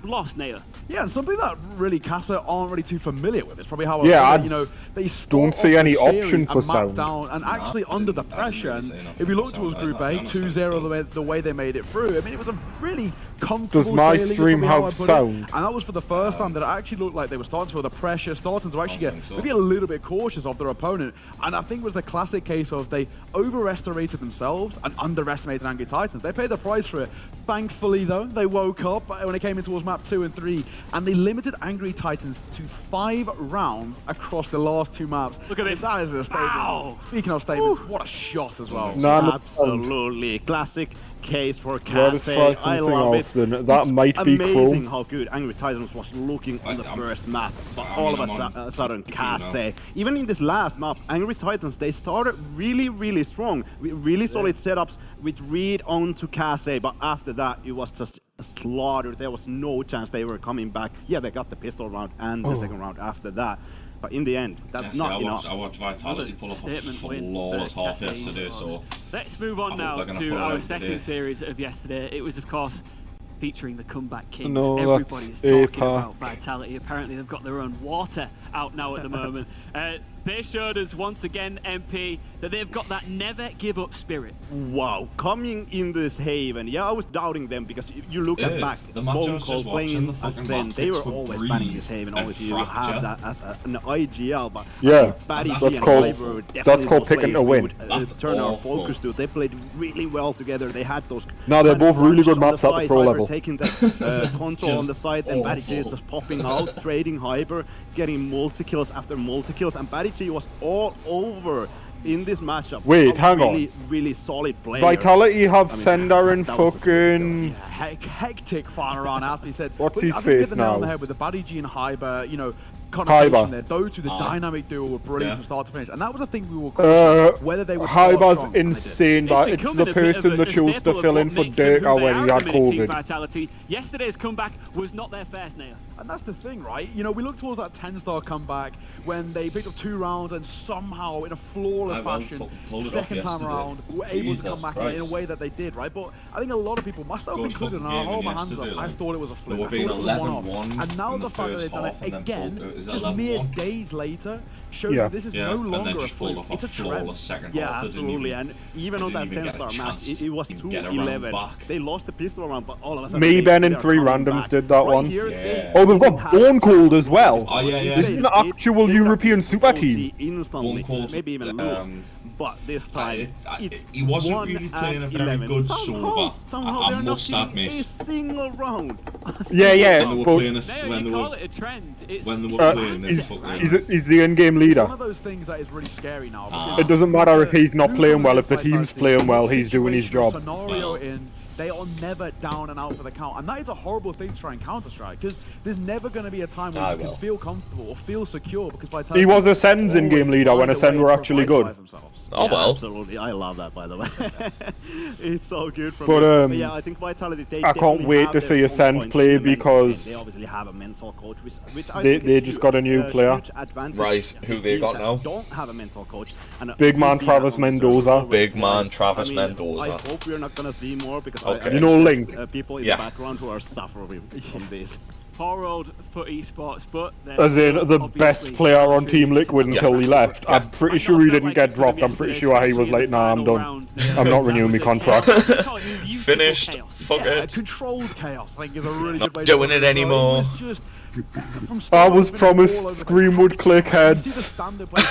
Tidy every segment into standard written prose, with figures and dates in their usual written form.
lost, Naya. Yeah, and something that really Casa aren't really too familiar with. It's probably how I you know, they don't see any option for map sound. down and actually under the pressure. And if you look towards Group A, 2-0 the way they made it through, I mean, it was a really comfortable Does my sailing, stream have sound? And that was for the first time that it actually looked like they were starting to feel the pressure, starting to actually get maybe a little bit cautious of their opponent. And I think it was the classic case of they overestimated themselves and underestimated Angry Titans. They paid the price for it. Thankfully, though, they woke up when it came in towards map 2 and 3, and they limited Angry Titans to 5 rounds across the last 2 maps. Look at this. That is a statement. Wow. Speaking of statements, what a shot as well. Absolutely. Classic case for Cass. I love it. That it's might be amazing cool. how good Angry Titans was looking on the first map, but all of a sudden Cass. Even in this last map, Angry Titans, they started really strong with really solid setups with read onto Cass, but after that it was just slaughtered. There was no chance they were coming back. Yeah, they got the pistol round and the second round after that. But in the end, that's not enough. I watched Vitality pull up a flawless half yesterday, so... Let's move on now to our second series of yesterday. It was, of course, featuring the Comeback Kings. Everybody is talking about Vitality. Apparently, they've got their own water out now at the moment. They showed us once again, MP, that they've got that never give up spirit. Wow, coming in this Haven, yeah, I was doubting them because you look at back, Bone Cold playing in Ascent, they were always banning this Haven, always you have that as an IGL, but that's called picking to win. Turn our focus to it. They played really well together. They had those. No, they're both really good maps at the pro level. Taking the control on the side, and Batty G just popping out, trading Hyper, getting multi-kills after multi-kills, and Batty G was all over in this matchup. Wait, hang on. Really solid player. Vitality have Sender and fucking... hectic flying around, as we said. What's his face now? On the head with the Batty G and Hyber, you know, connotation there. Those two, the dynamic duo, were brilliant from start to finish, and that was a thing we were questioning, whether they would start strong. Insane, but it's the person that chose to fill in for Dirka when he had COVID. Vitality. Yesterday's comeback was not their first, Naya. And that's the thing, right? You know, we look towards that 10-star comeback when they picked up 2 rounds and somehow, in a flawless fashion, second time around, were able to come back in a way that they did, right? But I think a lot of people, myself included, and I'll hold my hands up, I thought it was a fluke. I thought it was a one-off. And now the fact that they've done it again, just mere days later, shows that this is no longer a fluke. It's a trend. Yeah, absolutely. And even on that 10-star match, it was 2-11. They lost the pistol round, but all of a sudden... Me, Ben, and 3 randoms did that one. Oh, they've got Bone Cold as well. This is an actual European super team. Instantly, maybe even lose. But this time, he wasn't really playing a very good Sova. Somehow they're not getting a single round. Yeah, when they were playing when they were call it a trend. He's the in-game leader. It's one of those things that is really scary now. It doesn't matter if he's not playing well. If the team's playing well, he's doing his job. They are never down and out for the count, and that is a horrible thing to try and Counter-Strike, because there's never going to be a time where you can feel comfortable or feel secure, because Vitality... He was Ascend's in-game leader when Ascend were actually good. Oh well. Absolutely, I love that, by the way. It's so good for me. But yeah, I think Vitality, I can't wait to see Ascend play, because they obviously have a mental coach, which I they just got a new player. Right, who they got now? Don't have a mental coach. Big man Travis Mendoza. Big man Travis Mendoza. I hope we're not going to see more, because you know Link. People in the background who are suffering from this. Poor old for esports, but as in the best player on Team Liquid until he left. I'm pretty sure he didn't get dropped. I'm pretty sure he was like, nah, I'm done. I'm not renewing my contract. Finished. Fuck it. Controlled chaos, I think, is a really good way to doing it anymore. I was promised Scream would click heads. You see the standard play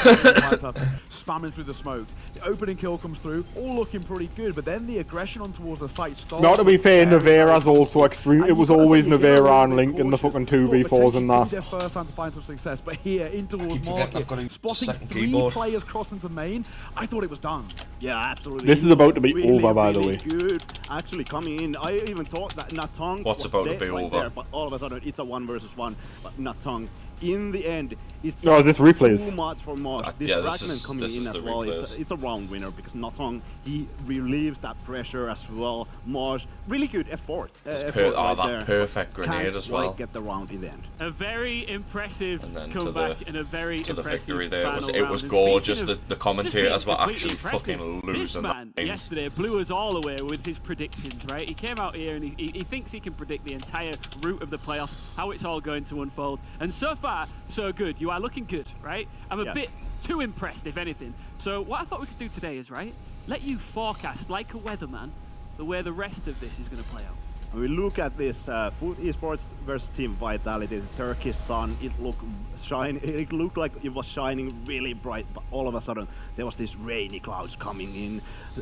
spamming through the smokes. The opening kill comes through, all looking pretty good, but then the aggression on towards the site starts. Not to be fair, Nevera's also extreme. It was always Nevera and Link in the fucking 2v4s and that. Their first time to find some success, but here in towards market, spotting 3 players crossing to main, I thought it was done. Yeah, absolutely. This is about to be over, by the way. Good. Actually coming in, I even thought that Natong was about to be over? there, but all of a sudden it's a 1 versus 1. But Natong in the end, it's no, is this replays? too much for Moss. This fragment coming in as well, it's a round winner because Nothong, he relieves that pressure as well. Moss, really good effort. That there. perfect grenade as well. Get the round in the end. A very impressive comeback and a very impressive victory there. Final It was round. gorgeous. The commentators were actually impressive. fucking losing. This man yesterday blew us all away with his predictions, right? He came out here and he thinks he can predict the entire route of the playoffs, how it's all going to unfold. And so far, so good. You are looking good, right? I'm a bit too impressed, if anything. So what I thought we could do today is, right, let you forecast, like a weatherman, the way the rest of this is going to play out. When we look at this Food Esports versus Team Vitality, the Turkish sun, it looked like it was shining really bright, but all of a sudden there was this rainy clouds coming in,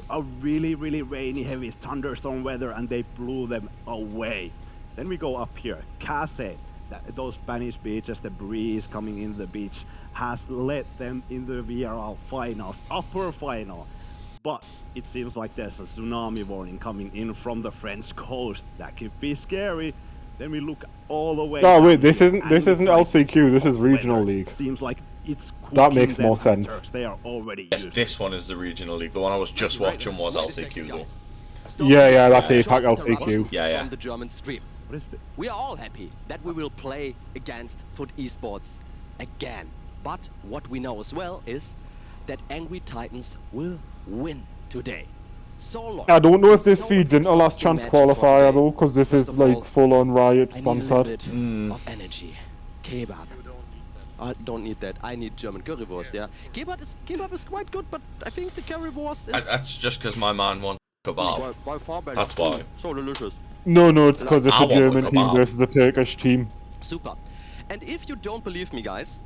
a really rainy, heavy thunderstorm weather, and they blew them away. Then we go up here, Case, those Spanish beaches, the breeze coming in the beach has led them in the VRL finals, upper final. But it seems like there's a tsunami warning coming in from the French coast. That could be scary. Then we look all the way. No, wait, this isn't LCQ. This is regional league. Seems like it's that makes more sense. They are already yes, this one is the regional league. The one I was just watching was LCQ though. Yeah, that's APAC LCQ. Yeah. From the German stream. What is it? We are all happy that we will play against Foot Esports again. But what we know as well is that Angry Titans will win today. So long. I don't know if this feeds into Last Chance qualifier though, because this is like full-on Riot sponsored. I need a little bit of energy. Kebab. I don't need that. I need German currywurst. Yeah. Kebab is quite good, but I think the currywurst is. That's just because my man wants kebab. By far better. That's why. So delicious. No, it's because it's a German team versus a Turkish team. Super. And if you don't believe me, guys,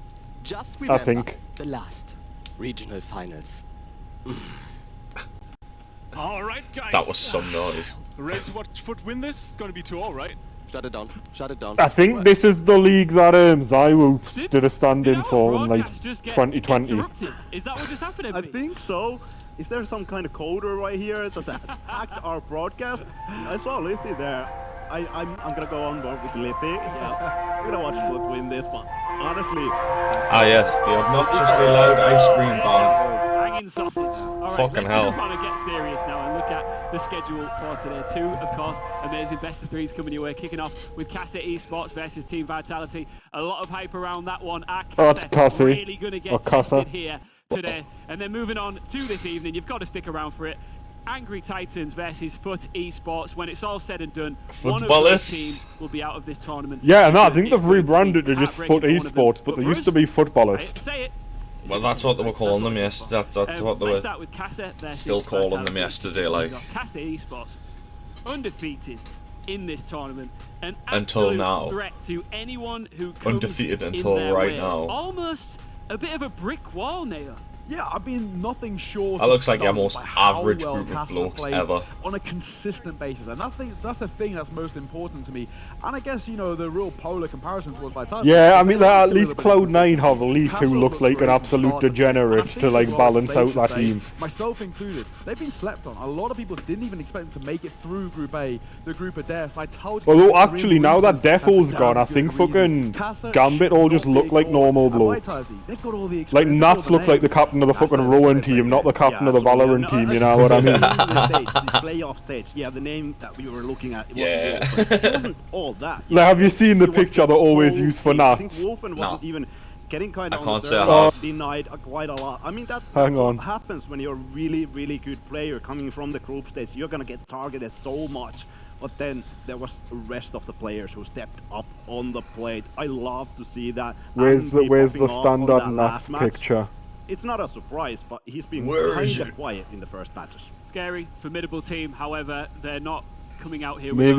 just remember the last regional finals. All right, guys. That was some noise. Ready to watch Foot win this? It's going to be 2-0, right? Shut it down. Shut it down. I think this is the league that Zywoops did a stand-in for in like 2020. Is that what just happened? I think so. Is there some kind of coder right here? It says attacked our broadcast. I saw Lifty there. I'm gonna go on board with Lifty. Yeah, we're gonna watch Foot win this, but honestly. Yes, the obnoxiously loud ice cream bar. Hanging sausage. All right, fucking let's hell. move on and get serious now and look at the schedule for today. Two, of course, amazing best of threes coming your way. Kicking off with Casa Esports versus Team Vitality. A lot of hype around that one. Casa really gonna get tested here today. And then moving on to this evening, you've got to stick around for it. Angry Titans versus Foot Esports. When it's all said and done, one of those teams will be out of this tournament. Yeah, and I think they've rebranded to just Foot Esports, but they used to be Footballers. I hate to say it. Well, that's what they were calling them, yes. That's what they were start with Casa versus still calling them Vitality. yesterday, like. Casa Esports, undefeated in this tournament. An until absolute now. threat to anyone who comes Undefeated in until their right way. now. Almost a bit of a brick wall, Neo. Yeah, I mean, nothing short. That looks like the most average group of blokes ever. On a consistent basis, and I think that's the thing that's most important to me. And I guess, you know, the real polar comparison towards Vitality. Yeah, I mean, at least Cloud9 have a lead who looks like an absolute degenerate to like balance out that team. Myself included, they've been slept on. A lot of people didn't even expect them to make it through Group A, the Group of Death. I told you. Although actually, now that Defo's gone, I think fucking Gambit all just look like normal blokes. Like Nats looks like the captain of the fucking Rowan team, not the captain of the Valorant team, you know what I mean? This playoff stage, yeah, the name that we were looking at, it wasn't all that. Like, have you seen the picture they always use for Nats? I think Wolfen wasn't even getting kind of on the server, denied quite a lot. I mean, that's what happens when you're a really good player coming from the group stage. You're gonna get targeted so much. But then there was the rest of the players who stepped up on the plate. I love to see that. Where's the standard Nats picture? It's not a surprise, but he's been kind of quiet in the first matches. Scary, formidable team. However, they're not coming out here with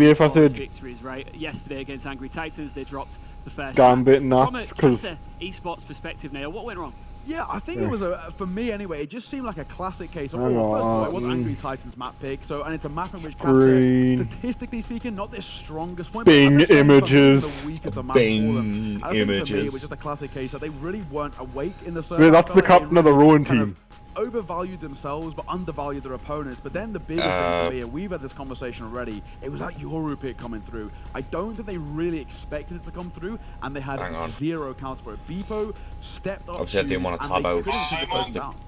victories, right? Yesterday against Angry Titans, they dropped the first Gambit Nats. From a Casa Esports perspective, Nail, what went wrong? Yeah, I think it was for me anyway, it just seemed like a classic case of, first of all, it was Angry Titans map pick, and it's a map in which Casa, statistically speaking, not their strongest point, Bing images. The weakest of maps for them. I think for me, it was just a classic case that they really weren't awake in the server. Yeah, that's the captain of the Rowan team. overvalued themselves but undervalued their opponents. But then the biggest thing for me, and we've had this conversation already, it was that Euro pick coming through. I don't think they really expected it to come through, and they had zero counts for it. Beepo stepped up. Obviously, I didn't want to tab out.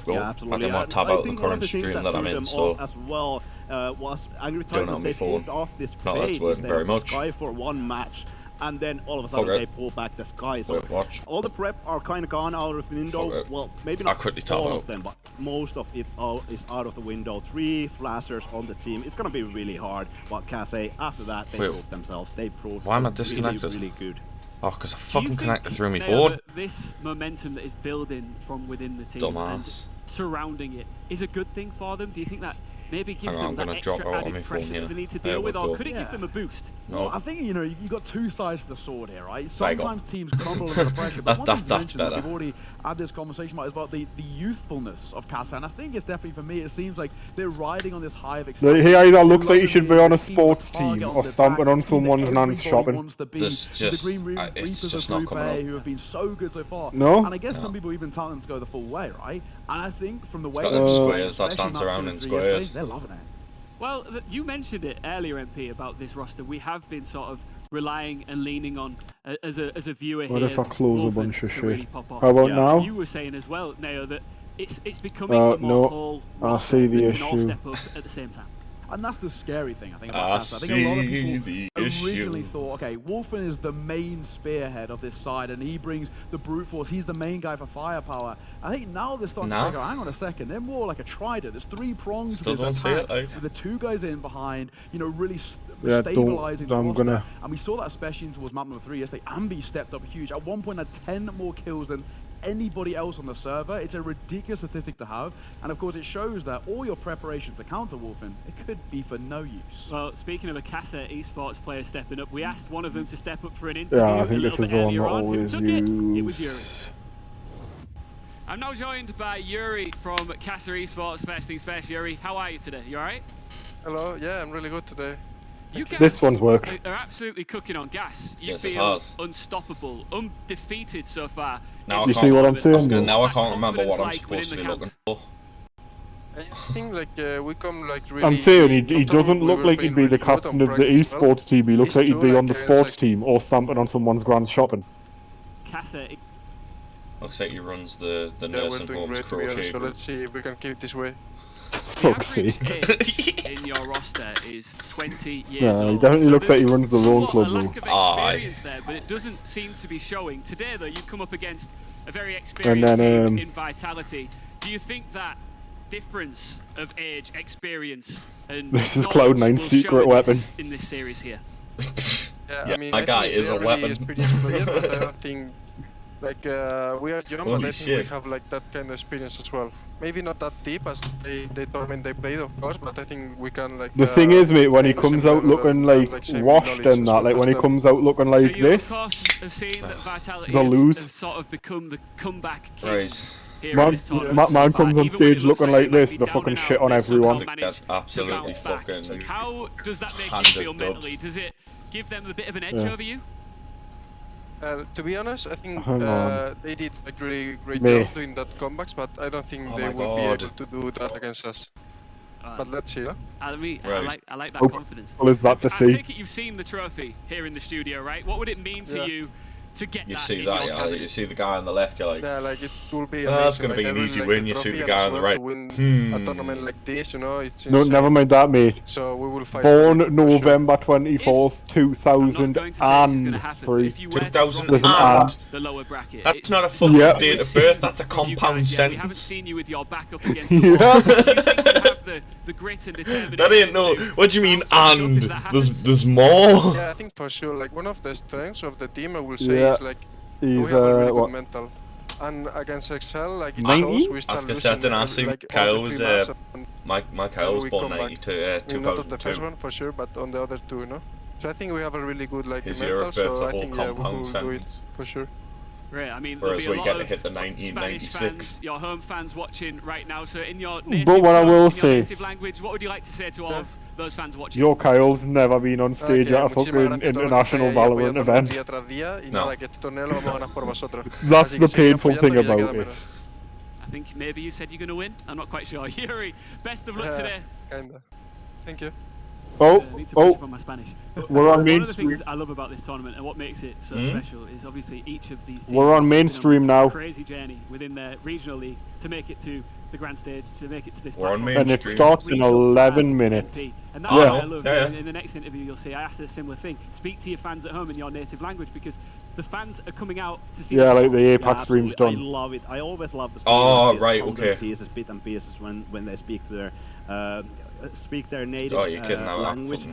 Yeah, absolutely. I didn't want to tab out the current stream that I'm in, so as well was Angry Titans. They pulled off this fade very much. Sky for one match. And then all of a sudden they pull back the Sky. So all the prep are kind of gone out of the window. Well, maybe not all of them, but most of it is out of the window. 3 flashers on the team. It's going to be really hard. But Kase, after that, they proved themselves. They proved really good. Oh, because I fucking connected through me forward. This momentum that is building from within the team and surrounding it is a good thing for them. Do you think that maybe gives them that extra added pressure that they need to deal with, or could it give them a boost? No, I think, you know, you've got two sides to the sword here, right? Sometimes teams crumble under the pressure, but one thing to mention that we've already had this conversation about is about the youthfulness of Kasa, and I think it's definitely, for me, it seems like they're riding on this high of excitement. He either looks like he should be on a sports team or stomping on someone's nan's shopping. The Green Reapers of Group A, who have been so good so far. No? And I guess some people even tell them to go the full way, right? And I think from the way that dance around in squares. They're loving it. Well, you mentioned it earlier, MP, about this roster. We have been sort of relying and leaning on as a viewer here. What if I close a bunch of shit? Really How about now? You were saying as well, Neo, that it's becoming a more whole roster. I see the that issue. can all step up at the same time. And that's the scary thing, I think, about Kasa. I think a lot of people originally thought, okay, Wolfen is the main spearhead of this side, and he brings the brute force. He's the main guy for firepower. I think now they're starting to figure, hang on a second, they're more like a trident. There's 3 prongs to this attack, with the 2 guys in behind, you know, really stabilizing the roster. And we saw that especially towards map number 3 yesterday. Ambi stepped up huge. At one point, had 10 more kills than anybody else on the server. It's a ridiculous statistic to have, and of course it shows that all your preparation to counter Wolfen, it could be for no use. Well, speaking of a Kasa esports player stepping up, we asked one of them to step up for an interview I think a little bit earlier on. Who took it? It was Yuri. I'm now joined by Yuri from Kasa esports. First things first, Yuri, how are you today? You alright? Hello, yeah, I'm really good today. You guys this one's worked. are absolutely cooking on gas. You feel unstoppable, undefeated so far. Now you see what I'm saying? Now I can't remember what I'm supposed to be looking for. I think like we come like really. I'm saying he doesn't look like he'd be the captain of the esports team. He looks like he'd be on the sports team or stamping on someone's grand shopping. Kasa. Looks like he runs the nursing home's crochet. So let's see if we can keep it this way. The average age in your roster is 20 years old. He definitely looks like he runs the wrong club. A lack of experience there, but it doesn't seem to be showing. Today, though, you come up against a very experienced team in Vitality. Do you think that difference of age, experience, and this is Cloud9's secret weapon in this series here? Yeah, I mean, my guy is a weapon. Is pretty clear, but I don't think like we are young, but I think we have like that kind of experience as well. Maybe not that deep as the tournament they played, of course, but I think we can like. The thing is, mate, when he comes out looking like washed and that, like when he comes out looking like this, of course have seen that Vitality have sort of become the comeback kings. Man comes on stage looking like this, the fucking shit on everyone. That's absolutely fucking. How does that make you feel mentally? Does it give them a bit of an edge over you? To be honest, I think they did a really great job doing that comebacks, but I don't think they will be able to do that against us. But let's see. I like that confidence. Well, is that to see? I take it you've seen the trophy here in the studio, right? What would it mean to you to get you that see in that, your cabinet? You see the guy on the left, you're like, yeah, like it will be that's going to be an easy win. You see the guy on the right. To win a tournament like this, you know, it's no, never mind that, mate. So we will fight. Born November 24th, 2003. 2000. The lower bracket. That's not a fucking date of birth. That's a compound sentence. We haven't seen you with your back up against the wall. Do you think you have the grit and determination? That ain't no. What do you mean? And there's more. Yeah, I think for sure. Like one of the strengths of the team, I will say, is like we have a really good mental. And against Excel, like it shows we start losing like Kyle was my Kyle was born 92, not on the first one for sure, but on the other two, no. So I think we have a really good like mental. So I think we will do it for sure. Right, I mean, whereas there'll be a lot of hit the 1996. Spanish fans, your home fans watching right now. So in your native, native language, what would you like to say to all of those fans watching? Your Kyle's never been on stage at a fucking international Valorant event. No. That's the painful thing about it. I think maybe you said you're going to win. I'm not quite sure. Yuri, best of luck today. Kinda. Thank you. I need to brush up on my Spanish. We're on one mainstream. of the things I love about this tournament and what makes it so special is obviously each of these teams. We're on mainstream now. Crazy journey within their regional league to make it to the grand stage, to make it to this We're on platform. And it starts in 11 minutes. And that's what I love. In the next interview, you'll see I asked a similar thing. Speak to your fans at home in your native language because the fans are coming out to see. Yeah, like the APAC stream's done. I love it. I always love the pieces, bit and pieces when they speak their native language.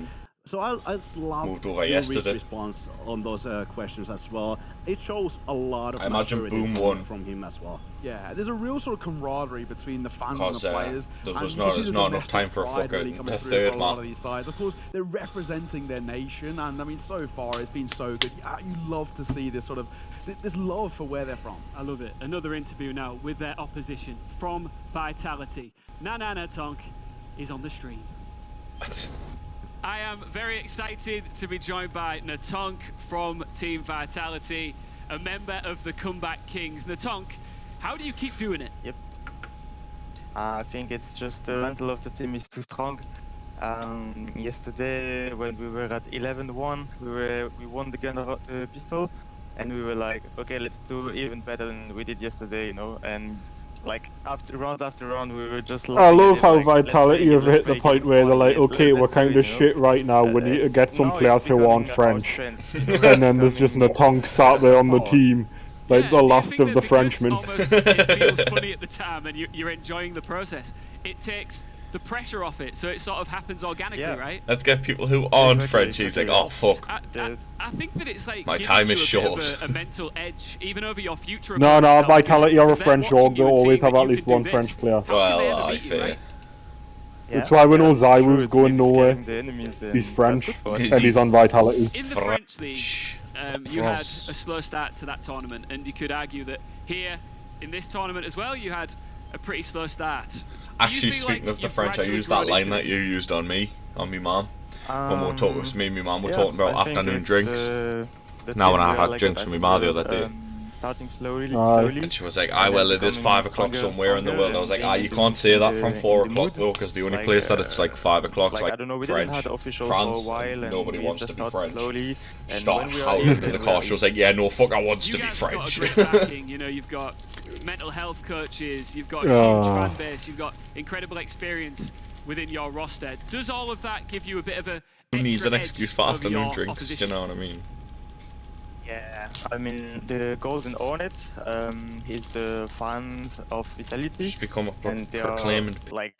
So I just love Yuri's response on those questions as well. It shows a lot of maturity from him as well. Yeah, there's a real sort of camaraderie between the fans and the players. There's not enough time for a fucking third a lot of these sides. Of course, they're representing their nation, and I mean, so far it's been so good. You love to see this sort of this love for where they're from. I love it. Another interview now with their opposition from Vitality. Nana Tonk is on the stream. I am very excited to be joined by Natonk from Team Vitality, a member of the Comeback Kings. Natonk, how do you keep doing it? Yep. I think it's just the mental of the team is too strong. Yesterday, when we were at 11-1, we won the pistol, and we were like, okay, let's do even better than we did yesterday, you know. And like after round, we were just like... I love how Vitality have hit the point where they're like, okay, we're kind of shit right now, we need to get some players who aren't French. And then there's just Natonk sat there on the team, like the last of the Frenchmen. Almost, it feels funny at the time and you're enjoying the process. It takes the pressure off it, so it sort of happens organically, right? Let's get people who aren't French. He's like, oh fuck. I think that it's like my time is short. A mental edge, even over your future. No, Vitality are a French org. They always have at least one French player. Well, I fear. That's why when Ozai was going nowhere, he's French and he's on Vitality. In the French league, you had a slow start to that tournament, and you could argue that here, in this tournament as well, you had a pretty slow start. Actually, speaking of the French, I used that line that you used on me, my mum. When we were talking, me and my mum were talking about afternoon drinks. Now when I had drinks with my mum the other day. Starting slowly, and she was like, well, it is 5 o'clock somewhere in the world. I was like, you can't say that from 4 o'clock though, because the only place that it's like 5 o'clock is like I don't know, we didn't have official France, for a while, and nobody wants to be French. Slowly, and start howling in the car. She was like, yeah, no, fuck, I wants to be French. Got a great backing, you know, you've got mental health coaches, you've got a huge fan base, you've got incredible experience within your roster. Does all of that give you a bit of a Who needs an excuse for afternoon drinks? Do you know what I mean? Yeah, I mean, the Golden Hornet is the fans of Vitality. Just become a and they proclaimed are, like,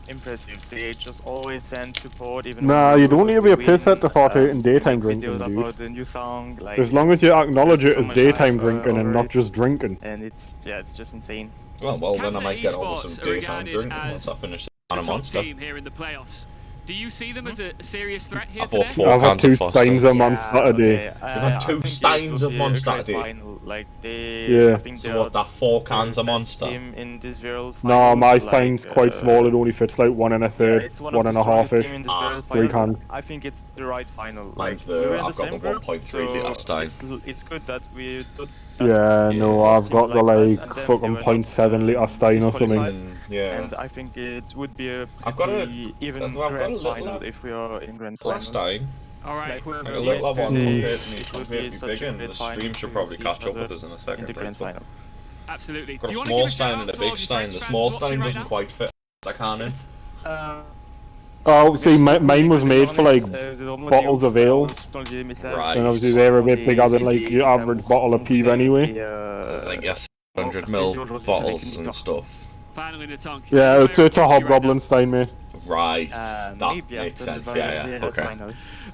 impressive. They just always send support, even you don't need to be a pisshead to partake in daytime drinking, dude. About the new song, like, as long as you acknowledge it as daytime drinking and not just drinking. And it's just insane. Well, then I might get over some daytime drinking once I finish the monster. Team here in the playoffs. Do you see them as a serious threat here today? I've had 2 steins of Monster today. You've had 2 steins of Monster today? Like I think so what, that 4 cans of Monster? In this world no, my stein's quite small, it only fits like 1 1/3, 1 1/2-ish, 3 cans. I think it's the right final. Mine's I've got the 1.3 litre stein. It's good that we I've got the like fucking 0.7 litre stein or something. And I think it would be a pretty even grand final if we are in grand final. Stein. Alright, a little one compared to big, and the stream should probably catch up with us in a second. In the grand final. Absolutely. Got a small stein and a big stein. The small stein doesn't quite fit the can in. Oh, see, mine was made for like bottles of ale, right. And obviously they're a bit bigger than like your average bottle of Pive anyway. Like 100ml bottles and stuff. Finally, Natonk. Yeah, it's a hobgoblin stein, mate. Right, that makes sense. Yeah, okay.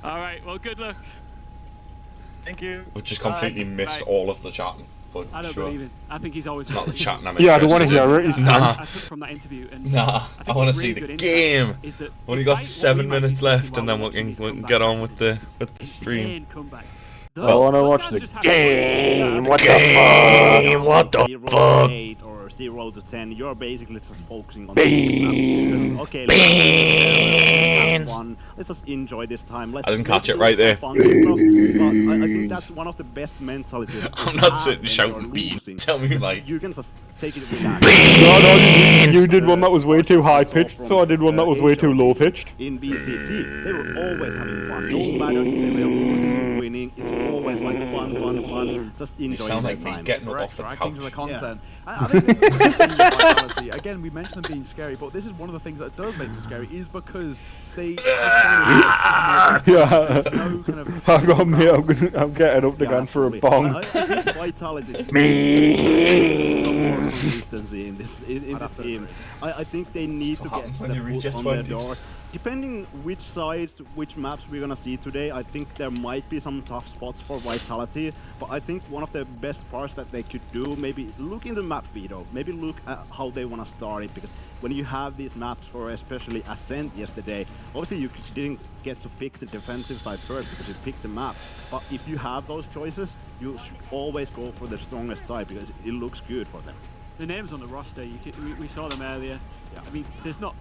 Alright, well, good luck. Thank you. We've just completely missed all of the chatting. I don't believe it. I think he's always not the chatting. Yeah, I don't want to hear it. I took from that interview, and I want to see the game. Only got 7 minutes left, and then we can get on with the stream. I want to watch the game. What the fuck? What the fuck? 0 to 10, you're basically just focusing on the next map. Okay, let's have fun. Let's just enjoy this time. Let's I didn't catch it right there. Fun and stuff, but I think that's one of the best mentalities. I'm not sitting shouting beans. Tell me, like, you can just take it relaxed. No, you did one that was way too high pitched, so I did one that was way too low pitched. In VCT, they were always having fun. No matter if they were losing, winning, it's always like fun. Just enjoying the time. Getting up off the couch. Kings of the content. Yeah. I think this is vitality. Again, we mentioned them being scary, but this is one of the things that does make them scary, is because they. Yeah. No kind of Hang on, mate. I'm getting up again for a bong. I think vitality. Some more consistency in this team. I think they need to get the foot on their door. Depending which sides, which maps we're gonna see today, I think there might be some tough spots for vitality. But I think one of the best parts that they could do, maybe look in the map video, maybe look at how they wanna start it. Because when you have these maps for especially Ascent yesterday, obviously you didn't get to pick the defensive side first because you picked the map. But if you have those choices, you should always go for the strongest side because it looks good for them. The names on the roster, we saw them earlier. Yeah. I mean, there's not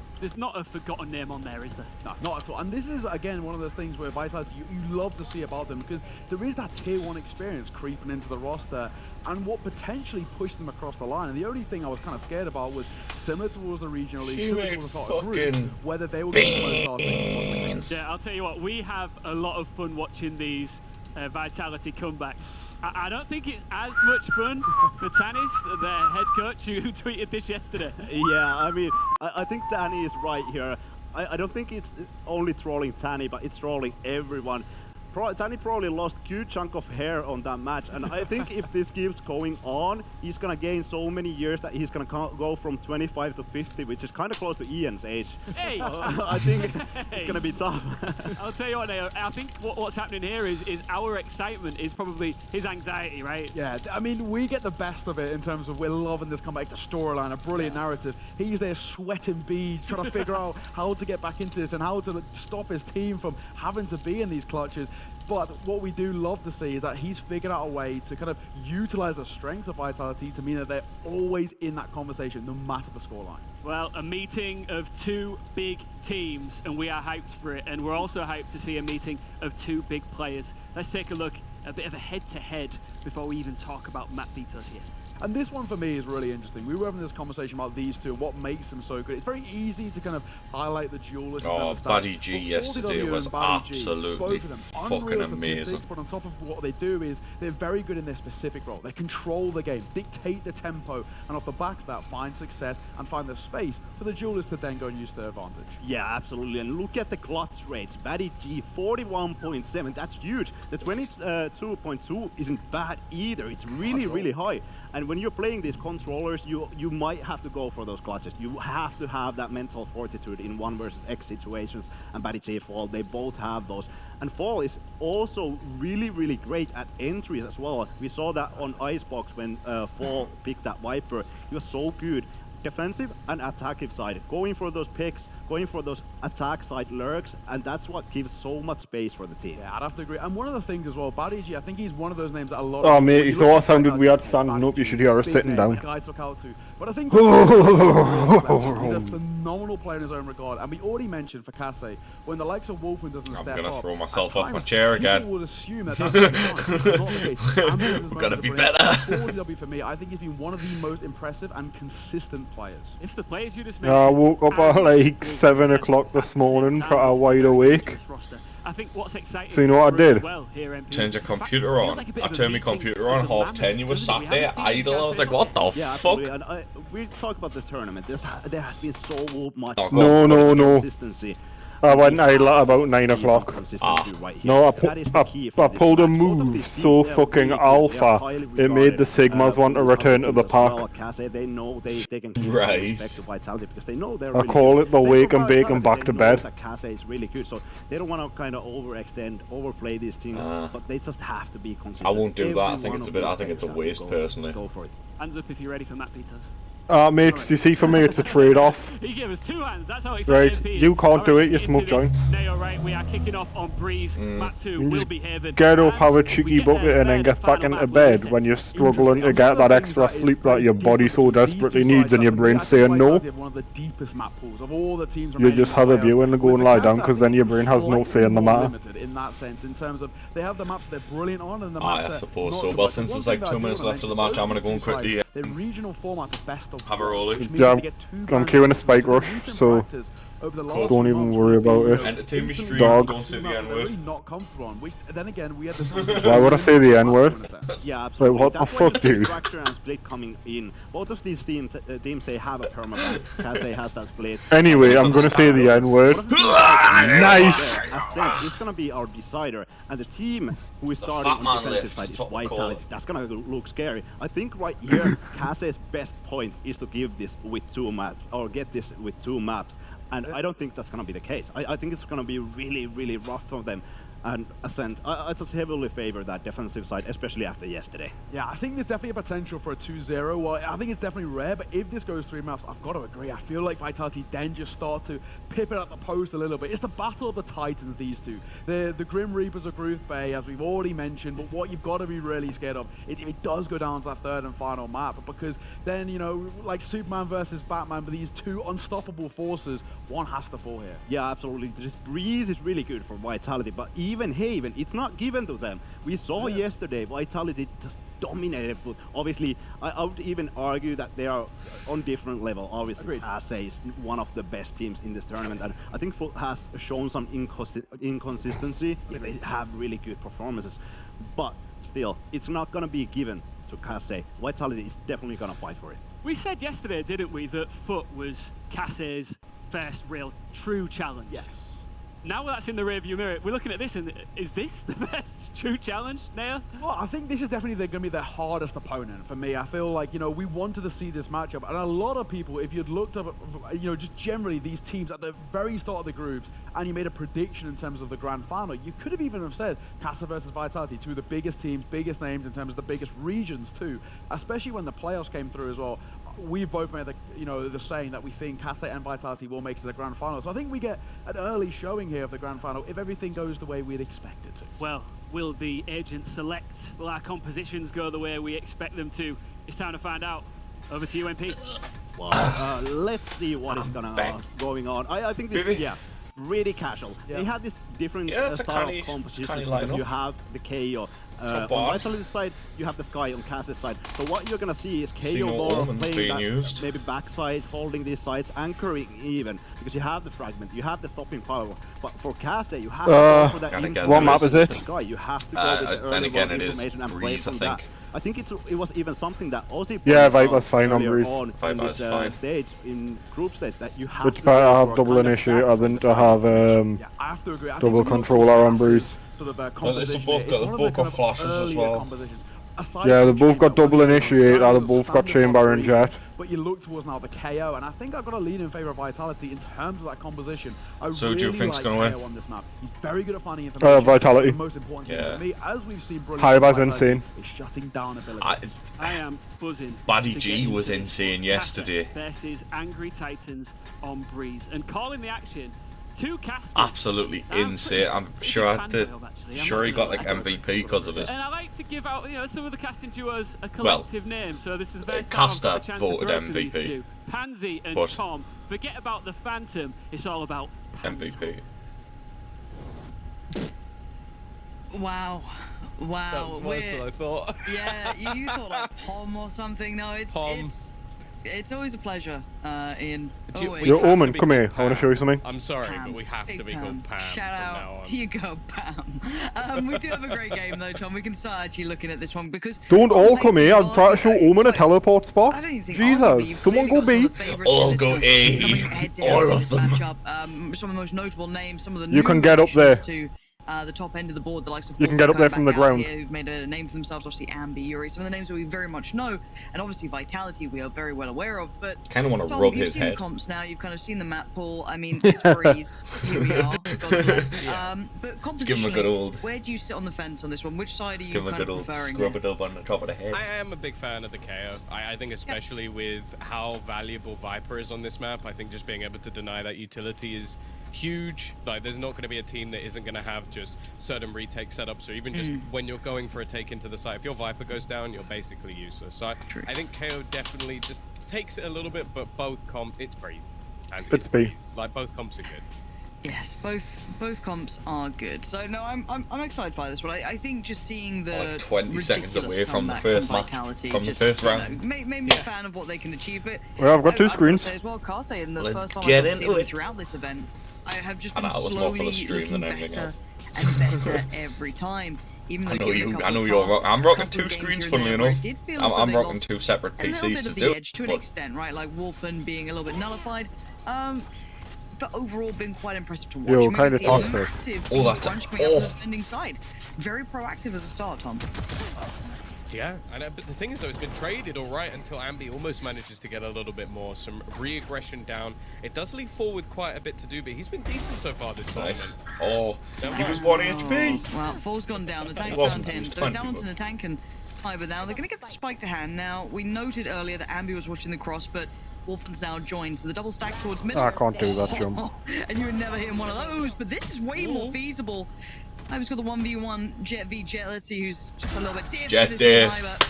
a forgotten name on there, is there? No, not at all. And this is, again, one of those things where Vitality, you love to see about them because there is that tier 1 experience creeping into the roster and what potentially pushed them across the line. And the only thing I was kind of scared about was similar towards the regional league, similar towards the start of groups, whether they were going to slow starting. Yeah, I'll tell you what, we have a lot of fun watching these Vitality comebacks. I don't think it's as much fun for Tanis, their head coach, who tweeted this yesterday. Yeah, I mean, I think Tanny is right here. I don't think it's only trolling Tanny, but it's trolling everyone. Tanny probably lost a huge chunk of hair on that match, and I think if this keeps going on, he's gonna gain so many years that he's gonna go from 25 to 50, which is kind of close to Ian's age. Hey! I think it's gonna be tough. I'll tell you what, Neo, I think what's happening here is our excitement is probably his anxiety, right? Yeah, I mean, we get the best of it in terms of we're loving this comeback. It's a storyline, a brilliant narrative. He's there sweating beads, trying to figure out how to get back into this and how to stop his team from having to be in these clutches. But what we do love to see is that he's figured out a way to kind of utilize the strengths of Vitality to mean that they're always in that conversation, no matter the scoreline. Well, a meeting of two big teams, and we are hyped for it. And we're also hyped to see a meeting of two big players. Let's take a look, a bit of a head-to-head before we even talk about map vetoes here. And this one for me is really interesting. We were having this conversation about these two and what makes them so good. It's very easy to kind of highlight the duelists in terms of stats. Buddy G yesterday was absolutely both of them, fucking amazing. But on top of what they do is they're very good in their specific role. They control the game, dictate the tempo, and off the back of that, find success and find the space for the duelists to then go and use their advantage. Yeah, absolutely. And look at the clutch rates. Buddy G, 41.7. That's huge. The 22.2 isn't bad either. It's really, really high. And when you're playing these controllers, you might have to go for those clutches. You have to have that mental fortitude in 1 versus X situations. And Buddy J, Fall, they both have those. And Fall is also really, really great at entries as well. We saw that on Icebox when Fall picked that Viper. He was so good. Defensive and attacking side, going for those picks, going for those attack side lurks, and that's what gives so much space for the team. Yeah, I'd have to agree. And one of the things as well, Badiji, I think he's one of those names that a lot of... Oh mate, you thought I sounded weird standing up, you should hear us sitting down. Guys look out to. But I think he's a phenomenal player in his own regard. And we already mentioned for Kase, when the likes of Wolfen doesn't step up, I'm gonna throw myself off my chair again. People would assume that that's not the case. I'm gonna be better. For me, I think he's been one of the most impressive and consistent players. If the players you just mentioned, I woke up at like 7 o'clock this morning, pretty wide awake. I think what's exciting. So you know what I did? Well here, MP, turned your computer on. I turned my computer on 10:30. You were sat there idle. I was like, what the fuck? And we talk about this tournament. There has been so much no consistency. I went idle at about 9 o'clock. No, I pulled a move so fucking alpha, it made the Sigmas want to return to the park. They know they can right. respect to Vitality because they know they're I call it the wake and bake and back to bed. That Kase is really good, so they don't want to kind of overextend, overplay these things, but they just have to be consistent. I won't do that. I think it's a waste personally. Go for it. Hands up if you're ready for map vetoes. Mate, you see, for me, it's a trade-off. He gave us 2 hands. That's how excited Right, MP is. you can't do it. You Into smoke this. joints. No, right. We are kicking off on Breeze. Map 2 will be Haven. Get up, And have a if we cheeky get bucket, there and then third get back final into map, bed we'll when you're reset. struggling to get that extra sleep that your body so desperately needs, and your brain saying no. One of the deepest map pools of all the teams. You just have a view and go and lie down, because then your brain has no say in the matter. Limited in that sense, in terms of they have the maps they're brilliant on, and the maps I suppose so. Well, since there's like 2 minutes left of the match, I'm gonna go and quickly the regional formats are best of have a roll. Yeah, I'm queuing a spike rush, so don't even worry about it. Entertain me stream, Dog. don't say the N-word. Really not comfortable on. Which then again we had this. Why would I say the N-word? Yeah, absolutely. Wait, what That's the why you fuck, see dude? Fracture and Split coming in. Both of these teams they have a permaban. Casey has that Split. Anyway, I'm gonna say the N-word. Nice! As said, it's gonna be our decider, and the team who is starting on the defensive side is Vitality. That's gonna look scary. I think right here, Casey's best point is to give this with 2 maps, or get this with 2 maps. And I don't think that's going to be the case. I think it's going to be really, really rough for them. And Ascent, I just heavily favor that defensive side, especially after yesterday. Yeah, I think there's definitely a potential for a 2-0. Well, I think it's definitely rare, but if this goes 3 maps, I've got to agree. I feel like Vitality then just start to pip it at the post a little bit. It's the battle of the Titans, these two. The Grim Reapers of Groove Bay, as we've already mentioned, but what you've got to be really scared of is if it does go down to that 3rd and final map, because then, you know, like Superman versus Batman, but these 2 unstoppable forces, one has to fall here. Yeah, absolutely. This Breeze is really good for Vitality, but even Haven, it's not given to them. We saw yesterday Vitality just dominated Foot. Obviously, I would even argue that they are on different level. Obviously, Casey is one of the best teams in this tournament, and I think Foot has shown some inconsistency. Yeah, they have really good performances, but still, it's not going to be given to Casey. Vitality is definitely going to fight for it. We said yesterday, didn't we, that Foot was Casey's first real true challenge? Yes. Now that's in the rearview mirror, we're looking at this, and is this the best true challenge, Naya? Well, I think this is definitely going to be their hardest opponent for me. I feel like, you know, we wanted to see this matchup, and a lot of people, if you'd looked up, you know, just generally these teams at the very start of the groups, and you made a prediction in terms of the grand final, you could have even have said Casa versus Vitality, 2 of the biggest teams, biggest names in terms of the biggest regions too, especially when the playoffs came through as well. We've both made the saying that we think Casey and Vitality will make it to the grand final. So I think we get an early showing here of the grand final if everything goes the way we'd expect it to. Well, will the agents select? Will our compositions go the way we expect them to? It's time to find out. Over to you, MP. Well, let's see what is going on. I think this, really casual. They have this different style of compositions because you have the KO. On Vitality side, you have the Sky on Cass's side. So what you're gonna see is KO more playing that, maybe backside, holding these sides, anchoring even, because you have the fragment, you have the stopping power. But for Cass, you have to go for that what map is it? Sky. You have to go with the early information and play from that. I think it was even something that Aussie Viper's fine on Breeze. In this stage, in group stage, that you have Which better have double initiator than to have I have to agree. double controller on Breeze. Sort of They've both got flashes as well. Yeah, they've both got double initiator, they've both got chamber and jet. But you look towards now the KO, and I think I've got to lean in favor of Vitality in terms of that composition. I so really do you think's like gonna win? KO on this map. He's very good at finding information. Vitality. The most important thing for me, as we've seen, Hive insane. Is shutting down abilities. I am buzzing. Buddy G was insane yesterday. Versus Angry Titans on Breeze, and calling the action. 2 casters. Absolutely insane. I'm sure he got like MVP because of it. And I like to give out, you know, some of the casting duos a collective name. So this is the first time I've got a chance to throw to these 2. Pansy and Tom. Forget about the Phantom. It's all about MVP. Wow. That was worse than I thought. Yeah, you thought like Pom or something. No, it's always a pleasure, Ian. Yo, Omen, come here. I want to show you something. I'm sorry, Pam. but we have to be called Pam Shout from out now on. to you, go Pam. We do have a great game though, Tom. We can start actually looking at this one because don't all come here. I'm trying to show Omen a teleport spot. I don't think Jesus, someone go B. All go A. All of them. Some of the most notable names, some of the you can get up there. the top end of the board, the likes of You can get up there from the ground. here, who've made a name for themselves, obviously Ambi, Yuri, some of the names that we very much know, and obviously Vitality we are very well aware of, but kind of want to Tom, rub you've his seen head. the comps now, you've kind of seen the map pool. I mean, it's breeze. Here we are, God bless. But Give him a good compositionally, old. where do you sit on the fence on this one? Which side are you Give him a kind good of old preferring? scrub it up on the top of the head. I am a big fan of the KO. I think especially with how valuable Viper is on this map, I think just being able to deny that utility is huge. Like, there's not going to be a team that isn't going to have just certain retake setups, or even just when you're going for a take into the site. If your Viper goes down, you're basically useless. So I think KO definitely just takes it a little bit, but both comps, it's breeze. It's breeze. Like, both comps are good. Yes, both comps are good. So no, I'm excited by this one. I think just seeing the like 20 seconds ridiculous away from the comeback first from match, Vitality from the just, first you know, round. made me a fan of what they can achieve. But Well, I've got two I've got to screens. say as well, Kase, in the Let's first time get I've seen into them it. throughout this event, I have just And been that was more for the slowly stream looking than anything better else. and better every time. Even though I know given a you. couple I know of you're. tasks, I'm a rocking couple of two games screens. here and Funnily there where enough, it did feel as though I'm they rocking lost two separate a little PCs bit to of the do. edge to an but extent, right? Like Wolfen being a little bit nullified. But overall, been quite impressive to watch. Yo, I mean, kind we of see a toxic. massive Oh, that's crunch coming up on the defending side. Very proactive as a start, Tom. Yeah, but the thing is though, it's been traded all right until Ambi almost manages to get a little bit more, some re-aggression down. It does leave Fall with quite a bit to do, but he's been decent so far this nice. tournament. Oh, he was 1 HP. Well, Fall's gone down. The tank's wasn't, found he him. was So it's 20, down to the tank and Fiber now. They're going to get the spike to hand. Now, we noted earlier that Ambi was watching the cross, but Wolfen's now joined. So the double stack towards middle. I can't do that jump. And you would never hit one of those, but this is way more feasible. Iber's got the 1v1 Jet v Jet. Let's see who's just a little bit different. Jet This is there. Iber.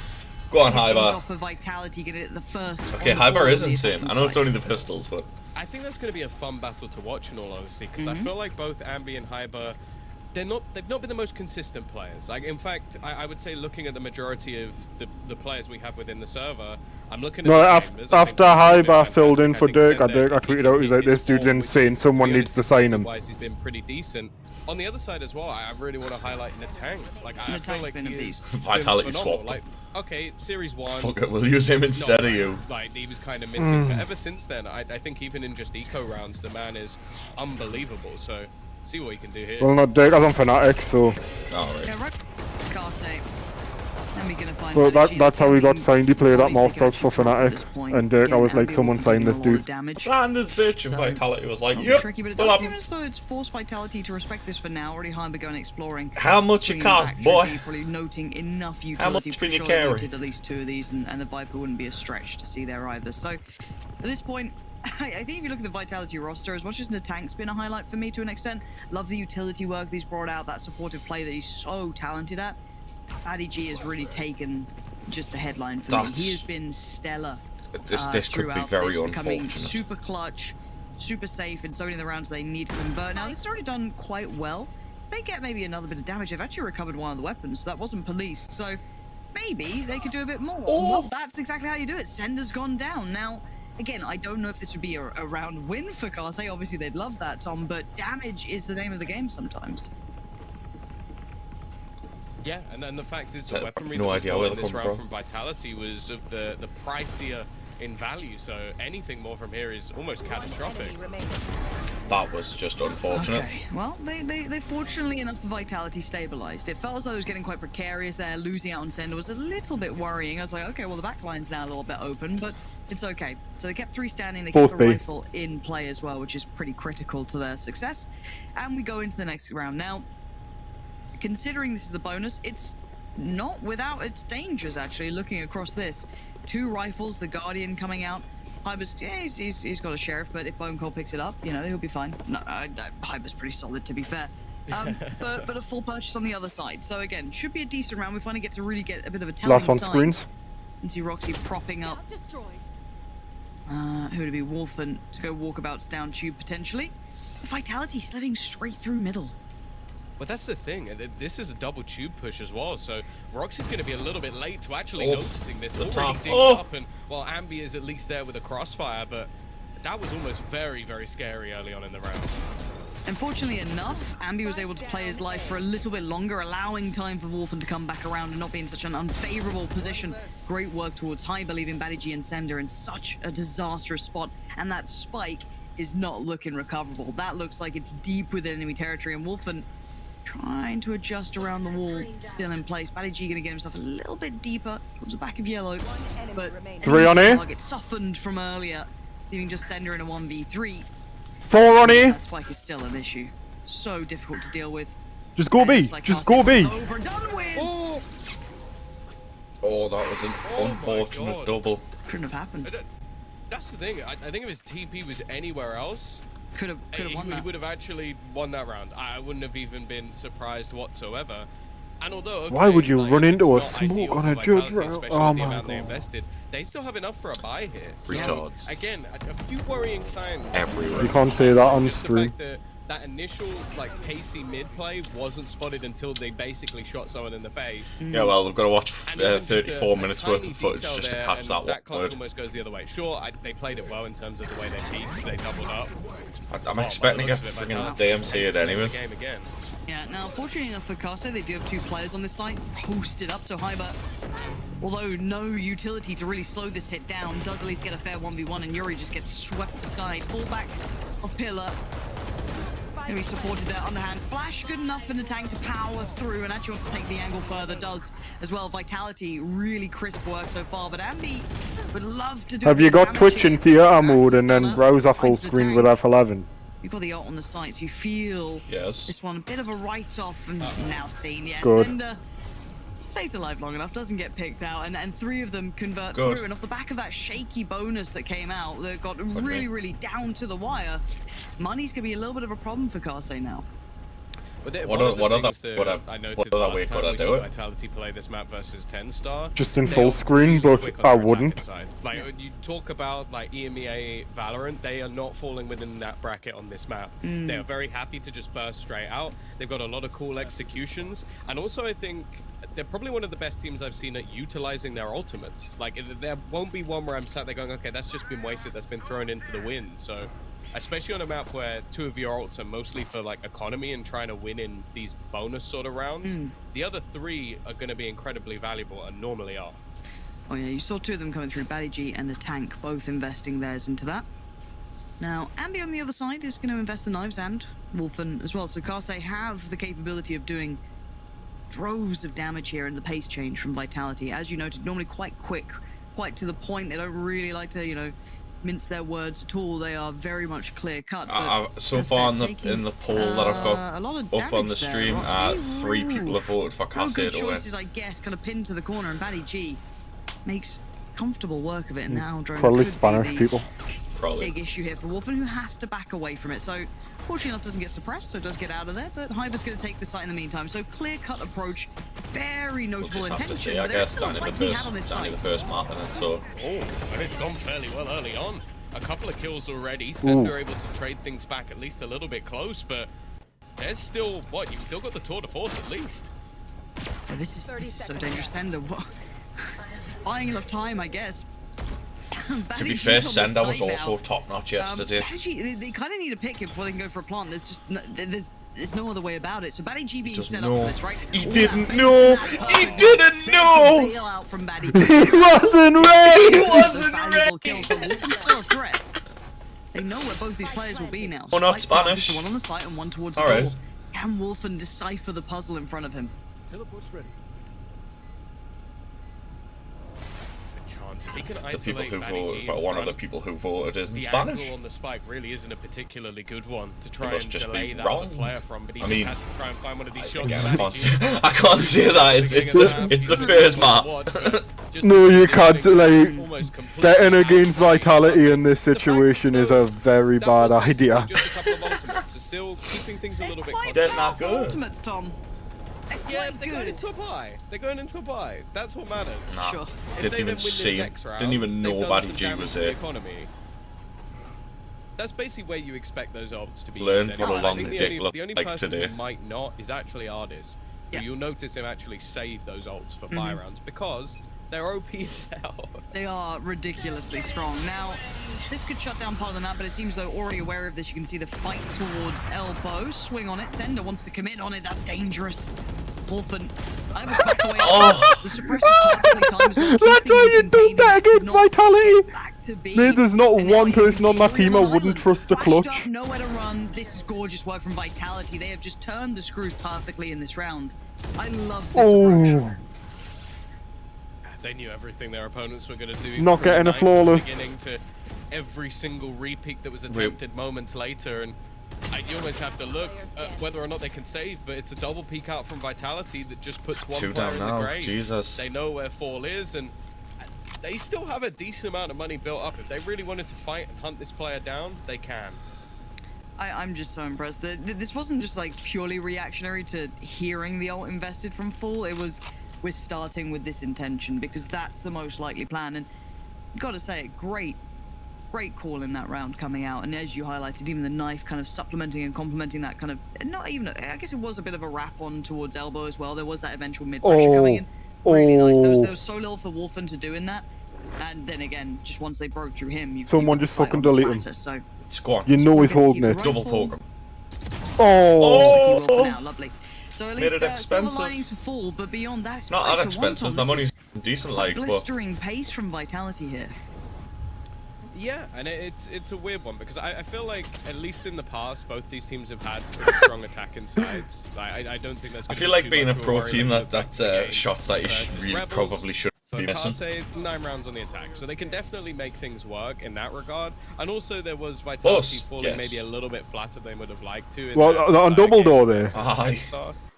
Go on, Goes Hyber. off of Vitality, get it at the first. Okay, on the board Hyber on is the insane. attacking I know it's side. only the pistols, but I think that's going to be a fun battle to watch in all honesty, because I feel like both Ambi and Hyber, they've not been the most consistent players. Like, in fact, I would say looking at the majority of the players we have within the server, I'm looking at No, the after gamers, I think Hyber Wolfen's been filled in for fantastic. I Dirk, think I Sender, tweeted out, he's if he like, can this hit dude's his form, insane, which, someone to be needs honest, to sign him. consistency-wise, he's been pretty decent. On the other side as well, I really want to highlight Natang. Like, I feel Natang's like been a he is beast. doing Vitality phenomenal. swap. Like, okay, Series 1. fuck it, we'll use him instead of you. Like, he was kind of missing, but ever since then, I think even in just eco rounds, the man is unbelievable. So, see what he can do here. Well, not Dirk, I was on Fnatic, so... Alright. Yeah, right. Kase. Then we're gonna find Well, Valorant. that's how he got signed. He played at Obviously, Masters for can actually Fnatic, point. and Dirk, I was like, Ambi someone will sign be this doing a lot dude. of damage. And this bitch, and So, Vitality was like, It'll be yep, tricky, but it we'll does have seem him. as though it's forced Vitality to respect this for now. Already Hyber going exploring. How much you Swinging cost, back boy? through B, probably noting enough How utility. much Pretty can you sure they carry? noted at least 2 of these, and the Viper wouldn't be a stretch to see there either. So, at this point, I think if you look at the Vitality roster, as much as Natank's been a highlight for me to an extent, love the utility work that he's brought out, that supportive play that he's so talented at. Paddy G has really taken just the headline for me. He has been stellar. This could be throughout very this, becoming unfortunate. super clutch, super safe in so many of the rounds they need to convert. Now, this has already done quite well. If they get maybe another bit of damage, they've actually recovered one of the weapons. That wasn't policed, so maybe they could do a bit more. Well, that's exactly how you do it. Sender's gone down. Now, again, I don't know if this would be a round win for Kase. Obviously, they'd love that, Tom, but damage is the name of the game sometimes. Yeah, and then the fact is the weaponry no that was idea bought where in they're this coming round from. from Vitality was of the pricier in value, so anything more from here is almost catastrophic. That was just unfortunate. Okay, well, they fortunately enough for Vitality stabilized. It felt as though it was getting quite precarious there. Losing out on Sender was a little bit worrying. I was like, okay, well, the back line's now a little bit open, but it's okay. So they kept 3 standing. They kept the rifle in play as well, which is pretty critical to their success. And we go into the next round. Now, considering this is the bonus, it's not without its dangers, actually, looking across this. 2 rifles, the Guardian coming out. Hyber's, yeah, he's got a sheriff, but if Bone Cold picks it up, you know, he'll be fine. No, Hyber's pretty solid, to be fair. But a full purchase on the other side. So again, should be a decent round. We finally get to really get a bit of a telling Last one sign. screens. And see Roxy propping up. Who would it be? Wolfen to go walkabouts down tube potentially. Vitality slipping straight through middle. But that's the thing, this is a double tube push as well, so Roxy's going to be a little bit late to actually noticing this. Already digged up, and while Ambi is at least there with a crossfire, but that was almost very, very scary early on in the round. Unfortunately enough, Ambi was able to play his life for a little bit longer, allowing time for Wolfen to come back around and not be in such an unfavorable position. Great work towards Hyber, leaving Badigi and Sender in such a disastrous spot, and that spike is not looking recoverable. That looks like it's deep within enemy territory, and Wolfen, Trying to adjust around the wall, still in place. BaddyG gonna get himself a little bit deeper towards the back of yellow, but 3 on A. Target softened from earlier, leaving just Sender in a 1v3. 4 on A. That spike is still an issue. So difficult to deal with. Just go B. Just go B. Oh, that was an unfortunate double. Shouldn't have happened. That's the thing. I think if his TP was anywhere else, could have won that. He would have actually won that round. I wouldn't have even been surprised whatsoever. And although, okay, why would you like, run into a it's not smoke ideal on a for judge Vitality, round? especially Oh the my amount they god. invested, they still have enough for a buy here. Retards. So, again, a few worrying signs. Everywhere. You can't say that on Just stream. the fact that initial like pacey mid play wasn't spotted until they basically shot someone in the face. Yeah, well, they've got to watch And even just 34 minutes worth of footage detail just to there, catch and that one clock word. almost goes the other way. Sure, they played it well in terms of the way they peaked, they doubled up. I'm expecting a freaking DMC it anyway. Game again. Yeah, now fortunately enough for Kase, they do have 2 players on this site, posted up, so Hyber, although no utility to really slow this hit down, does at least get a fair 1v1, and Yuri just gets swept aside. Fall back of Pillar. Maybe supported there, underhand flash, good enough for the tank to power through, and actually wants to take the angle further, does as well. Vitality, really crisp work so far, but Ambi would love to do. Have you got Twitch in theater mode and then browser full screen with F11? You've got the ult on the site, so you feel this one a bit of a write-off, and now seen, yes. Good. Sender stays alive long enough, doesn't get picked out, and 3 of them convert through, and off the back of that shaky bonus that came out, that got really down to the wire, money's gonna be a little bit of a problem for Kase now. What I noted last time we saw Vitality play this map versus 10-star. Just in full screen, but I wouldn't. Like, you talk about like EMEA Valorant, they are not falling within that bracket on this map. They are very happy to just burst straight out. They've got a lot of cool executions, and also I think they're probably one of the best teams I've seen at utilizing their ultimates. Like, there won't be one where I'm sat there going, okay, that's just been wasted, that's been thrown into the wind. So, especially on a map where 2 of your ults are mostly for like economy and trying to win in these bonus sort of rounds, the other 3 are going to be incredibly valuable and normally are. Oh yeah, you saw 2 of them coming through, BaddyG and the tank, both investing theirs into that. Now, Ambi on the other side is going to invest the knives, and Wolfen as well, so Kase have the capability of doing droves of damage here, and the pace change from Vitality, as you noted, normally quite quick, quite to the point. They don't really like to, you know, mince their words at all. They are very much clear cut. So far in the poll that I've got up on the stream, 3 people have voted for Kase to win. Good choices, I guess, kind of pinned to the corner, and BaddyG makes comfortable work of it, and now Drone probably could Spanish be people. Big issue here for Wolfen, who has to back away from it. So, fortunately enough, doesn't get suppressed, so it does get out of there. But Hyber's going to take the site in the meantime. So, clear-cut approach, very notable intention. But there's still a fight to be had on this site. The first map, and so. Oh, and it's gone fairly well early on. A couple of kills already. Sender able to trade things back at least a little bit close, but there's still what? You've still got the tour de force at least. Yeah, this is so dangerous. Sender, buying enough time, I guess. To be fair, Sender was also top-notch yesterday. They kind of need to pick him before they can go for a plant. There's just there's no other way about it. So BaddyG being set up for this, right? He didn't know. He didn't know. Bail out from He wasn't ready. He wasn't ready. Kill from Wolfen, still a threat. They know where both these players will be now. We're not Spanish. One on the site and one towards the goal. Can Wolfen decipher the puzzle in front of him? Teleport's ready. If he can The people who BaddyG voted, but one of the people who voted isn't the Spanish. angle on the spike really isn't a particularly good one to try must and just delay be that wrong. other player from, but he I just mean, has to try and find one of these shots. Again, I can't say that. It's the first map. No, you can't. Like, betting against Vitality in this situation is a very bad idea. Just a couple of ultimates, so still keeping things a little bit closer. They're not good. Ultimates, Tom. Yeah, they're going into a buy. They're going into a buy. That's what matters. Nah, Sure. didn't even see him. Didn't even know BaddyG was there. That's basically where you expect those odds to be. Learned used what a anyway. long I think dick the only like person today. who might not is actually Ardis. Yeah. You'll notice him actually save those ults for buy rounds because they're OP as hell. They are ridiculously strong. Now, this could shut down part of the map, but it seems though already aware of this. You can see the fight towards elbow. Swing on it. Sender wants to commit on it. That's dangerous. Wolfen, I would back away. The suppressor perfectly timed as well. That's why you do that against Vitality. Back to be. Mate, there's not And now one you can person on see that Ori team I on wouldn't island, trust to flashed clutch. Up, nowhere to run. This is gorgeous work from Vitality. They have just turned the screws perfectly in this round. I love this approach. They knew everything their opponents were going to do. Not getting a flawless. Beginning to every single repeat that was attempted moments later, and you almost have to look at whether or not they can save, but it's a double peek out from Vitality that just puts one player in the grave. Jesus. They know where Fall is, and they still have a decent amount of money built up. If they really wanted to fight and hunt this player down, they can. I'm just so impressed that this wasn't just like purely reactionary to hearing the ult invested from Fall. It was, we're starting with this intention because that's the most likely plan. And gotta say, great call in that round coming out. And as you highlighted, even the knife kind of supplementing and complementing that kind of, not even, I guess it was a bit of a wrap on towards elbow as well. There was that eventual mid pressure coming in. Really nice. There was so little for Wolfen to do in that. And then again, just once they broke through him, someone just fucking delete him. So Squad. You know he's holding it. Double poker. Oh! Now, lovely. So at least silver linings for Fall, but beyond that, it's not that expensive. The money's decent, like, but blistering pace from Vitality here. Yeah, and it's a weird one because I feel like at least in the past both these teams have had pretty strong attacking sides. I don't think that's. I feel like being a pro team that shots that you really probably should be missing. Say 9 rounds on the attack, so they can definitely make things work in that regard. And also there was Vitality falling maybe a little bit flatter than they would have liked to. Well, on double door there.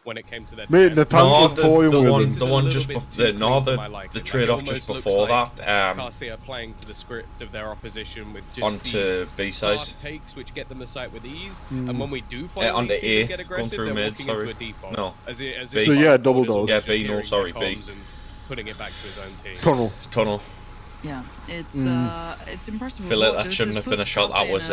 When it came to their mate, the tank was toying with him. The one just the trade-off just before that. Garcia playing to the script of their opposition with just onto B side fast takes, which get them the site with ease. Mm. And when we do finally see them get aggressive, they're walking into a default. No. As it, so yeah, double doors. Yeah, B. No, sorry, B. And putting it back to his own team. Tunnel. Yeah, it's impressive. I feel like that shouldn't have been a shot. That was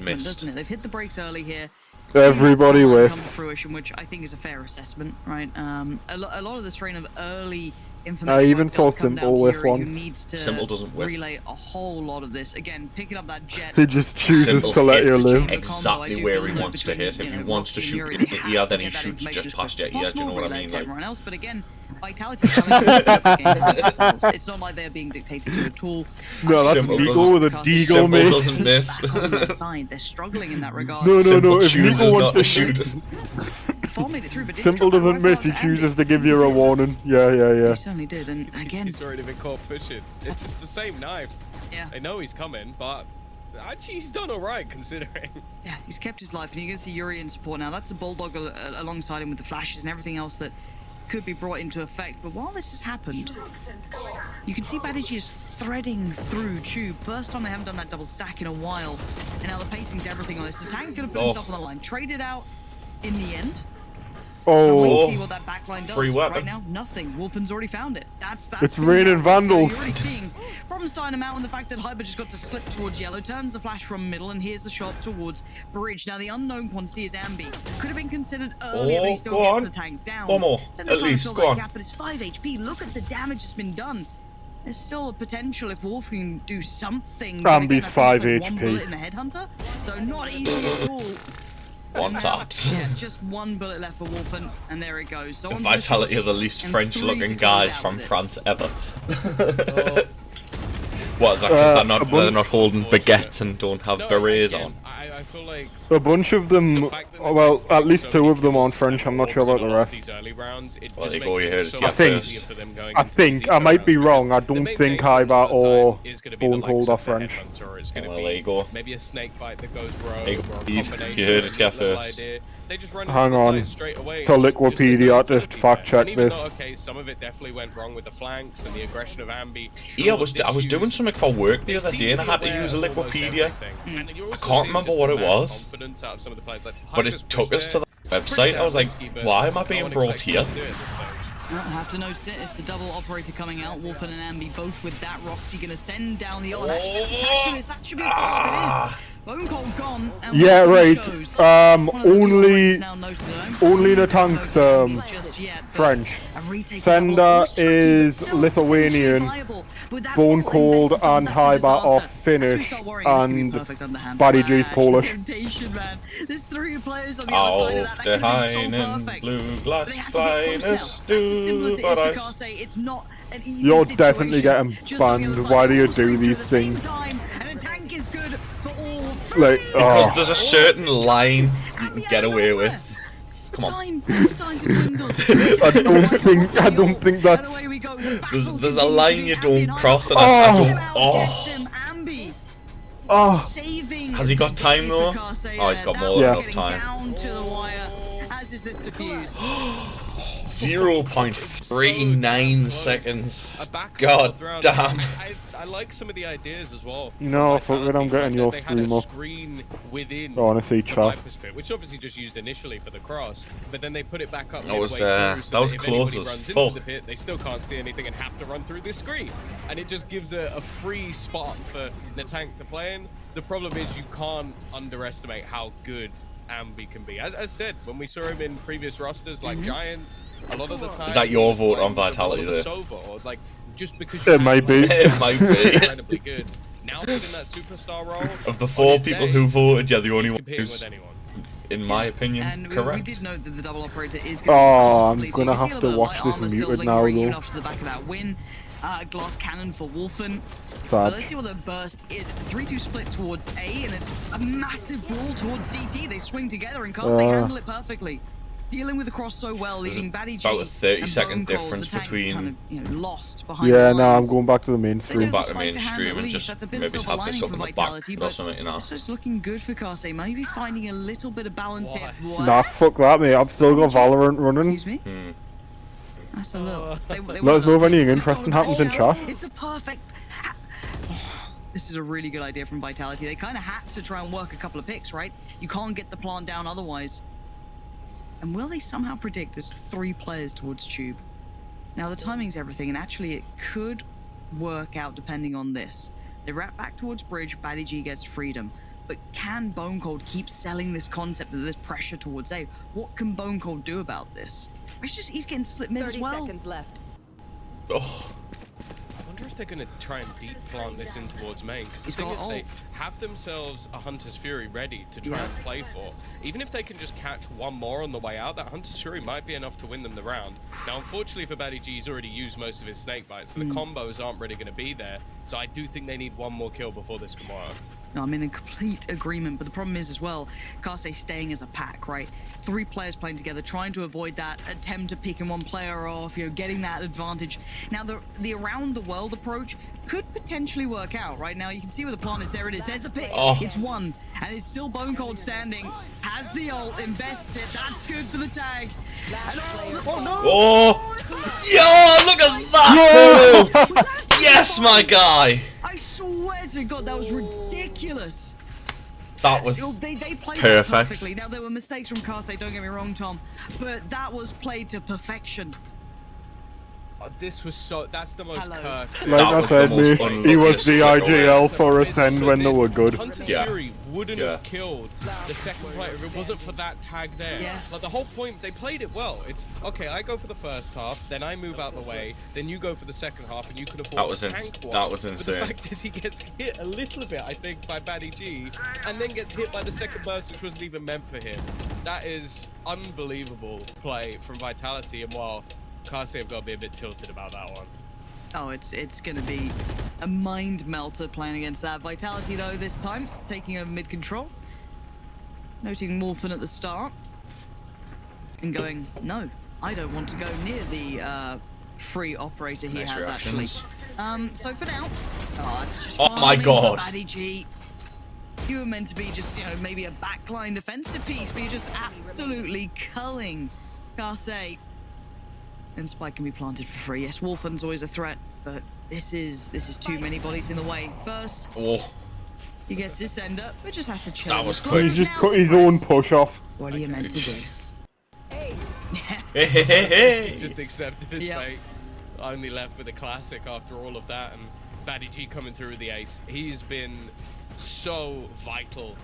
missed. Doesn't it? They've hit the brakes early here. Everybody with come to fruition, which I think is a fair assessment, right? A lot of the strain of early information. I even saw Simple with once. Simple doesn't whip. Relay a whole lot of this. Again, picking up that jet. He just chooses to let you live. Exactly where he wants to hit. If he wants to shoot in the ear, then he shoots just past your ear. Do you know what I mean? Like, everyone else, but again, Vitality it's not like they're being dictated to at all. No, that's Nico with a deagle, mate. Doesn't miss. They're struggling in that regard. No. If Nico wants to shoot, Fall made it through, but Simple doesn't miss. He chooses to give you a warning. Yeah. He certainly did, and again, he's already been caught pushing. It's the same knife. Yeah. I know he's coming, but actually he's done all right considering. Yeah, he's kept his life, and you're gonna see Yuri in support now. That's a Bulldog alongside him with the flashes and everything else that could be brought into effect. But while this has happened, you can see Badigi is threading through Tube. First time they haven't done that double stack in a while, and now the pacing's everything on this. The tank gonna put himself on the line, traded out in the end. Wait, see what that backline does. Right now, nothing. Wolfen's already found it. That's it's raining vandals. So you're already seeing problems starting him out, and the fact that Hyper just got to slip towards yellow, turns the flash from middle, and here's the shot towards bridge. Now the unknown quantity is Ambi. Could have been considered earlier, but he still gets the tank down. One more, at least. Go on. Gap, but it's 5 HP. Look at the damage that's been done. There's still a potential if Wolf can do something. Ambi's 5 HP. One bullet in the headhunter, so not easy at all. One taps. Yeah, just one bullet left for Wolfen, and there it goes. So Vitality are the least French-looking guys from France ever. What is that? Because they're not holding baguettes and don't have berets on. I feel like a bunch of them, well, at least 2 of them on French. I'm not sure about the rest. Well, there you go, you heard it. I think, I might be wrong. I don't think Hyber or Bonehold are French. Well, there you go. Maybe a snake bite that goes rogue. You heard it here first. Hang on. To Liquipedia to fact check this. Okay, some of it definitely went wrong with the flanks and the aggression of Ambi. Yeah, I was doing something for work the other day and I had to use a Liquipedia. I can't remember what it was, but it took us to the website. I was like, why am I being brought here? I have to notice it. It's the double operator coming out. Wolfen and Ambi both with that. Roxy gonna send down the ult. Actually, let's attack this. That should be a follow-up. It is. Bone Cold gone. And yeah, right. Only the tank's French. Sender is Lithuanian. Bone Cold and Hybar are Finnish, and Buddy G's Polish. Temptation, man. There's 3 players on the other side of that. That could be so perfect. Blue glass They have to get close now. That's as simple as it is for Karsei. It's not an easy You're situation. definitely getting banned. Why do you do these things? And a tank is good for all 3. Like, because there's a certain line you can get away with. Come on. I don't think that's. There's a line you don't cross, and I don't. Has he got time though? Oh, he's got more than enough time. 0.39 seconds. God damn. I like some of the ideas as well. No, fuck it, I'm getting your stream up. I want to see chat. Which obviously just used initially for the cross, but then they put it back up. That was if close anybody as runs fuck. into the pit, they still can't see anything and have to run through this screen. And it just gives a free spot for the tank to play in. The problem is you can't underestimate how good Ambi can be. As said, when we saw him in previous rosters like Giants, a lot of the time. Is that your vote on Vitality there? Or like just because it might be. It might be. Incredibly good. Now in that superstar role. Of the 4 people who voted, you're the only one competing who's, with anyone. in my opinion, and correct. We did note that the double operator is going to be costly, I'm gonna have to watch this muted now, though. Even after the back of that win. Glass cannon for Wolfen. Let's see what the burst is. It's a 3-2 split towards A, and it's a massive brawl towards CT. They swing together, and Karsei handle it perfectly. Dealing with the cross so well, leading Batty G about a 30-second Bone Cold, difference the tank between. kind of, lost behind Yeah, the no, I'm lines. going back to the mainstream. Back to mainstream and just maybe have this up in the back or something, you know. It's just looking good for Karsei. Maybe finding a little bit of balance here. Nah, fuck that, mate. I've still got Valorant running. Excuse me? That's a little. Let us know if anything interesting happens in chat. It's a perfect. This is a really good idea from Vitality. They kind of had to try and work a couple of picks, right? You can't get the plant down otherwise. And will they somehow predict there's 3 players towards Tube? Now the timing's everything, and actually it could work out depending on this. They wrap back towards Bridge, Batty G gets freedom. But can Bone Cold keep selling this concept that there's pressure towards A? What can Bone Cold do about this? It's just he's getting slipped mid as well. 30 seconds left. Oh. I wonder if they're going to try and deep plant this in towards main, because the thing is they have themselves a Hunter's Fury ready to try and play for. Even if they can just catch one more on the way out, that Hunter's Fury might be enough to win them the round. Now, unfortunately for Batty G, he's already used most of his snake bites, so the combos aren't really going to be there. So I do think they need one more kill before this can work. No, I'm in a complete agreement, but the problem is as well, Karsei staying as a pack, right? 3 players playing together, trying to avoid that attempt to picking one player off, getting that advantage. Now, the around the world approach could potentially work out. Right now, you can see where the plan is. There it is. There's the pick. It's 1, and it's still Bone Cold standing. Has the ult, invests it. That's good for the tag. And Yo, look at that! Yes, my guy. I swear to God, that was ridiculous. That was they played perfect. Perfectly. Now there were mistakes from Karsei, don't get me wrong, Tom, but that was played to perfection. This was that's the most cursed. Like I said, mate, he was the IGL for Ascend when they were good. Hunter's Fury wouldn't have killed the second player if it wasn't for that tag there. Like the whole point, they played it well. It's okay, I go for the first half, then I move out the way, then you go for the second half, and you can afford to tank one. That was insane. But the fact is he gets hit a little bit, I think, by Batty G, and then gets hit by the second burst, which wasn't even meant for him. That is unbelievable play from Vitality, and while Karsei have got to be a bit tilted about that one. Oh, it's going to be a mind melter playing against that. Vitality, though, this time, taking over mid-control. Noting Morphin at the start. And going, no, I don't want to go near the free operator he has, actually. So for now, it's just my God. Batty G. You were meant to be just, maybe a backline defensive piece, but you're just absolutely culling Karsei. And Spike can be planted for free. Yes, Wolfen's always a threat, but this is too many bodies in the way. First, he gets this ender, but just has to chill. That was quick. He's just put his own push off. What are you meant to do? He just accepted his fate. Only left with a classic after all of that, and Batty G coming through with the ace. He's been so vital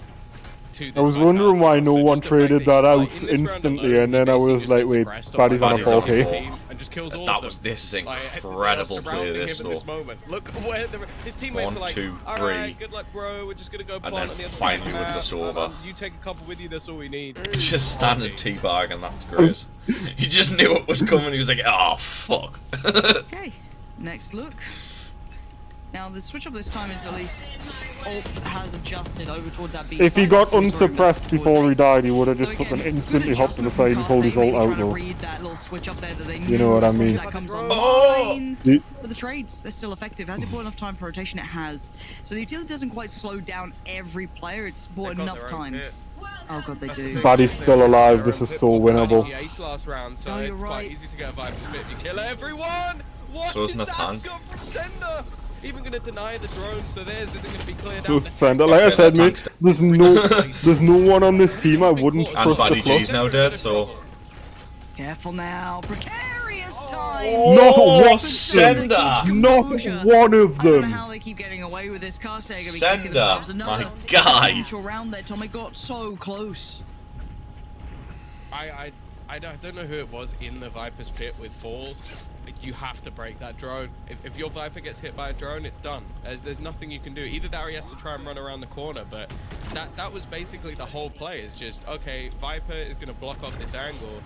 to this I was wondering why no so one just the fact traded that, that out like, in this round instantly, alone, and then I basically was just like, gets wait, aggressed Baddy's on a his 4K. team and just kills all That of was them. this is Like, incredible they are play. surrounding This him in though. this moment. Look where his teammates are like, 1, 2, 3. alright, good luck, bro. We're just gonna go plant then on the other side of the finally with map. this over. You take a couple with you. That's all we need. Just standing teabag, and that's great. He just knew it was coming. He was like, oh fuck. Okay, next look. Now the switch up this time is at least Alt has adjusted over towards that B If he side, got so he's already unsuppressed towards before A. he died, he would have So just again, fucking good instantly hopped to the adjustment side and from pulled his Castaic, ult out trying to though. read that little switch up there that they You know what I as long as mean. that comes Oh! online. The- But the trades, they're still effective. Has it bought enough time for rotation? It has. So the utility doesn't quite slow down every player. It's bought enough time. Oh god, they do. Baddy's still alive. This is so winnable. Ace last round, so Oh, you're it's right. quite easy to get a vibe split. You kill everyone. What So is isn't that it tank? shot from Sender? Even gonna deny the drone, so theirs isn't gonna be cleared Just out. send it. Like I said, mate, there's no one on this team I wouldn't And trust the Baddy G's flush. now dead, so. Careful now. Precarious time. Not Oh, one Sender! Not one of I don't know them. how they keep getting away with this. Castaic are kicking Sender, themselves. my Another guy. potential round there, Tommy got so close. I don't know who it was in the Viper's pit with Fall. You have to break that drone. If your Viper gets hit by a drone, it's done. There's nothing you can do. Either that or he has to try and run around the corner, but that was basically the whole play. It's just, okay, Viper is going to block off this angle,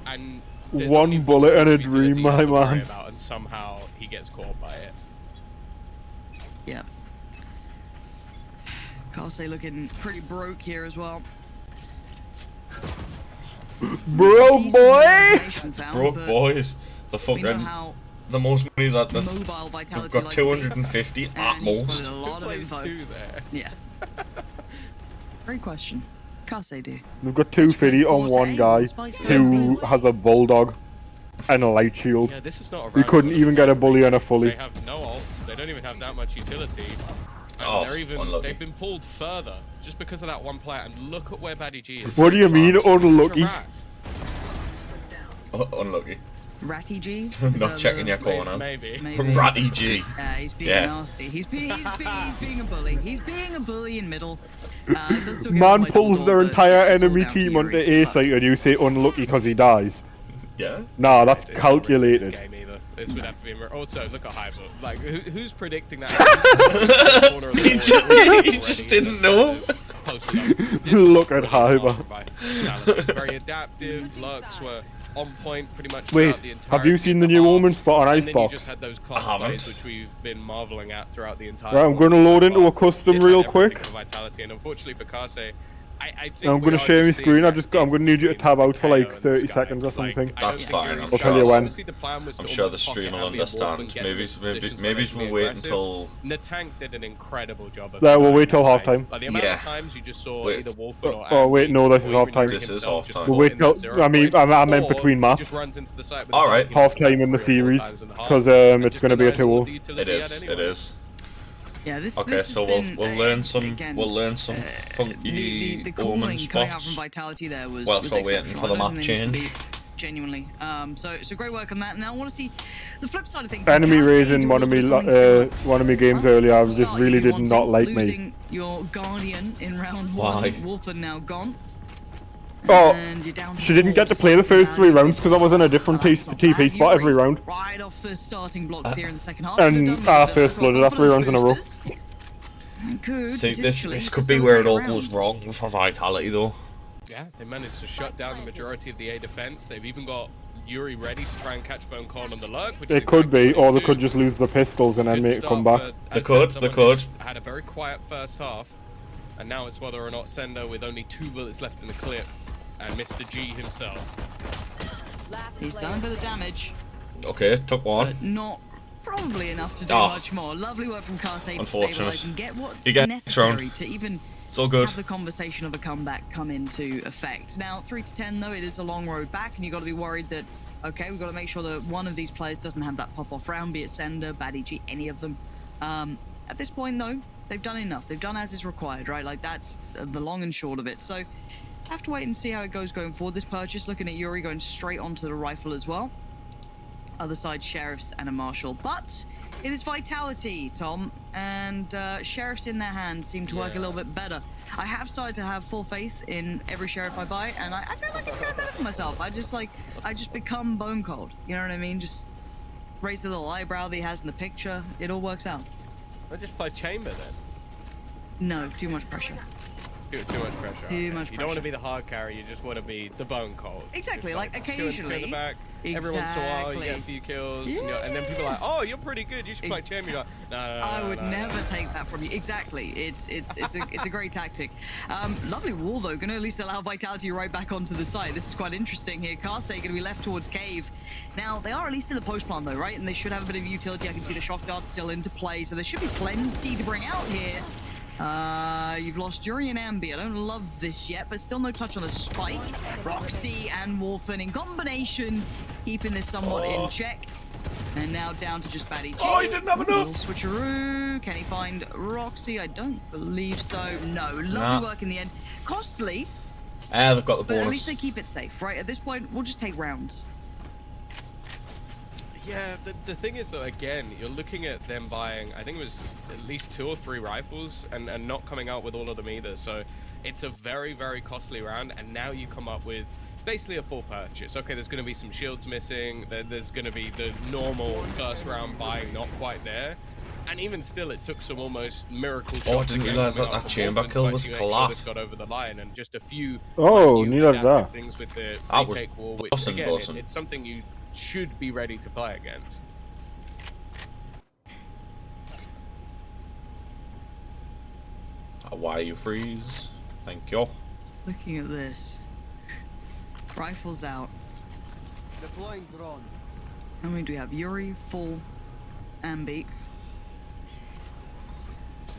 and there's only One bullet and a piece of utility dream, you have my to worry man. about, and somehow he gets caught by it. Yeah. Castaic looking pretty broke here as well. Bro, Decent boy! information found, Broke but boys. The we know fucking. how The most money that mobile they've vitality got likes to be. 250 at And he's most. spotted a lot of Plays info. two there. Yeah. Great question. Castaic do. They've got 250 on one guy who has a bulldog and a light shield. Yeah, this is not a He round couldn't for even them. get a bully and a They fully. have no ults. They don't even have that much utility. And Oh, they're even unlucky. they've been pulled further just because of that one player. And look at where Baddy G is. What do you mean, Such a unlucky? rat. Unlucky. Ratty G? Not checking your corners. Maybe. Ratty G. He's being Yeah. nasty. He's being a bully. He's being a bully in middle. It does still get Man my pulls double, their but entire it's all enemy down to team onto Yuri. A site and you say unlucky because he dies. Yeah. Nah, that's It's not really calculated. This game either. This would have to be. Also, look at Hyper. Like, who's predicting that? Corner of the wall He just didn't know. Posted up. This Look was at really Hyper. awesome by Vitality. Very adaptive. Lurks were on point pretty much Wait, throughout the entire. have you seen the new Omen spot on And then you Icebox? just had those I haven't. cosplays which we've been marveling at throughout the entire. Right, I'm gonna tournament load so into far. a custom This had real everything quick. for Vitality, and unfortunately for Castaic, I think I'm we gonna are share my just seeing screen. that I'm gonna need you to difference tab out for like between 30 KO and seconds or Sky. Like, something. I don't That's think fine, Yuri's I'll tell you strong. when. Obviously, the plan was I'm to sure the almost stream pocket will Abby and Wolf understand. and get Maybe into positions where maybe they can we'll be wait aggressive. until. Natank did an incredible job of Yeah, we'll that wait in till this halftime. phase. Like, the amount Yeah. of times you just saw Wait. either Wolfen or Oh, wait, Abby no, this is or even halftime. Yuri This is himself just halftime. caught We'll wait in that till. zero I meant or between he maps. just runs into the site with All his right. own Half kills time in the 3 or 4 series times in the half, because and it's just gonna be a denies all 2-0. the It utility he had is. It anyway. is. Yeah, this Okay, has so been, we'll learn some. again, We'll learn some funky the Omen calling coming out from spots. Vitality there was, Whilst was we're waiting exceptional. for the I don't map think they missed a change. beat, genuinely. So great work on that. Now I want to see the flip side of things. Enemy Castaic raising do a one of me little bit something similar. one of my games earlier. I just Start really you did wanting, not like me. losing your Guardian in round one. Why? Wolfen now gone. Oh, And you're down to she didn't get to play the first 3 rounds because I was in a different TP spot every round. Right off the starting blocks here in the second half. And They've done with first blooded after 3 rounds in a row. Could See, this potentially could be where it all facilitate a goes round. wrong for Vitality, though. Yeah, they managed to shut down the majority of the A defense. They've even got Yuri ready to try and catch Bone Con on the lurk. Which is It could exactly be, what or they do. could just lose the pistols and then Good make it start come back. for- They as could, said, they someone could. who's had a very quiet first half, and now it's whether or not Sender with only 2 bullets left in the clip, and Mr. G himself. He's done a bit of damage, Okay, took one. but not probably enough to do Oh. much more. Lovely work from Castaic to Unfortunate. stabilize and get what's You get necessary thrown. to even It's all good. have the conversation of a comeback come into effect. Now, 3 to 10 though, it is a long road back, and you've got to be worried that, okay, we've got to make sure that one of these players doesn't have that pop-off round, be it Sender, Baddy G, any of them. At this point though, they've done enough. They've done as is required, right? Like, that's the long and short of it. So, have to wait and see how it goes going forward. This purchase, looking at Yuri going straight onto the rifle as well. Other side, Sheriffs and a Marshal. But it is Vitality, Tom, and Sheriffs in their hands seem to work a little bit better. I have started to have full faith in every Sheriff I buy, and I feel like it's going better for myself. I just become bone cold. You know what I mean? Just raise the little eyebrow that he has in the picture. It all works out. I just play Chamber then. No, too much pressure. Too much pressure. Too much pressure. You don't want to be the hard carry, you just want to be the bone cold. Exactly, Just like occasionally. To the back. Every once in a while you get a few kills, and then people are like, oh, you're pretty good, you should play champion. You're like, no, I would never take that from you. Exactly, it's a great tactic. Lovely wall though, gonna at least allow Vitality right back onto the side. This is quite interesting here. Karsei gonna be left towards Cave. Now they are at least in the post plant though, right? And they should have a bit of utility. I can see the shock dart still into play, so there should be plenty to bring out here. You've lost Yuri and Ambi. I don't love this yet, but still no touch on the spike. Roxy and Wolfen in combination, keeping this somewhat in check. And now down to just Batty G. Oh, he didn't have enough! Switcheroo. Can he find Roxy? I don't believe so. No. Lovely work in the end. Costly. They've got the bonus. But at least they keep it safe, right? At this point, we'll just take rounds. Yeah, the thing is though, again, you're looking at them buying, I think it was at least 2 or 3 rifles and not coming out with all of them either. So it's a very, very costly round, and now you come up with basically a full purchase. Okay, there's going to be some shields missing, there's going to be the normal first round buying not quite there. And even still, it took some almost miracle shots. Oh, I didn't realise that chamber kill was collapsed. Got over the line, and just a few things with the retake wall, which again, it's something you should be ready to play against. Why you freeze? Thank you. Looking at this. Rifles out. Deploying drone. How many do we have? Yuri, full, Ambi.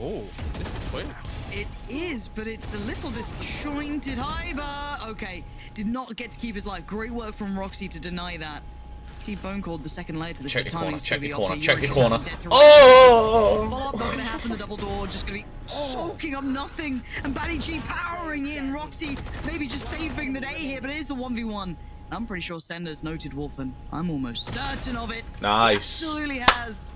Oh, this is quick. It is, but it's a little disjointed. Hyber! Okay, did not get to keep his life. Great work from Roxy to deny that. T-Bone called the second layer to this. Check your corner, check your corner, check your corner. Oh! Follow-up not gonna happen, the double door just gonna be soaking up nothing. And Batty G powering in. Roxy maybe just saving the day here, but it is the 1v1. I'm pretty sure Sender's noted Wolfen. I'm almost certain of it. Nice. He absolutely has.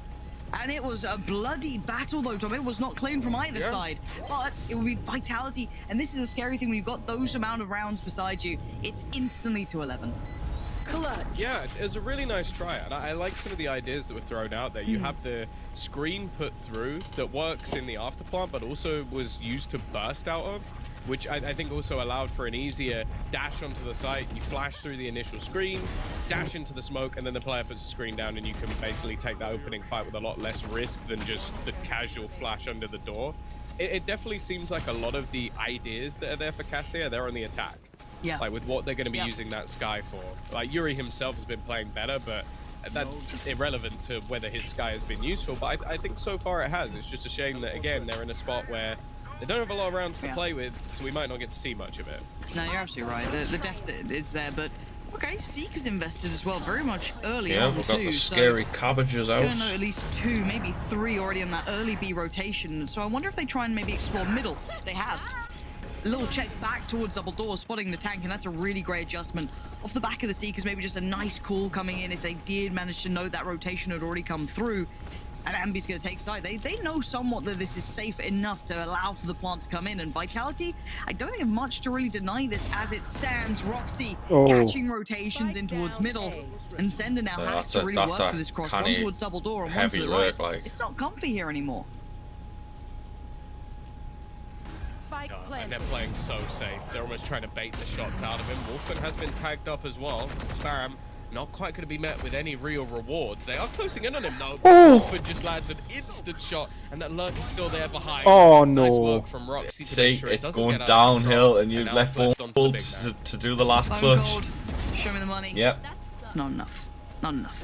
And it was a bloody battle though, Tom. It was not clean from either side, but it would be Vitality. And this is the scary thing when you've got those amount of rounds beside you. It's instantly to 11. Clutch. Yeah, it was a really nice try, and I like some of the ideas that were thrown out there. You have the screen put through that works in the afterplant, but also was used to burst out of, which I think also allowed for an easier dash onto the site. You flash through the initial screen, dash into the smoke, and then the player puts the screen down, and you can basically take that opening fight with a lot less risk than just the casual flash under the door. It definitely seems like a lot of the ideas that are there for Cassia, they're on the attack. Yeah. Like with what they're going to be using that Sky for. Like Yuri himself has been playing better, but that's irrelevant to whether his Sky has been useful. But I think so far it has. It's just a shame that, again, they're in a spot where they don't have a lot of rounds to play with, so we might not get to see much of it. No, you're absolutely right. The deficit is there, but okay, Seek is invested as well, very much early on we've too. got the scary cabbages out. I don't know, at least 2, maybe 3 already in that early B rotation. So I wonder if they try and maybe explore middle. They have. A little check back towards double door, spotting the tank, and that's a really great adjustment. Off the back of the Seekers, maybe just a nice call coming in if they did manage to know that rotation had already come through. And Ambi's going to take side. They know somewhat that this is safe enough to allow for the plant to come in. And Vitality, I don't think have much to really deny this as it stands. Roxy catching rotations in towards middle. And Sender now has to really work for this cross. One towards double door and one to the right. Like. It's not comfy here anymore. And they're playing so safe. They're almost trying to bait the shots out of him. Wolfen has been tagged up as well. Spam not quite going to be met with any real rewards. They are closing in on him though. Wolfen just lands an instant shot, and that lurk is still there behind. Oh no! Nice work from Roxy to make sure it's going downhill, and you left one to do the last clutch. Gold. Show me the money. Yep. It's not enough. Not enough.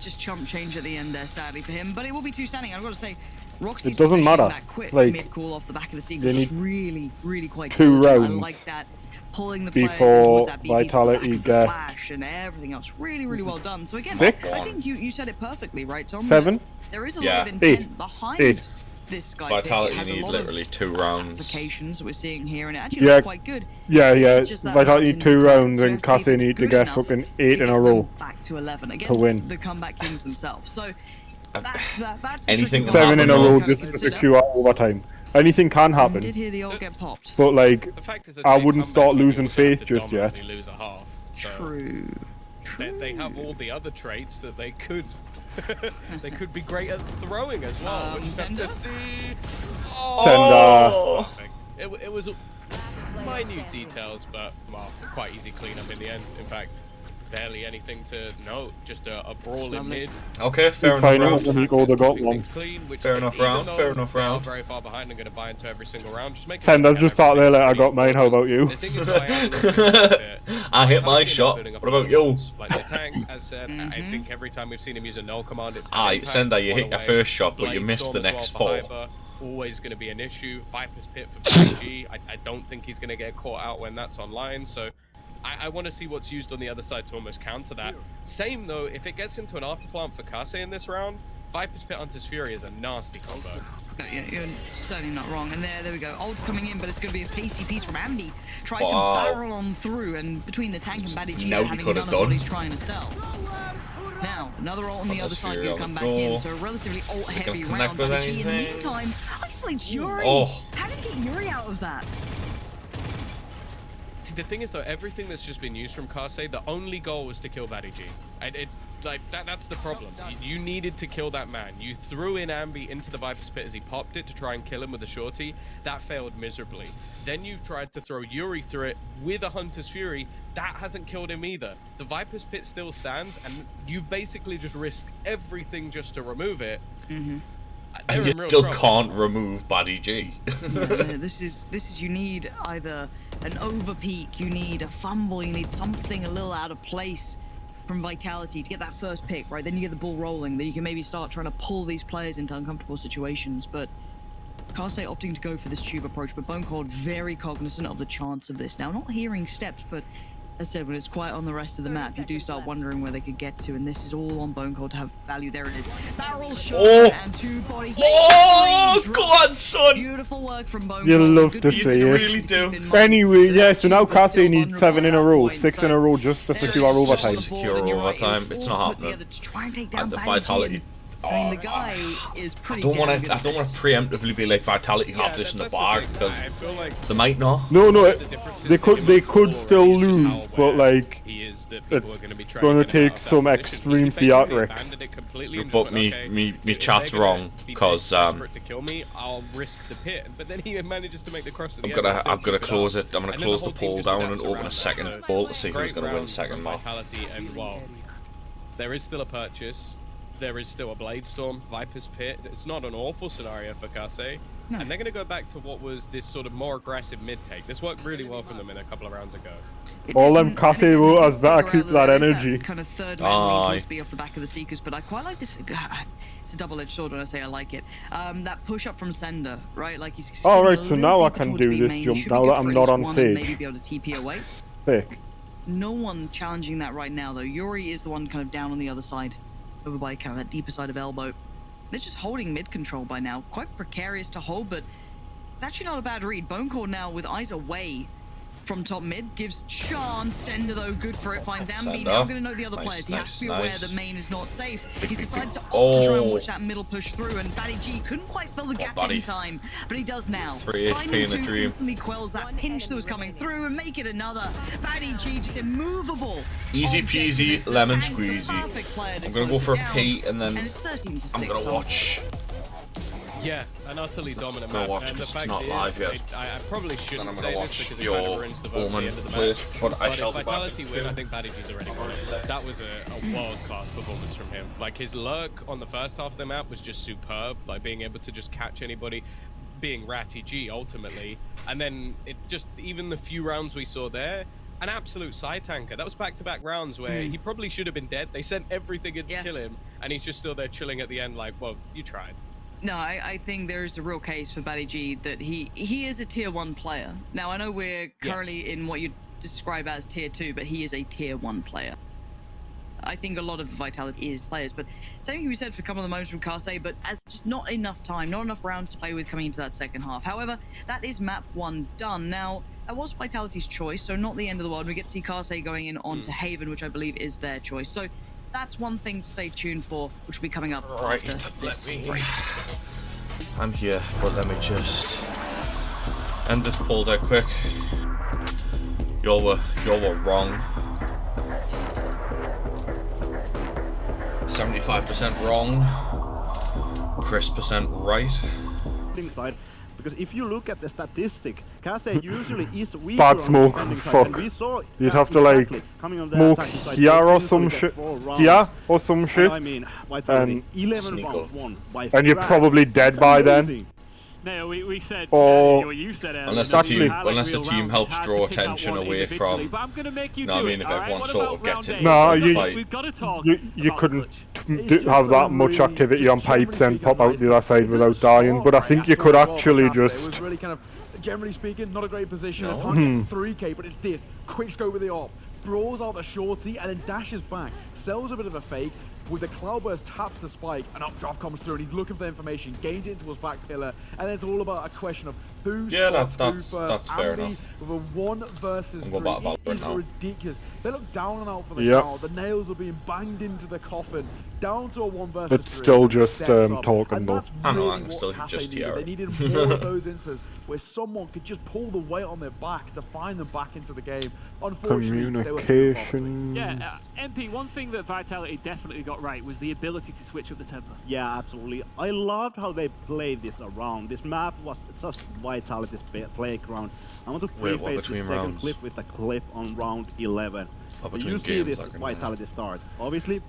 Just chump change at the end there, sadly for him. But it will be 2 standing. I've got to say, Roxy's it doesn't matter. That quick like, mid-call off the back of the sequence was really, really quite 2 good. rounds I like that. Pulling the players before towards that Vitality get flash and everything else. Really, really well done. So again, 6? I think you said it perfectly, right, Tom? 7? There is a lot of intent behind this guy Vitality has need a lot literally of 2 rounds. applications that we're seeing here, and it actually looks quite good. Yeah, It's just that Vitality mountain 2 to rounds, climb, and so we have to see Cassie if it's need to good get enough fucking to 8 in get a them row back to 11 to against win. the Comeback Kings themselves. So that's Anything the 7 in a row kind of just to consider. secure overtime. Anything can happen. Did hear the ult get popped. But like, The fact is that I they wouldn't come start back, you losing also have faith to just yet. dominantly lose a half. So True. They have all the other traits that they could they could be great at throwing as well. We'll just have to see. Oh! It was minute details, but well, quite easy cleanup in the end. In fact, barely anything to note. Just a brawl in mid. Okay, fair enough round. Fair enough round. Fair enough round. Very far behind. I'm going to buy into every single round. Just make Senda's just out there like, I got mine, how about you? I hit my shot. What about you? Like the tank, as said, I think every time we've seen him use a null command, it's Senda, you hit your first shot, but you missed the next 4. Always going to be an issue. Viper's Pit for PG. I don't think he's going to get caught out when that's online, so I want to see what's used on the other side to almost counter that. Same though, if it gets into an afterplant for Kase in this round, Viper's Pit Hunter's Fury is a nasty combo. Yeah, you're certainly not wrong. And there we go. Ult's coming in, but it's going to be a pacey piece from Ambi. Tries to barrel on through, and between the tank and Baddy G, having none of what he's trying to sell. Now, another ult on the other side going to come back in, so a relatively ult-heavy round. Baddy G, in the meantime, isolates Yuri. How did he get Yuri out of that? See, the thing is though, everything that's just been used from Kase, the only goal was to kill Baddy G. That's the problem. You needed to kill that man. You threw in Ambi into the Viper's Pit as he popped it to try and kill him with a shorty. That failed miserably. Then you've tried to throw Yuri through it with a Hunter's Fury. That hasn't killed him either. The Viper's Pit still stands, and you basically just risked everything just to remove it. And you still can't remove Baddy G. Yeah, this is you need either an over peak, you need a fumble, you need something a little out of place from Vitality to get that first pick, right? Then you get the ball rolling, then you can maybe start trying to pull these players into uncomfortable situations. But Kase opting to go for this tube approach, but Bone Cold very cognizant of the chance of this. Now, not hearing steps, but as I said, when it's quiet on the rest of the map, you do start wondering where they could get to, and this is all on Bone Cold to have value. There it is. Barrel shot and 2 bodies. Oh, go on, son! Beautiful work from Bone Cold. You love to see it. Really do. Anyway, yeah, so now Kase needs 7 in a row, 6 in a row just to secure overtime. Secure overtime. It's not happening. To try and take down The Vitality. I mean, the guy is pretty. I don't want to preemptively be like Vitality have this in the bag because they might not. No, they could still lose, but like it's going to take some extreme theatrics. But me chat's wrong because to kill me, I'll risk the pit. But then he manages to make the cross. I'm gonna close it. I'm gonna close the poll down and open a second poll to see who's gonna win second map. And well, there is still a purchase. There is still a Blade Storm, Viper's Pit. It's not an awful scenario for Kase. No. And they're going to go back to what was this sort of more aggressive mid-take. This worked really well for them in a couple of rounds ago. All them Kase voters better keep that energy. Kind of third man lead be off the back of the Seekers, but I quite like this. It's a double-edged sword when I say I like it. That push-up from Senda, right? Like he's alright, so now I can do this jump now that I'm not on stage. Maybe be able to TP away. Sick. No one challenging that right now, though. Yuri is the one kind of down on the other side. Over by kind of that deeper side of elbow. They're just holding mid control by now. Quite precarious to hold, but it's actually not a bad read. Bone Cold now with eyes away from top mid gives chance. Sender though, good for it. Finds Ambi. Now going to know the other players. He has to be aware that main is not safe. He decides to opt to try and watch that middle push through, and Baddy G couldn't quite fill the gap in time, but he does now. 3 HP in a dream. Instantly quells that pinch that was coming through and make it another. Baddy G just immovable. Easy peasy, lemon squeezy. I'm gonna go for a P and then I'm gonna watch. Yeah, an utterly dominant map. And the fact not is, live yet. I probably shouldn't say this because it your kind of ruins the vote at the end of the match. But if Vitality win, I think Baddy G's already won it. That was a world-class performance from him. Like, his lurk on the first half of the map was just superb. Like, being able to just catch anybody, being Ratty G ultimately. And then it just, even the few rounds we saw there, an absolute side tanker. That was back-to-back rounds where he probably should have been dead. They sent everything in to kill him, and he's just still there chilling at the end like, well, you tried. No, I think there's a real case for Baddy G that he is a tier 1 player. Now, I know we're currently in what you describe as tier 2, but he is a tier 1 player. I think a lot of the vitality is players, but same thing we said for a couple of the moments from Kase, but as just not enough time, not enough rounds to play with coming into that second half. However, that is map 1 done. Now, that was Vitality's choice, so not the end of the world. We get to see Kase going in onto Haven, which I believe is their choice. So that's one thing to stay tuned for, which will be coming up after this break. I'm here, but let me just end this poll there quick. Y'all were wrong. 75% wrong. Chris % right. Side, because if you look at the statistic, Kase usually is weaker Bad on smoke. the defending side, Fuck. and we saw You'd have to like smoke here or some shit. Yeah, or some shit. I mean, Vitality, 11 rounds won by and you're probably dead by then. No, we said, or you said unless the team helps draw attention away from, but I'm gonna make you no, do I mean, if everyone sort of gets it. No, we've got to talk. You couldn't have that much activity on pipes and pop out the other side without dying, but I think you could actually just... It was really kind of, generally speaking, not a great position. The time gets 3k, but it's this. Quick scope with the AWP. Brawls out the shorty and then dashes back. Sells a bit of a fake. With the Cloudburst, taps the spike, an updraft comes through, and he's looking for the information, gains it into his back pillar, and then it's all about a question of who starts who first. That's fair enough. With a 1 versus 3, it is ridiculous. They look down and out for the crowd. The nails are being banged into the coffin, down to a 1 versus 3. It's still just talking though. I know, I'm still just here. They needed more of those instances where someone could just pull the weight on their back to find them back into the game. Unfortunately, they were Yeah, MP, one thing that Vitality definitely got right was the ability to switch up the tempo. Yeah, absolutely. I loved how they played this around. This map was just Vitality's playground. I want to preface the second clip with a clip on round 11. You see this Vitality start. Obviously,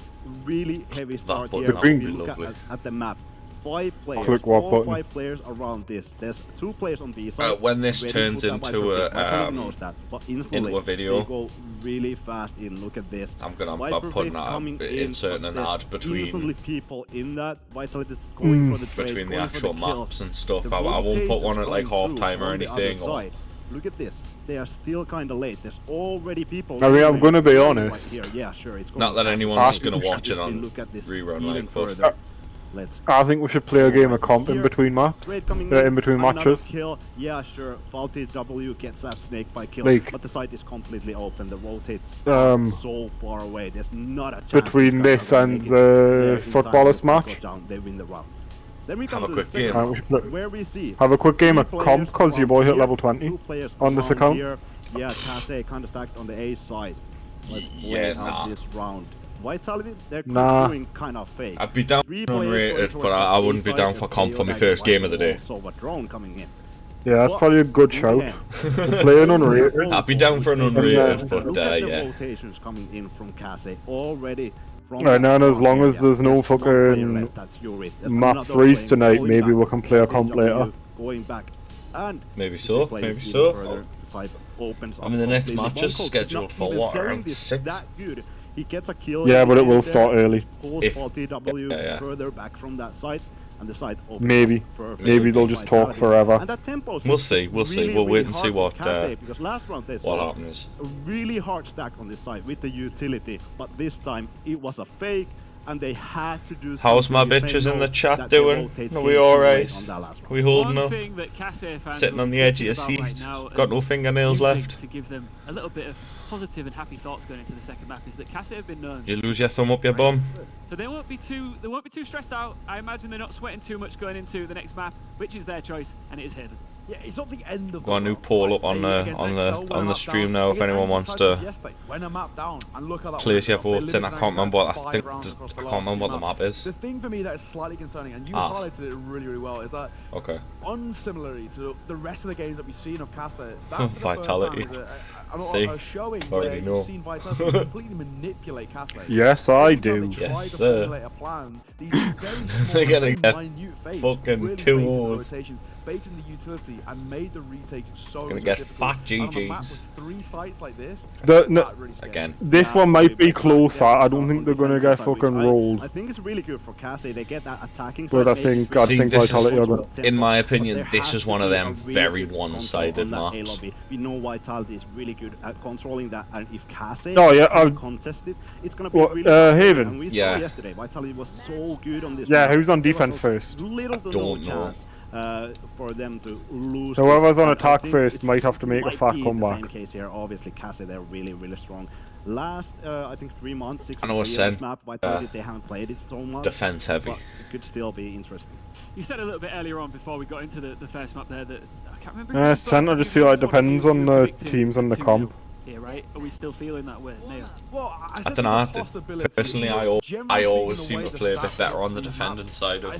really heavy start here. If you look at the map. 5 players, all 5 players around this. There's 2 players on B side. When this turns into a video, they go really fast in. Look at this. I'm putting inserting an ad between people in that. Vitality is going for the trades, between the actual maps and stuff. I won't put one at like half time or anything. Look at this. They are still kind of late. There's already people. I mean, I'm gonna be honest. Right here. Yeah, sure. It's not that anyone's gonna watch it on rerun like further. I think we should play a game of comp in between maps, in between matches. Kill. Yeah, sure. Faulty W gets that snake by kill, but the site is completely open. The rotates so far away. There's not a chance. Between this and the footballers match, they win the round. Then we have a quick game. Where we see have a quick game of comp because your boy hit level 20 on this account. Here. Yeah, Kase kind of stacked on the A side. Let's play out this round. Vitality, they're doing kind of fake. I'd be down for unrated, but I wouldn't be down for comp for my first game of the day. So a drone coming in. Yeah, that's probably a good shout. Play an unrated. I'd be down for an unrated, but look at the yeah. rotations coming in from Kase already. And then as long as there's no fucking map 3s tonight, maybe we can play a comp later. Going back. And maybe so, maybe so. I mean, the next match is scheduled for what, around 6? He gets a kill. Yeah, but it will start early. Further back from that side, and the side maybe they'll just talk forever. And that tempo we'll see. We'll wait and see what because last round they saw happens. A really hard stack on this side with the utility, but this time it was a fake. And they had to do how's my bitches in the chat doing? Are we alright? We holding up? Sitting on the edge of your seat. Got no fingernails left. To give them a little bit of positive and happy thoughts going into the second map is that Kase have been known. You lose your thumb up your bum. So they won't be too stressed out. I imagine they're not sweating too much going into the next map, which is their choice, and it is Haven. Yeah, it's not the end of got a new poll up on the stream now if anyone wants to place your votes in. I can't remember what what the map is. The thing for me that is slightly concerning, and you highlighted it really, really well, is that unsimilarly to the rest of the games that we've seen of Kase, that Vitality. A showing where you've seen Vitality completely manipulate Kase. Yes, I do. Yes, sir. These very small, they're gonna get minute fakes, fucking really 2 hours. Baiting the utility Vitality and made the retakes so Gonna get difficult. fat And on a map GGs. with 3 sites like this, Again. This one might be closer. I don't think they're gonna get fucking rolled. I think it's really good for Cassie. They get that attacking But side. I think Vitality are gonna. In my opinion, this is one of them very one-sided maps. We know Vitality is really good at controlling that, and if Cassie can contest it, it's gonna be really Haven. And we saw yesterday, Vitality was so good on this. Yeah, who's on defense first? Little to no chance for them to lose. Whoever's this. on attack I think first it's might have to make a fat comeback. The same case here. Obviously, Cassie, they're really, really strong. Last, I think 3 months, 6 I know months, what map, Vitality, they haven't played it so much. Defense heavy. But it could still be interesting. You said a little bit earlier on before we got into the first map there that I can't remember. I just feel like it depends on the teams and the comp. Here, right? Are we still feeling that way, Neil? Well, I don't know. Personally, I always seem to play a bit better on the defending side of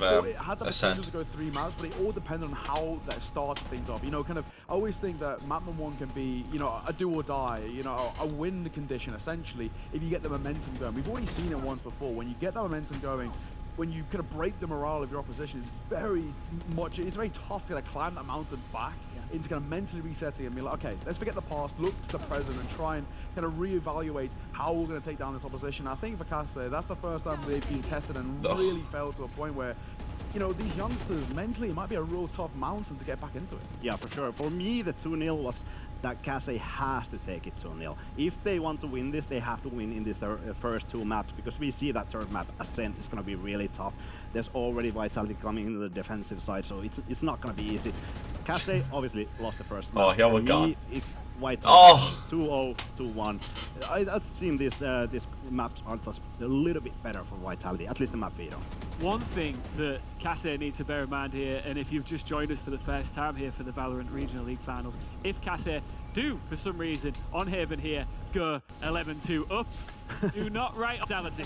Ascent. To go 3 maps, but it all depends on how that starts things off. You know, kind of. I always think that map number 1 can be, you know, a do or die. You know, a win condition essentially. If you get the momentum going, we've already seen it once before. When you get that momentum going, when you kind of break the morale of your opposition, it's very tough to kind of climb that mountain back into kind of mentally resetting and be like, okay, let's forget the past, look to the present, and try and kind of reevaluate how we're going to take down this opposition. I think for Cassie, that's the first time they've been tested and really fell to a point where, you know, these youngsters mentally, it might be a real tough mountain to get back into it. Yeah, for sure. For me, the 2-0 was that Cassie has to take it 2-0. If they want to win this, they have to win in this first 2 maps, because we see that third map, Ascent, is going to be really tough. There's already Vitality coming into the defensive side, so it's not going to be easy. Cassie obviously lost the first map. Oh, here we go. It's Vitality 2-0, 2-1. I've seen these maps are just a little bit better for Vitality, at least the map Vito. One thing that Cassie needs to bear in mind here, and if you've just joined us for the first time here for the Valorant Regional League Finals, if Cassie do, for some reason, on Haven here, go 11-2 up, do not write Vitality.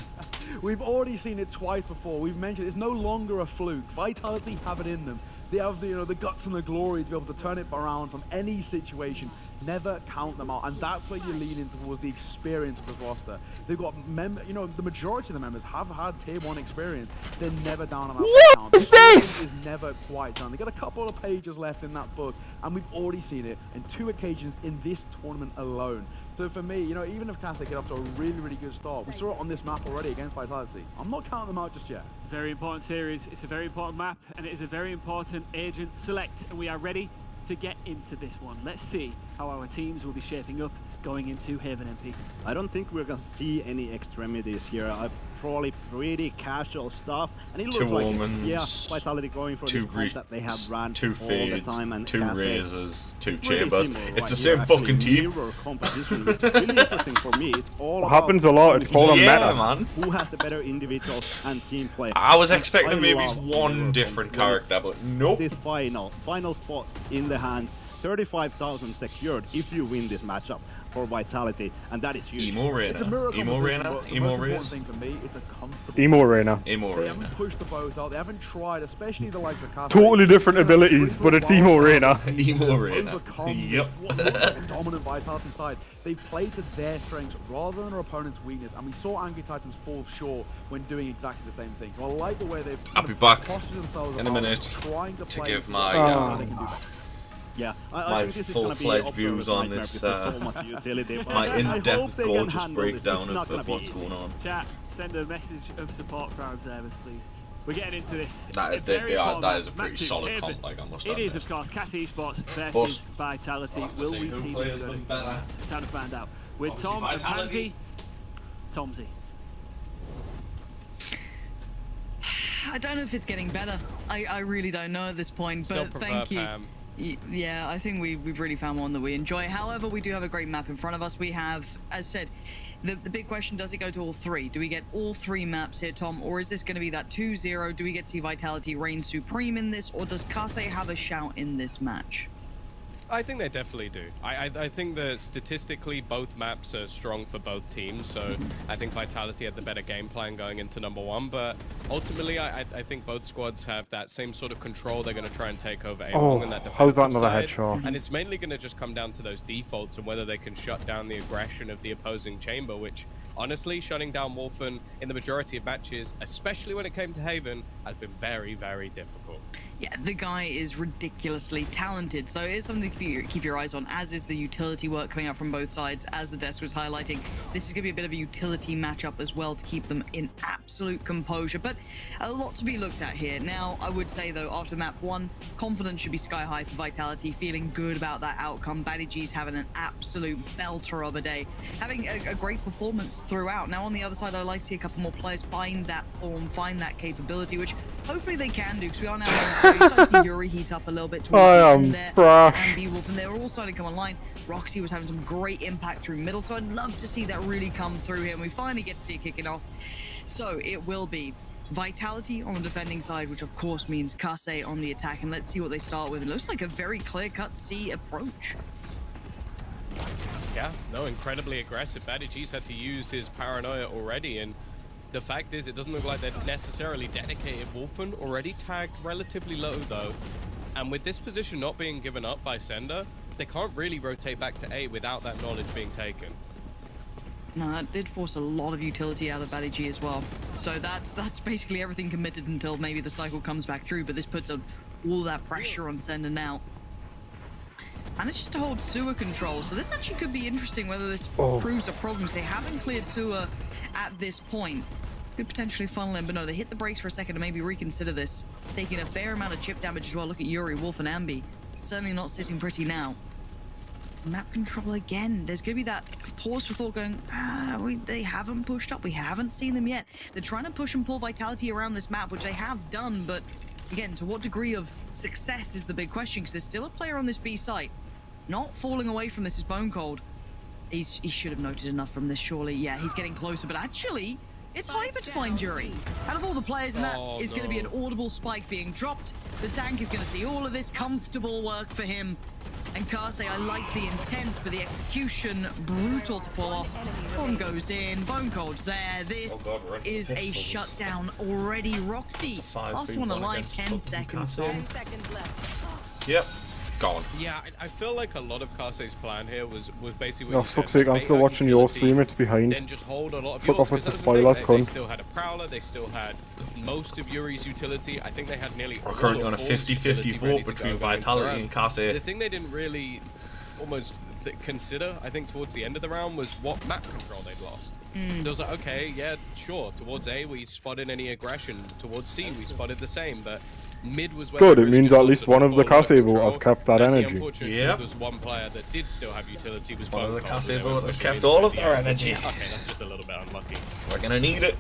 We've already seen it twice before. We've mentioned it's no longer a fluke. Vitality have it in them. They have the, you know, the guts and the glory to be able to turn it around from any situation. Never count them out, and that's where you're leaning towards the experience of the roster. They've got you know, the majority of the members have had tier 1 experience. They're never down on that count. What is this? Is never quite done. They got a couple of pages left in that book, and we've already seen it in 2 occasions in this tournament alone. So for me, you know, even if Cassie get off to a really, really good start, we saw it on this map already against Vitality. I'm not counting them out just yet. It's a very important series. It's a very important map, and it is a very important agent select, and we are ready to get into this one. Let's see how our teams will be shaping up going into Haven MP. I don't think we're gonna see any extremities here. Probably pretty casual stuff, and it looks like Vitality going for this comp that they have run 2 all fades, the time, and 2 Cassie, razors, 2 chambers. It's the same actually fucking team. mirror composition. It's really interesting for me. It's all happens a lot. It's called a meta, man. Who has the better individuals and team play? I was expecting maybe one different character, but nope. This final spot in the hands. 35,000 secured if you win this matchup for Vitality, and that is huge. Emo Arena. It's a mirror Emo composition, Arena. but the Emo most Arena. important thing for me, it's a comfortable. Emo Arena. Emo They Arena. haven't pushed the boat out. They haven't tried, especially the likes of Cassie. Totally different abilities, but it's Emo Arena. Emo Arena. Overcome Yep. what looked like a dominant Vitality side. They've played to their strengths rather than their opponent's weakness, and we saw Angry Titans fall short when doing exactly the same thing. So I like the way they've I'll be back postured themselves in a minute trying to play give to my how they can do best. Yeah, my I think this is going to be full-fledged Observer's views on nightmare this, because there's so much utility. But my I in-depth, hope they can gorgeous handle this. breakdown It's not gonna of be what's easy. going on. Chat, send a message of support for our observers, please. We're getting into this. That is a pretty solid comp, like I must admit. It is, of course, Cassie Esports versus Vitality. Will we see this go far? It's time to find out. With Tom and Pansy, Tomsy. I don't know if it's getting better. I really don't know at this point, but thank you. Yeah, I think we've really found one that we enjoy. However, we do have a great map in front of us. We have, as said, the big question, does it go to all 3? Do we get all 3 maps here, Tom? Or is this going to be that 2-0? Do we get to see Vitality reign supreme in this? Or does Cassie have a shout in this match? I think they definitely do. I think that statistically both maps are strong for both teams, so I think Vitality had the better game plan going into #1, but ultimately I think both squads have that same sort of control. They're going to try and take over A long and that defensive that another side, headshot? and it's mainly going to just come down to those defaults and whether they can shut down the aggression of the opposing chamber, which honestly, shutting down Wolfen in the majority of matches, especially when it came to Haven, has been very, very difficult. Yeah, the guy is ridiculously talented, so it's something to keep your eyes on, as is the utility work coming out from both sides, as the desk was highlighting. This is going to be a bit of a utility matchup as well to keep them in absolute composure, but a lot to be looked at here. Now, I would say, though, after map 1, confidence should be sky high for Vitality, feeling good about that outcome. Baddies having an absolute belter of a day, having a great performance throughout. Now, on the other side, I'd like to see a couple more players find that form, find that capability, which hopefully they can do, because we are now on to see Yuri heat up a little bit towards the end there. And B-Wolf, and they were all starting to come online. Roxy was having some great impact through middle, so I'd love to see that really come through here, and we finally get to see it kicking off. So it will be Vitality on the defending side, which of course means Kase on the attack, and let's see what they start with. It looks like a very clear-cut C approach. Yeah, no, incredibly aggressive. Baddies had to use his paranoia already, and the fact is, it doesn't look like they're necessarily dedicated. Wolfen already tagged relatively low, though. And with this position not being given up by Sender, they can't really rotate back to A without that knowledge being taken. No, that did force a lot of utility out of Baddies as well. So that's basically everything committed until maybe the cycle comes back through, but this puts all that pressure on Sender now. Manages to hold sewer control, so this actually could be interesting whether this proves a problem. They haven't cleared sewer at this point. Could potentially funnel in, but no, they hit the brakes for a second to maybe reconsider this. Taking a fair amount of chip damage as well. Look at Yuri, Wolf, and Ambi. Certainly not sitting pretty now. Map control again. There's going to be that pause for thought going, they haven't pushed up. We haven't seen them yet. They're trying to push and pull Vitality around this map, which they have done, but again, to what degree of success is the big question, because there's still a player on this B site. Not falling away from this is Bone Cold. He should have noted enough from this, surely. Yeah, he's getting closer, but actually, it's Hyper to find Yuri. Out of all the players, and that is going to be an audible spike being dropped. The tank is going to see all of this comfortable work for him. And Kase, I like the intent, but the execution, brutal to pull off. Bomb goes in, Bone Cold's there. This is a shutdown already. Roxy, last one alive, 10 seconds. 10 seconds left. Yep. Gone. Yeah, I feel like a lot of Kase's plan here was basically. Oh, fuck's sake, I'm still watching your stream, it's behind. Then just hold a lot of Fuck yours, off with the because spoiler, they still had a Prowler, they still had most of Yuri's utility. I think they had nearly all currently on a of Ford's 50-50 vote between Vitality and Kase. The thing they didn't really almost consider, I think, towards the end of the round was what map control they'd lost. It was like, okay, yeah, sure, towards A we spotted any aggression, towards C we spotted the same, but mid was where good, it means at least one of the Kase voters kept that energy. Yeah. There was one player that did still have utility, was one of the Kase voters kept all of their energy. Okay, that's just a little bit unlucky. We're gonna need it.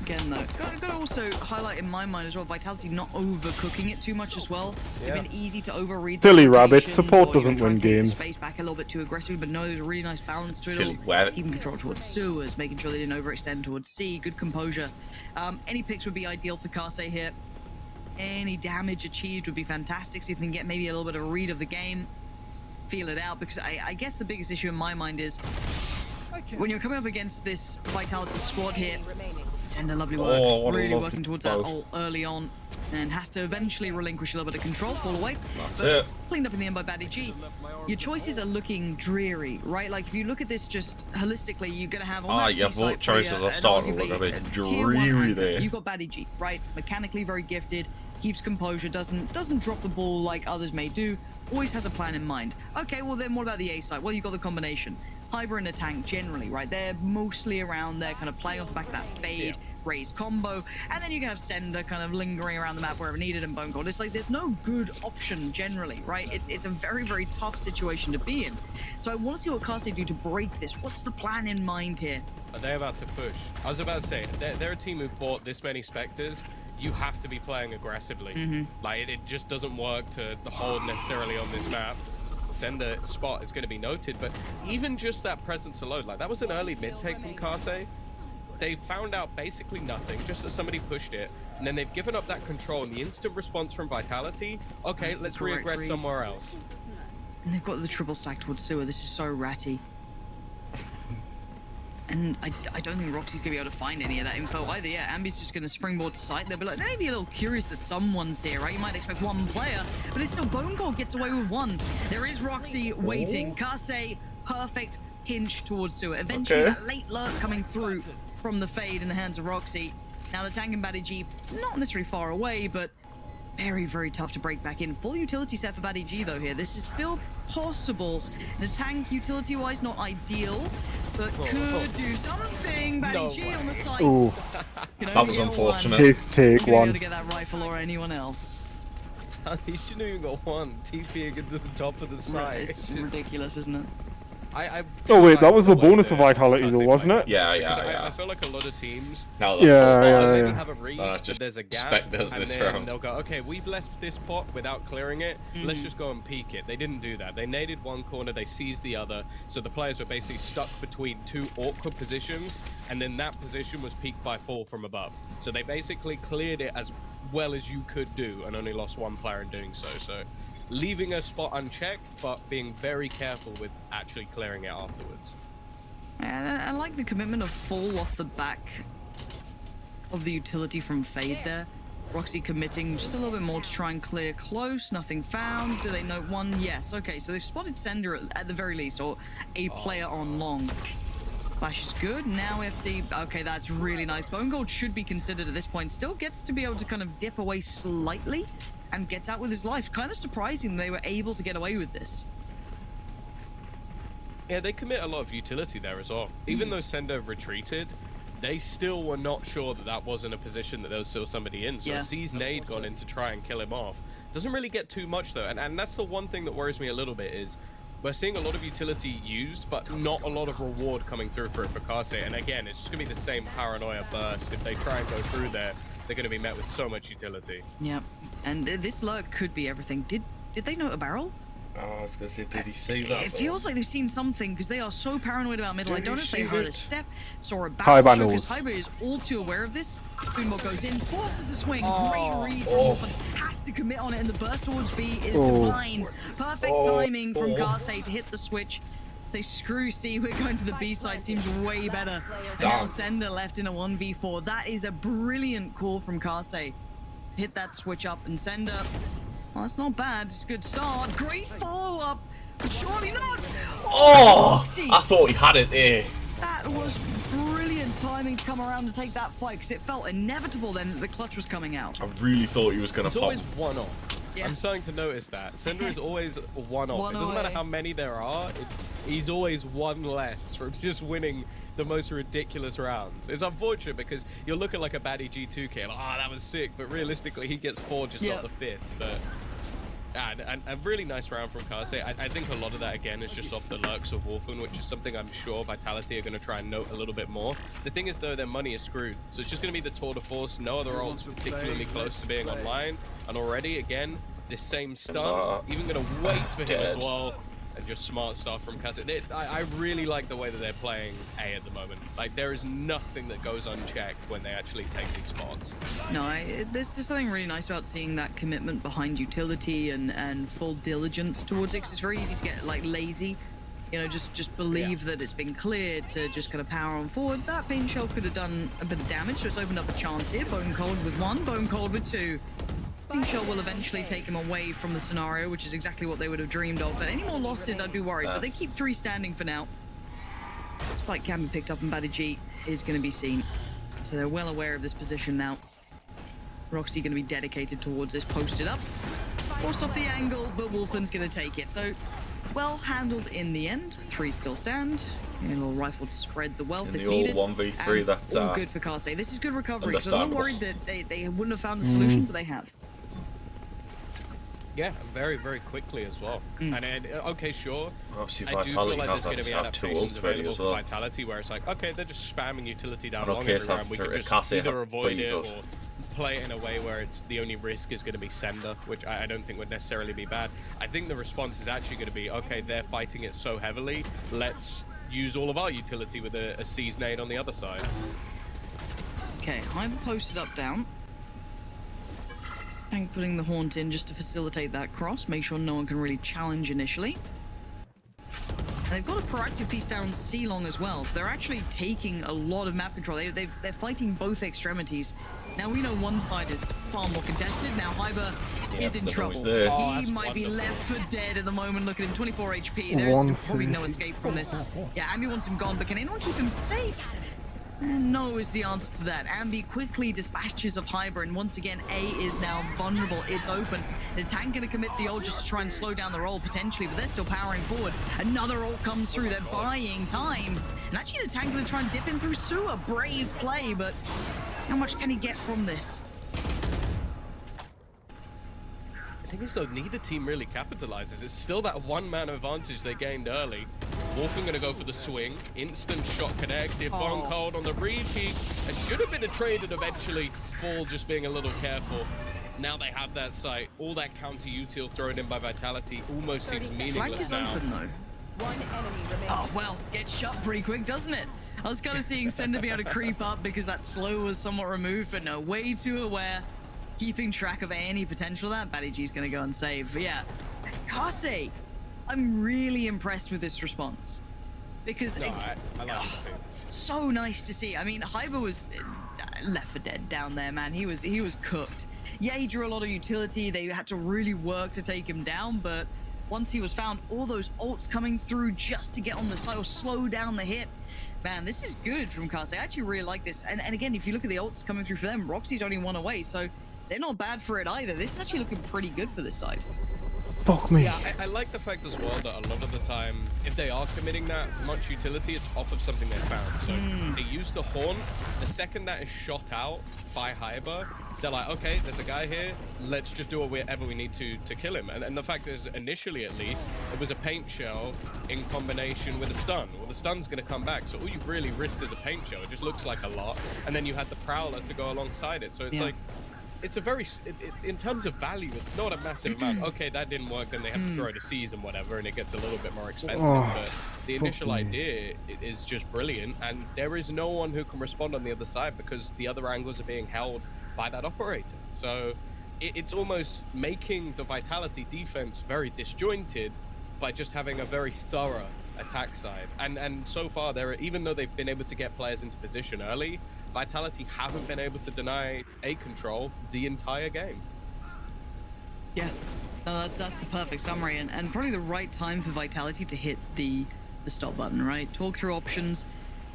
Again, though, got to also highlight in my mind as well, Vitality not overcooking it too much as well. They've been easy to overread. Silly rabbit, support doesn't win games. Space back a little bit too aggressively, but no, there's a really nice balance to it all. Keeping control towards sewers, making sure they didn't overextend towards C. Good composure. Any picks would be ideal for Kase here. Any damage achieved would be fantastic. See if we can get maybe a little bit of a read of the game, feel it out, because I guess the biggest issue in my mind is when you're coming up against this Vitality squad here, Sender, lovely work, really working towards that ult early on, and has to eventually relinquish a little bit of control, fall away. But cleaned up in the end by Baddies. Your choices are looking dreary, right? Like if you look at this just holistically, you're gonna have on that your vote choices are starting to look a bit dreary there. You've got Baddies, right? Mechanically very gifted, keeps composure, doesn't drop the ball like others may do. Always has a plan in mind. Okay, well then what about the A side? Well, you got the combination. Hyper and a tank generally, right? They're mostly around there, kind of playing off the back of that fade, raise combo, and then you can have Sender kind of lingering around the map wherever needed and Bone Cold. It's like there's no good option generally, right? It's a very, very tough situation to be in. So I want to see what Kase do to break this. What's the plan in mind here? Are they about to push? I was about to say, they're a team who've bought this many Spectres. You have to be playing aggressively. Like, it just doesn't work to hold necessarily on this map. Sender spot is going to be noted, but even just that presence alone, like that was an early mid take from Kase. They found out basically nothing, just that somebody pushed it, and then they've given up that control and the instant response from Vitality. Okay, let's reaggress somewhere else. And they've got the triple stack towards sewer. This is so ratty. And I don't think Roxy's going to be able to find any of that info either. Yeah, Ambi's just going to springboard to site. They'll be like, they may be a little curious that someone's here, right? You might expect one player, but it's still Bone Cold gets away with one. There is Roxy waiting. Kase, perfect hinge towards sewer. Eventually, that late lurk coming through from the fade in the hands of Roxy. Now the tank and Batty G, not necessarily far away, but very, very tough to break back in. Full utility set for Batty G though here. This is still possible. The tank utility-wise not ideal, but could do something. Batty G on the site. Ooh. That was unfortunate. Please take one. Able to get that rifle or anyone else. He shouldn't even got one. TPing into the top of the site. It's just ridiculous, isn't it? Oh wait, that was a bonus for Vitality though, wasn't it? I feel like a lot of teams Yeah. maybe have a read, but there's a gap, and then they'll go, okay, we've left this pot without clearing it, let's just go and peek it. They didn't do that. They naded one corner, they seized the other, so the players were basically stuck between two awkward positions, and then that position was peeked by fall from above. So they basically cleared it as well as you could do, and only lost one player in doing so. So leaving a spot unchecked, but being very careful with actually clearing it afterwards. And I like the commitment of fall off the back of the utility from Fade there. Roxy committing just a little bit more to try and clear close. Nothing found. Do they note one? Yes. Okay, so they've spotted Sender at the very least, or a player on long. Flash is good. Now we have to see. Okay, that's really nice. Bone Gold should be considered at this point. Still gets to be able to kind of dip away slightly and gets out with his life. Kind of surprising they were able to get away with this. Yeah, they commit a lot of utility there as well. Even though Sender retreated, they still were not sure that that wasn't a position that there was still somebody in. So C's nade gone in to try and kill him off. Doesn't really get too much though, and that's the one thing that worries me a little bit is we're seeing a lot of utility used, but not a lot of reward coming through for it for Kase. And again, it's just gonna be the same paranoia burst. If they try and go through there, they're gonna be met with so much utility. Yeah, and this lurk could be everything. Did they note a barrel? Oh, I was gonna say, did he see that? It feels like they've seen something because they are so paranoid about middle. I don't know if they heard a step, saw a barrel, because Hyber is all too aware of this. Boombo goes in, forces the swing. Great read from Wolfen. Has to commit on it, and the burst towards B is divine. Perfect timing from Kase to hit the switch. They screw C, we're going to the B side, seems way better. And now Sender left in a 1v4. That is a brilliant call from Kase. Hit that switch up, and Sender, well, that's not bad. It's a good start. Great follow-up, but surely not. Oh, I thought he had it there. That was brilliant timing to come around to take that fight, because it felt inevitable then that the clutch was coming out. I really thought he was going to pop. It's always one off. Yeah. I'm starting to notice that. Sender is always one off. It doesn't matter how many there are, he's always one less from just winning the most ridiculous rounds. It's unfortunate because you'll look at like a baddie G2K, like, oh, that was sick, but realistically he gets 4 just off the 5th. But and a really nice round from Kase. I think a lot of that again is just off the lurks of Wolfen, which is something I'm sure Vitality are going to try and note a little bit more. The thing is though, their money is screwed, so it's just going to be the tour de force. No other ults particularly close to being online, and already again this same stun, even going to wait for him as well. And just smart stuff from Kase. I really like the way that they're playing A at the moment. Like, there is nothing that goes unchecked when they actually take these spots. No, there's just something really nice about seeing that commitment behind utility and full diligence towards it. 'Cause it's very easy to get like lazy, you know, just believe that it's been cleared to just kind of power on forward. That pain shell could have done a bit of damage, so it's opened up a chance here. Bone Cold with 1, Bone Cold with 2. Pink Shell will eventually take him away from the scenario, which is exactly what they would have dreamed of. But any more losses, I'd be worried. But they keep 3 standing for now. Spike can be picked up, and Batty G is going to be seen. So they're well aware of this position now. Roxy going to be dedicated towards this, posted up. Forced off the angle, but Wolfen's going to take it. So, well handled in the end. 3 still stand. A little rifle to spread the wealth if needed. 1v3, that's all good for Kase. This is good recovery. So I'm not worried that they wouldn't have found a solution, but they have. Yeah, very, very quickly as well. And okay, sure. Obviously, I do feel like there's going to be have adaptations available for well. Vitality where it's like, okay, they're just spamming utility down And long okay, every round. We could just Kase either avoid it good. or play it in a way where it's the only risk is going to be Sender, which I don't think would necessarily be bad. I think the response is actually going to be, okay, they're fighting it so heavily, let's use all of our utility with a C's nade on the other side. Okay, I'm posted up down. Tank putting the Haunt in just to facilitate that cross, make sure no one can really challenge initially. And they've got a proactive piece down C-Long as well, so they're actually taking a lot of map control. They're fighting both extremities. Now we know one side is far more contested. Now Hyber is in trouble. He might be left for dead at the moment. Look at him, 24 HP. There's probably no escape from this. Yeah, Ambi wants him gone, but can anyone keep him safe? And no is the answer to that. Ambi quickly dispatches of Hyber, and once again, A is now vulnerable. It's open. The tank gonna commit the ult just to try and slow down the roll potentially, but they're still powering forward. Another ult comes through. They're buying time. And actually, the tank gonna try and dip in through Sewer. Brave play, but how much can he get from this? The thing is though, neither team really capitalizes. It's still that one-man advantage they gained early. Wolfen gonna go for the swing. Instant shot connected. Bone cold on the repeat. It should have been a trade and eventually Fall just being a little careful. Now they have that sight. All that counter util thrown in by Vitality almost seems meaningless now. Flank is open though. One enemy remains. Oh well, gets shot pretty quick, doesn't it? I was kind of seeing Sender be able to creep up because that slow was somewhat removed, but no, way too aware. Keeping track of any potential that Batty G's gonna go and save. But yeah, Kase, I'm really impressed with this response because I like this too. So nice to see. I mean, Hyber was left for dead down there, man. He was cooked. Yeah, he drew a lot of utility. They had to really work to take him down, but once he was found, all those ults coming through just to get on the side or slow down the hit. Man, this is good from Kase. I actually really like this. And again, if you look at the ults coming through for them, Roxy's only one away, so they're not bad for it either. This is actually looking pretty good for this side. Fuck me. Yeah, I like the fact as well that a lot of the time, if they are committing that much utility, it's off of something they found. So they use the Horn. The second that is shot out by Hyber, they're like, okay, there's a guy here. Let's just do whatever we need to kill him. And the fact is, initially at least, it was a paint shell in combination with a stun. Well, the stun's going to come back. So all you've really risked is a paint shell. It just looks like a lot. And then you had the Prowler to go alongside it. So it's like, it's a very, in terms of value, it's not a massive amount. Okay, that didn't work, then they have to throw to C's and whatever, and it gets a little bit more expensive. But the initial idea is just brilliant, and there is no one who can respond on the other side because the other angles are being held by that operator. So it's almost making the Vitality defense very disjointed by just having a very thorough attack side. And so far, even though they've been able to get players into position early, Vitality haven't been able to deny A control the entire game. Yeah, no, that's the perfect summary, and probably the right time for Vitality to hit the stop button, right? Talk through options.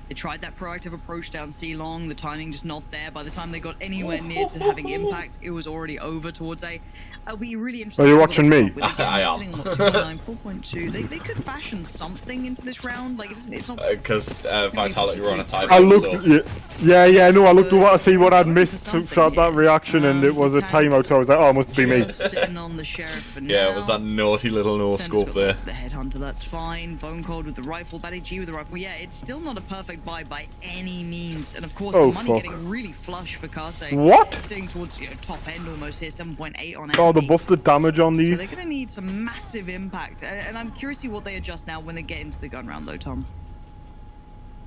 They tried that proactive approach down C-Long, the timing just not there. By the time they got anywhere near to having impact, it was already over towards A. I'll be really interested. Are you watching me? I am. 4.2. They could fashion something into this round. Like it's not because Vitality were on a timer. I looked, yeah, no, I looked to see what I'd missed throughout that reaction, and it was a timeout. So I was like, oh, it must be me. Sitting on the sheriff for now. Yeah, it was that naughty little no scope there. The headhunter, that's fine. Bone Cold with the rifle, Batty G with the rifle. Yeah, it's still not a perfect buy by any means, and of course the money getting really flush for Kase. What? Sitting towards top end almost here, 7.8 on. Oh, the buff the damage on these. So they're gonna need some massive impact, and I'm curious to see what they adjust now when they get into the gun round, though, Tom.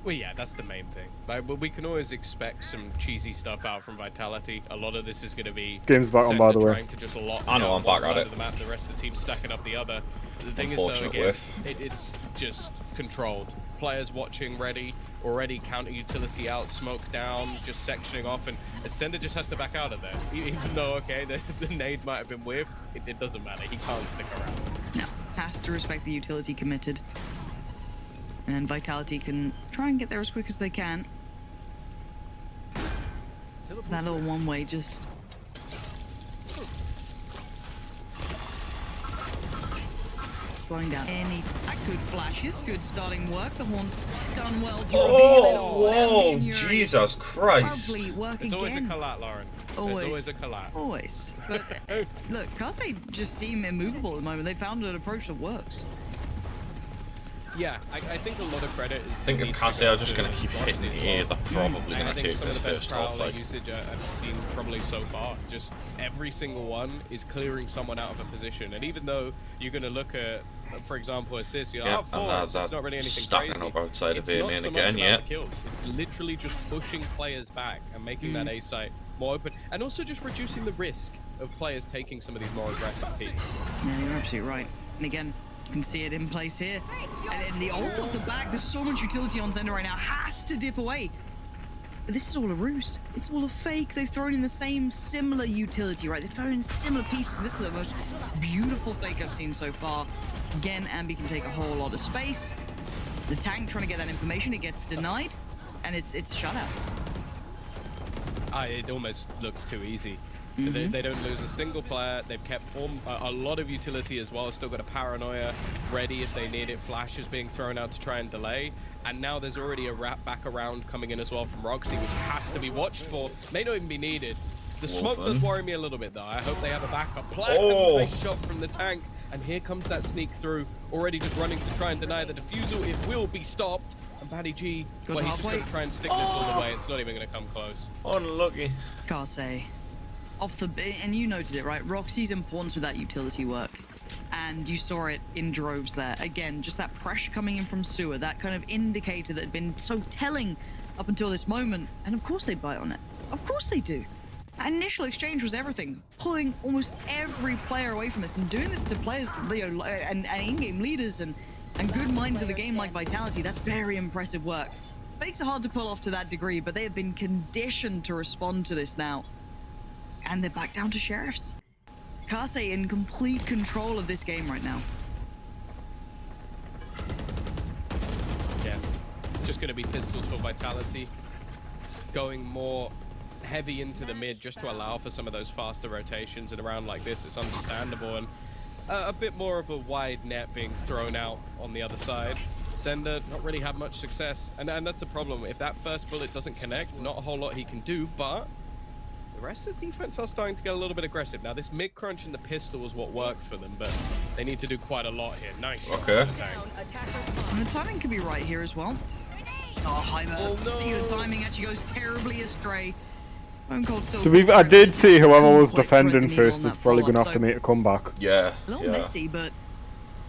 Well, yeah, that's the main thing. Like, we can always expect some cheesy stuff out from Vitality. A lot of this is going to be game's back on, by the way. Trying to just lock I know, I'm back at it. the map, the rest of the team stacking up the other. The thing is, though, again, it's just controlled. Players watching, ready, already counter utility out, smoke down, just sectioning off, and Ascender just has to back out of there. Even though, okay, the nade might have been whiffed, it doesn't matter. He can't stick around. No, has to respect the utility committed. And Vitality can try and get there as quick as they can. That little one-way just... slowing down. That good flashes, good starting work. The Horn's done well to reveal it all. Whoa, Jesus Christ. Lovely work There's again. Always a collat, Lauren. Always. There's always a collat. Always. But look, Kase just seem immovable at the moment. They found an approach that works. Yeah, I think a lot of credit is. I think if Kase are just going to keep hitting here, they're probably going to take some of this the best first half. Prowler usage I've seen probably so far. Just every single one is clearing someone out of a position, and even though you're going to look at, for example, assists, you're like, oh, it's not really anything stacking crazy. up outside of EMEA so again, yeah. Kills. It's literally just pushing players back and making that A site more open, and also just reducing the risk of players taking some of these more aggressive peaks. Yeah, you're absolutely right. And again, you can see it in place here. And then the ult off the back, there's so much utility on Zender right now, has to dip away. But this is all a ruse. It's all a fake. They've thrown in the same similar utility, right? They've thrown in similar pieces. This is the most beautiful fake I've seen so far. Again, Ambi can take a whole lot of space. The tank trying to get that information, it gets denied, and it's shutout. It almost looks too easy. They don't lose a single player. They've kept a lot of utility as well. Still got a paranoia ready if they need it. Flash is being thrown out to try and delay. And now there's already a wrap back around coming in as well from Roxy, which has to be watched for. May not even be needed. The smoke does worry me a little bit though. I hope they have a backup plan. Nice shot from the tank. And here comes that sneak through. Already just running to try and deny the defusal. It will be stopped. And Batty G, well, he's just going to try and stick this all the way. It's not even going to come close. Unlucky. Kase. Off the, and you noted it, right? Roxy's importance with that utility work. And you saw it in droves there. Again, just that pressure coming in from sewer, that kind of indicator that had been so telling up until this moment. And of course they bite on it. Of course they do. That initial exchange was everything, pulling almost every player away from this and doing this to players, you know, and in-game leaders and good minds of the game like Vitality. That's very impressive work. Fakes are hard to pull off to that degree, but they have been conditioned to respond to this now. And they're back down to Sheriffs. Kase in complete control of this game right now. Yeah, just going to be pistols for Vitality. Going more heavy into the mid just to allow for some of those faster rotations, and around like this it's understandable, and a bit more of a wide net being thrown out on the other side. Sender not really had much success, and that's the problem. If that first bullet doesn't connect, not a whole lot he can do, but the rest of the defense are starting to get a little bit aggressive. Now this mid crunch and the pistol was what worked for them, but they need to do quite a lot here. Nice. Okay. And the timing could be right here as well. Oh, Hyper. Oh, no. Speed of timing actually goes terribly astray. I did see whoever was defending first is probably going to have to make a comeback. Yeah. A little messy, but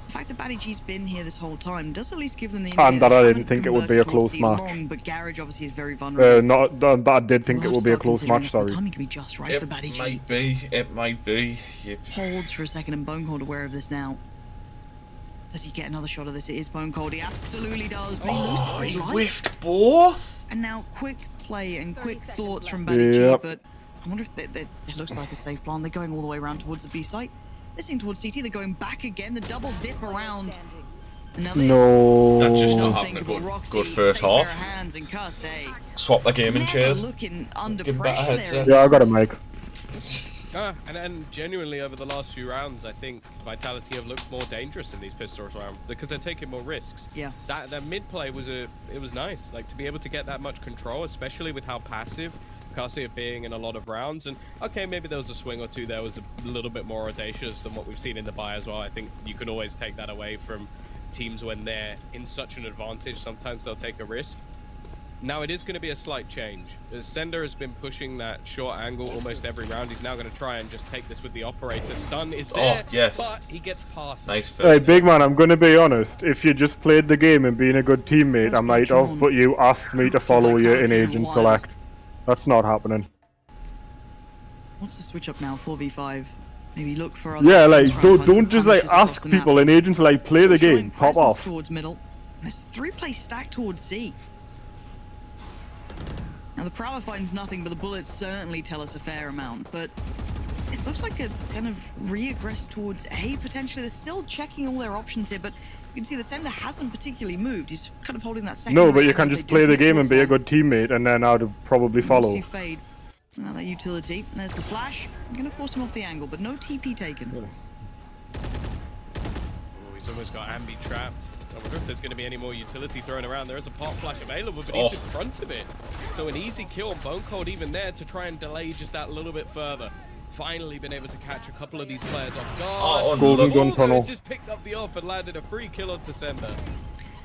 the fact that Batty G's been here this whole time does at least give them the and that I didn't think it would be a close match. But Garage obviously is very vulnerable. That I did think it would be a close match, sorry. The timing can be just right for Batty G. It might be. Yep. Holds for a second, and Bone Cold aware of this now. Does he get another shot of this? It is Bone Cold. He absolutely does. Oh, he whiffed both. And now quick play and quick thoughts from Batty G, but I wonder if it looks like a safe plan. They're going all the way around towards the B site. They're seeing towards CT. They're going back again. The double dip around. And now That's just not happening. Good first half. Hands and Swap the gaming chairs. Looking under pressure there. Yeah, I got a mic. And genuinely over the last few rounds, I think Vitality have looked more dangerous in these pistols rounds because they're taking more risks. Yeah. That mid play was nice, like to be able to get that much control, especially with how passive Kase being in a lot of rounds. And okay, maybe there was a swing or two there was a little bit more audacious than what we've seen in the buy as well. I think you can always take that away from teams when they're in such an advantage. Sometimes they'll take a risk. Now it is going to be a slight change. Sender has been pushing that short angle almost every round. He's now going to try and just take this with the operator. Stun is there, but he gets past. Nice. Hey, big man, I'm going to be honest. If you just played the game and been a good teammate, I might have, but you asked me to follow you in Agent Select. That's not happening. What's the switch up now? 4v5. Maybe look for other. Yeah, like don't just like ask people in Agent Select, play the game, pop off. Towards middle. There's 3 plays stacked towards C. Now the Prowler finds nothing, but the bullets certainly tell us a fair amount. But this looks like a kind of re-aggress towards A, potentially. They're still checking all their options here, but you can see the Sender hasn't particularly moved. He's kind of holding that second. No, but you can just play the game and be a good teammate, and then I'd probably follow. Fade. Now that utility. And there's the flash. I'm going to force him off the angle, but no TP taken. Oh, he's almost got Ambi trapped. I wonder if there's going to be any more utility thrown around. There is a pop flash available, but he's in front of it. So an easy kill. Bone Cold even there to try and delay just that little bit further. Finally been able to catch a couple of these players off guard. Golden gun tunnel. He's just picked up the op and landed a free kill onto Sender.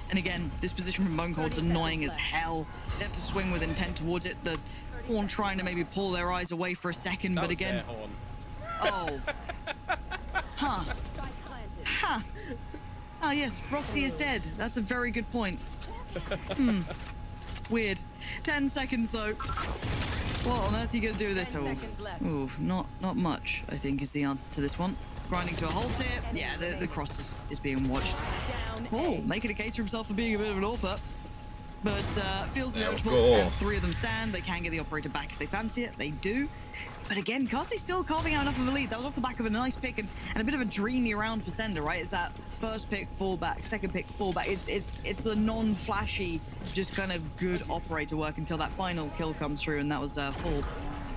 And again, this position from Bone Cold's annoying as hell. They have to swing with intent towards it. The Horn trying to maybe pull their eyes away for a second, but again. Oh. Huh. Huh. Ah, yes, Roxy is dead. That's a very good point. Weird. 10 seconds, though. What on earth are you going to do with this? Ooh, not much, I think, is the answer to this one. Grinding to a halt here. Yeah, the cross is being watched. Oh, making a case for himself for being a bit of an author. But feels inevitable, and 3 of them stand. They can get the operator back if they fancy it. They do. But again, Karsey's still carving out enough of a lead. That was off the back of a nice pick and a bit of a dreamy round for Sender, right? It's that first pick, fallback, second pick, fallback. It's the non-flashy, just kind of good operator work until that final kill comes through, and that was a full,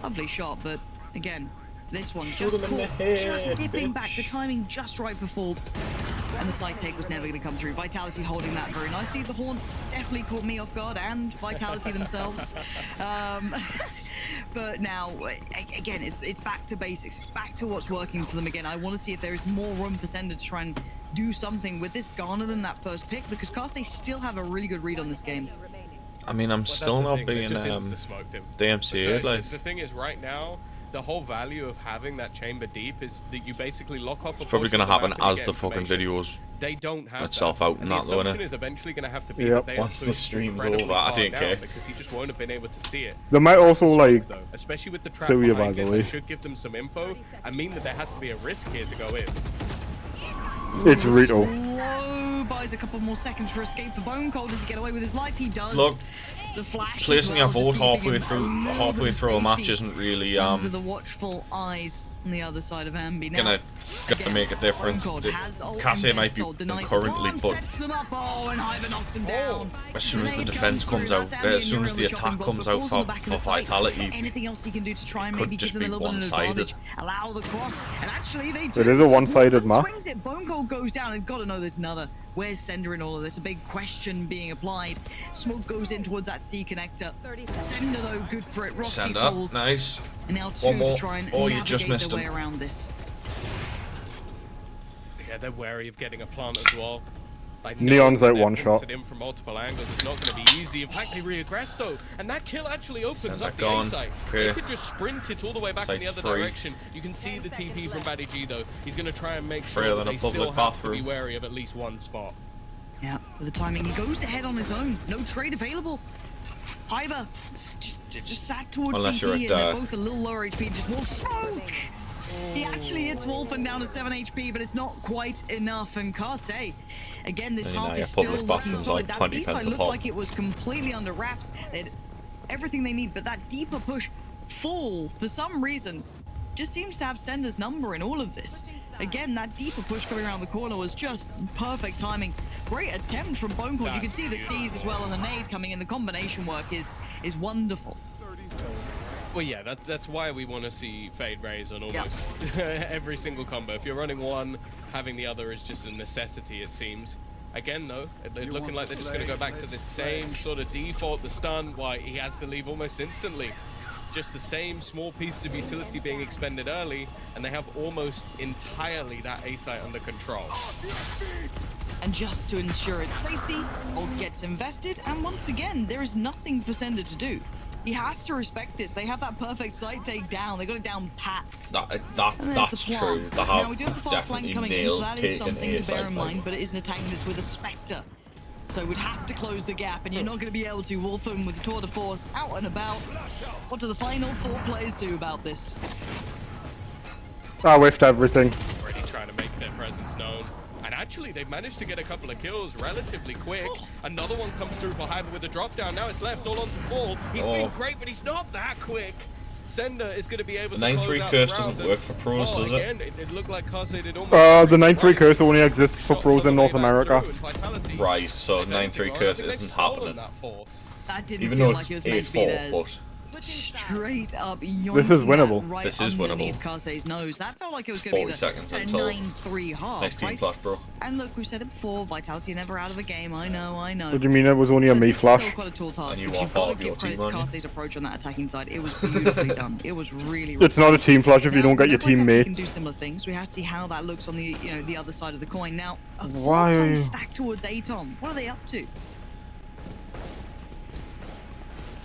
lovely shot. But again, this one just caught, just dipping back, the timing just right for fall. And the side take was never going to come through. Vitality holding that very nicely. The horn definitely caught me off guard, and Vitality themselves. But now, again, it's back to basics. It's back to what's working for them again. I want to see if there is more room for Sender to try and do something with this garner than that first pick, because Karsey still have a really good read on this game. I mean, I'm still not being DMCA'd. Like, the thing is, right now, the whole value of having that chamber deep is that you basically lock off a it's probably going to happen as the fucking videos they don't have itself out in that though, innit? Is eventually going to have to be that they once the stream's over, I didn't care. Because he just won't have been able to see it. They might also like especially with the trap sue you, behind by the it, way. that should give them some info and mean that there has to be a risk here to go in. It's Rito. Slow buys a couple more seconds for escape for Bone Cold. Does he get away with his life? He does. Look, the flash placing your vote halfway through through a match isn't really under the watchful eyes on the other side of Ambi. Now, gonna make a difference. Cassie might be currently, but as soon as the defense comes out, as soon as the attack comes out for Vitality, anything else you can do to try and maybe could just give them a be little bit of an one-sided. advantage. Allow the cross, and actually they It is a one-sided map. swings it. Bone Cold goes down, and gotta know there's another. Where's Sender in all of this? A big question being applied. Smoke goes in towards that C connector. Sender though, good for it. Roxy Sender, falls. nice. And now 2 to try and you just missed their way him. around this. Yeah, they're wary of getting a plant as well. Like, Neon's out one shot. In from multiple angles. It's not going to be easy. In fact, they re-aggress though, and that kill actually opens up the A site. They could just sprint it all the way back in the other direction. You can see the TP from Baddy G though. He's going to try and make sure that they still have to be wary of at least one spot. Yeah, with the timing, he goes ahead on his own. No trade available. Iva just sat towards CT, and they're both a little lower HP. Just more smoke. He actually hits Wolfen down to 7 HP, but it's not quite enough. And Karsey, again, this half is still looking solid. That B-side looked like it was completely under wraps. They had everything they need, but that deeper push, Fall, for some reason, just seems to have Sender's number in all of this. Again, that deeper push coming around the corner was just perfect timing. Great attempt from Bone Cold. You can see the C's as well, and the nade coming in. The combination work is wonderful. Well, yeah, that's why we want to see Fade Raise on almost every single combo. If you're running one, having the other is just a necessity, it seems. Again, though, it's looking like they're just going to go back to the same sort of default. The stun, why he has to leave almost instantly. Just the same small piece of utility being expended early, and they have almost entirely that A site under control. And just to ensure its safety, Ult gets invested, and once again, there is nothing for Sender to do. He has to respect this. They have that perfect site take down. They got it down pat. That's true. Now we do have the fast flank coming in, so that is something to bear in mind, but it is an attacking this with a Spectre. So we'd have to close the gap, and you're not going to be able to. Wolfen with Tour de Force out and about. What do the final 4 players do about this? I whiffed everything. Already trying to make their presence known. And actually, they've managed to get a couple of kills relatively quick. Another one comes through for Hyber with a drop down. Now it's left all on to Fall. He's been great, but he's not that quick. Sender is going to be able to close out the round. 9-3 curse doesn't work for pros, does again, it looked like Karsey did almost... The 9-3 curse only exists for pros in North America. Right, so 9-3 curse isn't happening. That didn't Even feel though like it it's was meant to be 8-4, theirs. but... Straight up yoinking This is winnable. Right this is winnable. underneath Karsey's nose. That felt like it was going to be the 9-3 half, next team right? flash, bro. And look, we said it before, Vitality never out of a game. I know. What do you mean it was only a me flash? Still quite a tall task. And you But are you've part got of to your give credit team, to aren't you? Karsey's approach on that attacking side. It was beautifully done. It was really. It's not a team flash if you don't get your teammates. Can do similar things. We have to see how that looks on the the other side of the coin. Now, a Why are you stacked towards Atom. What are they up to?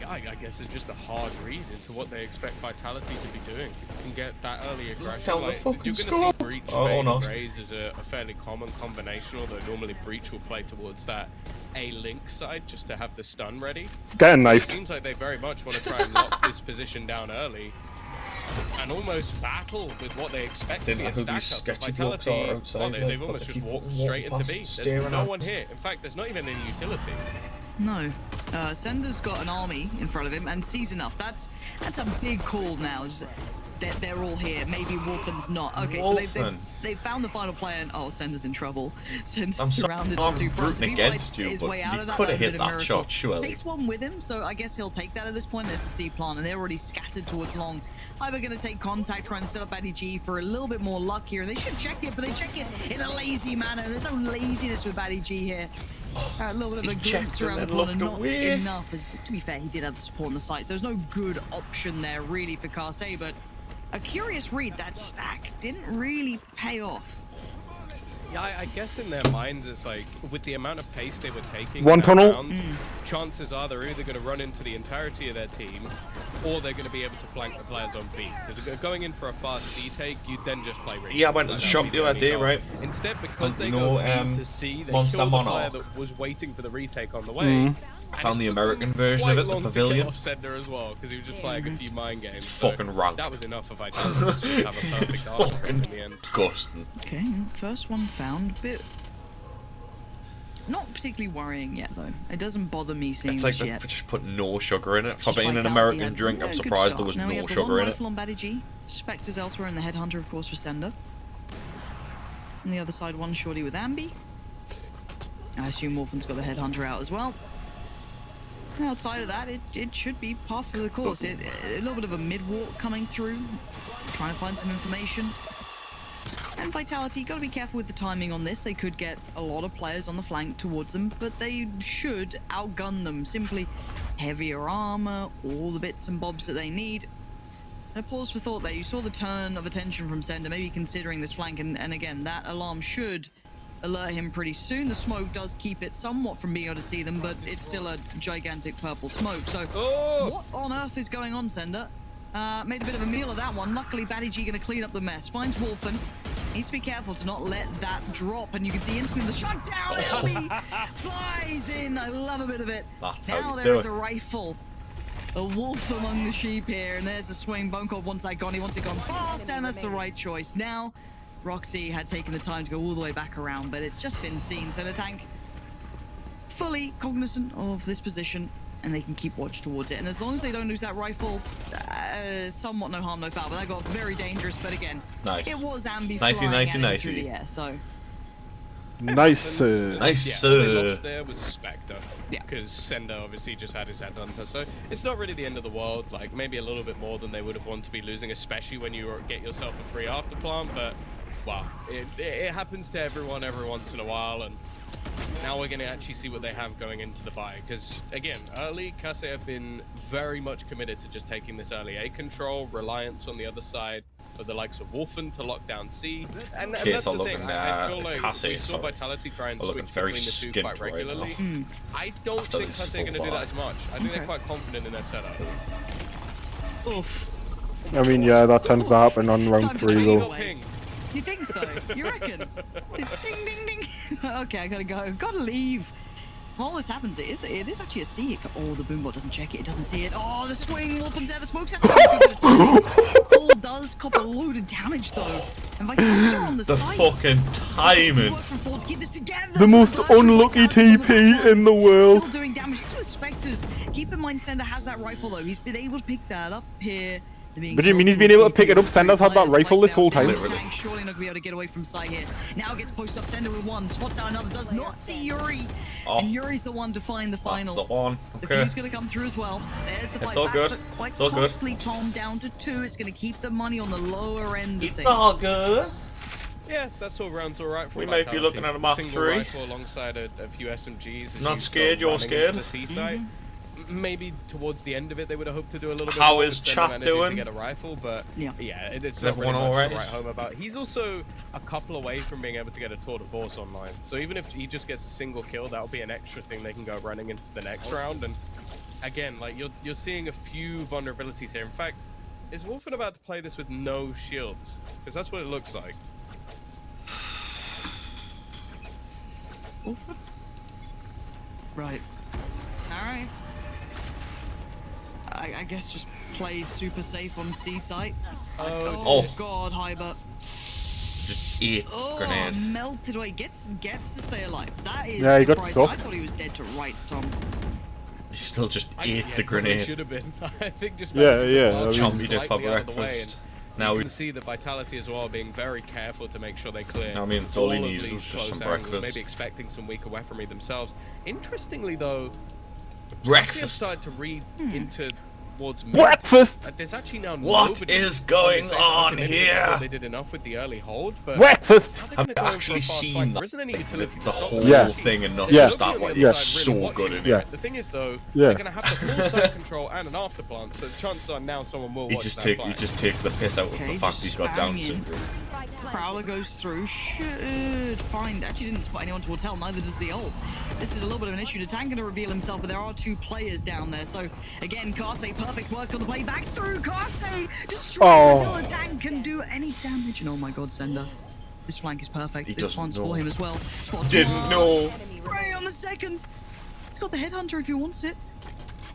I guess it's just a hard read into what they expect Vitality to be doing. You can get that early aggression. Like, you're going to see Breach and Graze as a fairly common combination, although normally Breach will play towards that A-Link side just to have the stun ready. Get a knife. It seems like they very much want to try and lock this position down early and almost battle with what they expect to be a stack up. Vitality, well, they've almost just walked straight into B. There's no one here. In fact, there's not even any utility. No. Sender's got an army in front of him and sees enough. That's a big call now. Just, they're all here. Maybe Wolfen's not. Okay, so they've found the final player and Sender's in trouble. Sender's surrounded on two fronts. If he fights his way out of that, that'd have been a miracle. Takes one with him, so I guess he'll take that at this point. There's the C plant, and they're already scattered towards long. Either going to take contact, try and set up ADG for a little bit more luck here. And they should check it, but they check it in a lazy manner. There's no laziness with ADG here. A little bit of a glimpse around the corner, not enough. As, to be fair, he did have the support on the site, so there's no good option there really for Karsay, but a curious read. That stack didn't really pay off. Yeah, I guess in their minds it's like, with the amount of pace they were taking one tunnel round, chances are they're either going to run into the entirety of their team or they're going to be able to flank the players on B. Because going in for a fast C take, you'd then just play Rage. Yeah, I went to the shop the other day, right? Instead, because they go B to C, they killed the player that was waiting for the retake on the way. I found the American version of it, the Pavilion. Off Sender as well, because he was just playing a few mind games. Fucking rank. That was enough for Vitality to just have a perfect arc in the end. Disgusting. Okay, first one found. Bit not particularly worrying yet, though. It doesn't bother me seeing this yet. It's like they just put no sugar in it. For being an American drink, I'm surprised there was no sugar in it. On G. Spectres elsewhere in the Headhunter, of course, for Sender. On the other side, one shorty with Ambi. I assume Wolfen's got the Headhunter out as well. And outside of that, it should be par for the course. A little bit of a mid-walk coming through, trying to find some information. And Vitality, got to be careful with the timing on this. They could get a lot of players on the flank towards them, but they should outgun them. Simply heavier armor, all the bits and bobs that they need. And a pause for thought there. You saw the turn of attention from Sender, maybe considering this flank, and again, that alarm should alert him pretty soon. The smoke does keep it somewhat from being able to see them, but it's still a gigantic purple smoke. So what on earth is going on, Sender? Made a bit of a meal of that one. Luckily, Baddy G going to clean up the mess. Finds Wolfen. Needs to be careful to not let that drop. And you can see instantly the shutdown. LB flies in. I love a bit of it. Now there is a rifle. A wolf among the sheep here. And there's a swing. Bone Cold wants that gone. He wants it gone fast. And that's the right choice. Now, Roxy had taken the time to go all the way back around, but it's just been seen. So the tank fully cognizant of this position, and they can keep watch towards it. And as long as they don't lose that rifle, somewhat no harm, no foul. But that got very dangerous. But again, it was Ambi flying through the air. So nice, nice. Yeah, they lost there was a Spectre. Yeah, because Sender obviously just had his Headhunter. So it's not really the end of the world. Like maybe a little bit more than they would have wanted to be losing, especially when you get yourself a free after plant. But wow, it happens to everyone every once in a while, and now we're going to actually see what they have going into the buy. Because again, early Kase have been very much committed to just taking this early A control, reliance on the other side of the likes of Wolfen to lock down C. And that's the thing, I feel like we saw Vitality try and switch between the two quite regularly. I don't think Kase are going to do that as much. I think they're quite confident in their setup. Oof. I mean, yeah, that tends to happen on round 3 though. You think so? You reckon? Ding, ding, ding. Okay, I gotta go. Gotta leave. All this happens is it is actually a C. Oh, the boombot doesn't check it. It doesn't see it. Oh, the swing opens there. The smoke's out. Paul does cop a load of damage though. And Vitality are on the side. Fucking timing. The most unlucky TP in the world. Still doing damage. This was Spectres. Keep in mind, Sender has that rifle though. He's been able to pick that up here. But you mean he's been able to pick it up? Sender's had that rifle this whole time. Surely not gonna be able to get away from sight here. Now gets posted up. Sender with one, spots out another, does not see Yuri. And Yuri's the one to find the final. That's the one. The few's gonna come through as well. There's the fight back, but quite costly. Tom down to 2. It's gonna keep the money on the lower end of things. It's all good. Yeah, that's all rounds all right for we might be looking at a map 3. Rifle alongside a few SMGs. Not scared, you're scared. The C site. Maybe towards the end of it, they would have hoped to do a little bit more. How is chat doing? To get a rifle, but yeah, it's not really much to write home about. He's also a couple away from being able to get a tour de force online. So even if he just gets a single kill, that'll be an extra thing they can go running into the next round. And again, like you're seeing a few vulnerabilities here. In fact, is Wolfen about to play this with no shields? Because that's what it looks like. Wolfen? Right. Alright. I guess just plays super safe on C site. Oh god, Hyber. Just eat grenade. Melted away. Gets to stay alive. That is he got surprising. stuck. I thought he was dead to rights, Tom. He still just ate the grenade. Should have been. I think just Chomped it for breakfast. Now you can see the Vitality as well being very careful to make sure they clear. I mean, it's all he of needed was these just some close angles, breakfast. maybe expecting some weaker weaponry themselves. Interestingly, though, breakfast started to read into towards mid. Breakfast. There's actually now What nobody is going on maybe here? They did enough with the early hold, but Breakfast. I've actually seen there isn't any utility the to stop whole them. thing and not Yeah. just that one. Yeah. It's so good in it. The thing is, though, Yeah. they're going to have the full side control and an afterplant, so the chances are now someone will He watch just that fight. takes the piss out of the fact he's got Down spamming in. syndrome. Prowler goes through, should find. Actually didn't spot anyone towards hell, neither does the ult. This is a little bit of an issue. The tank going to reveal himself, but there are two players down there. So again, Karsei, perfect work on the play. Back through, Karsei destroys until the tank can do any damage. And oh my god, Sender. This flank is perfect. He This doesn't one's know. for him as well. Spots Didn't one. know. Ray on the second. He's got the headhunter if he wants it.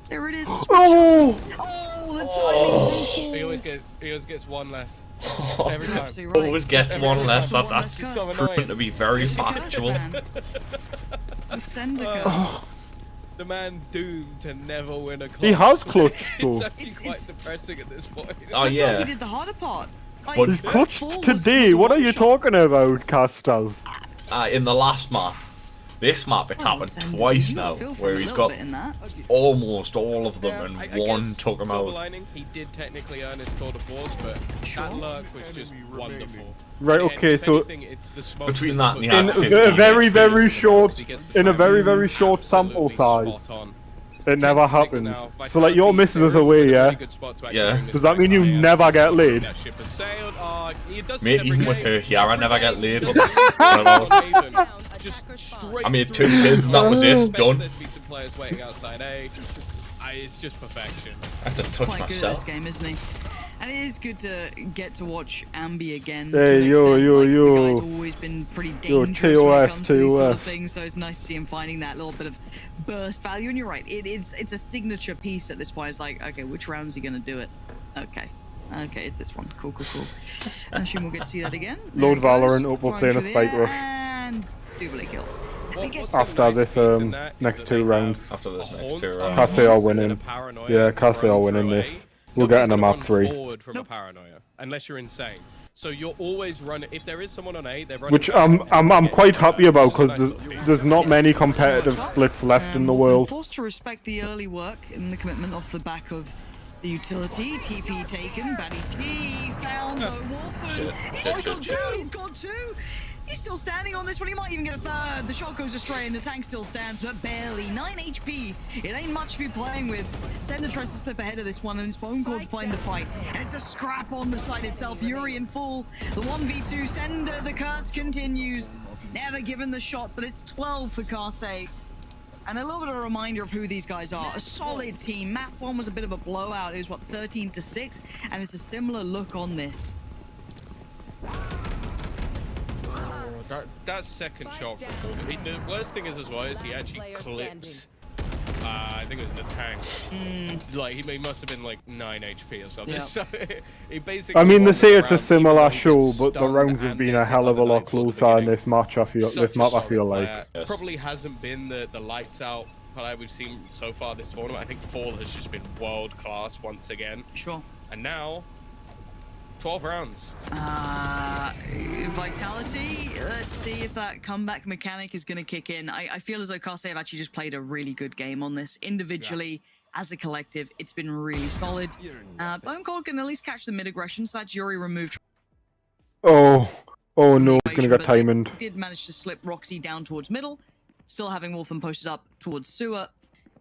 There it is. Oh! Oh, the timing. He always gets one less. Every time. Absolutely right. Always gets one less. One That's less so proven annoying. to be very He's a curse factual. man. The Sender curse. The man doomed to never win a clutch. He has clutched though. It's actually quite depressing at this point. Oh He yeah. did the harder part. Like, But- He's that clutched fall today. was What a are you one-shot. talking about, Casters? In the last map. This map, it's Oh, happened Sender, twice you got now, feel for where him a he's little got bit in that. almost all of them, I and one guess took him silver out. lining, he did technically earn his tour de force, but that lurk was just wonderful. Right. And Okay. if So anything, it's the smoke Between that's that and put the in out had a 15 very, HP. very short, he gets the in a very, flank very short sample absolutely size, spot on. it never 10-6 happens. now. So like your misses us they're in away, a really yeah. good spot to actually Yeah. bring this Does that back mean you high. never get laid? That ship has sailed. He does Mate, this even every with game. her here, I Every never get game, laid. he But does it. I don't know. Just straight I made through. 2 kids and that was it. Expects Done. there to be some players waiting outside A. It's just perfection. I have to touch Quite good at this myself. game, isn't he? And it is good to get to watch Ambi again. Hey, to an yo, extent. yo, Like, yo. The guy's always been pretty Yo, dangerous when it TOS, comes to these sort of TOS. things, so it's nice to see him finding that little bit of burst value. And you're right, it's a signature piece at this point. It's like, okay, which round is he going to do it? Okay, it's this one. Cool. I assume we'll get to see that again. There Load he goes, Valorant up, we're flying playing a through the spike air, rush. And double kill. What's After a nice this, piece in that is next that 2 they rounds. have After this a next haunt, 2 a rounds. Cassie are haunt, winning. and a paranoia Yeah, that Cassie are runs winning through this. A. We're Nobody's getting a gonna map run 3. forward from a paranoia unless you're insane. So you're always running. If there is someone on A, they're running. Which back I'm and quite happy about it's just a because nice little piece. there's not many competitive splits left in the Wolfen world. forced to respect the early work and the commitment off the back of the utility. TP taken, Batty G found though. Wolfen. He's got down, he's got 2. He's still standing on this one. He might even get a 3rd. The shot goes astray and the tank still stands, but barely. 9 HP. It ain't much to be playing with. Sender tries to slip ahead of this one and it's Bone Cold to find the fight. And it's a scrap on the side itself. Yuri in full. The 1v2. Sender, the curse continues. Never given the shot, but it's 12 for Karsei. And a little bit of a reminder of who these guys are. A solid team. Map 1 was a bit of a blowout. It was, what, 13-6? And it's a similar look on this. That second shot from Wolfen. The worst thing is as well is he actually clips. I think it was the tank. Like he must have been like 9 HP or something. Yeah. So he basically. I mean, they won say the it's a round, similar even though he show, gets but the stunned rounds have and been they a pick hell up of a the lot knife at the closer in beginning. this match. Such This a map, I solid feel like. player. Yes. Probably hasn't been the lights out play we've seen so far this tournament. I think Fall has just been world class once again. Sure. And now, 12 rounds. Vitality. Let's see if that comeback mechanic is going to kick in. I feel as though Karsei have actually just played a really good game on this. Individually, as a collective, it's been really solid. Bone Cold can at least catch the mid-aggression, so that's Yuri removed. Oh no, from the he's gonna equation, get but they timed. did manage to slip Roxy down towards middle, still having Wolfen posted up towards sewer.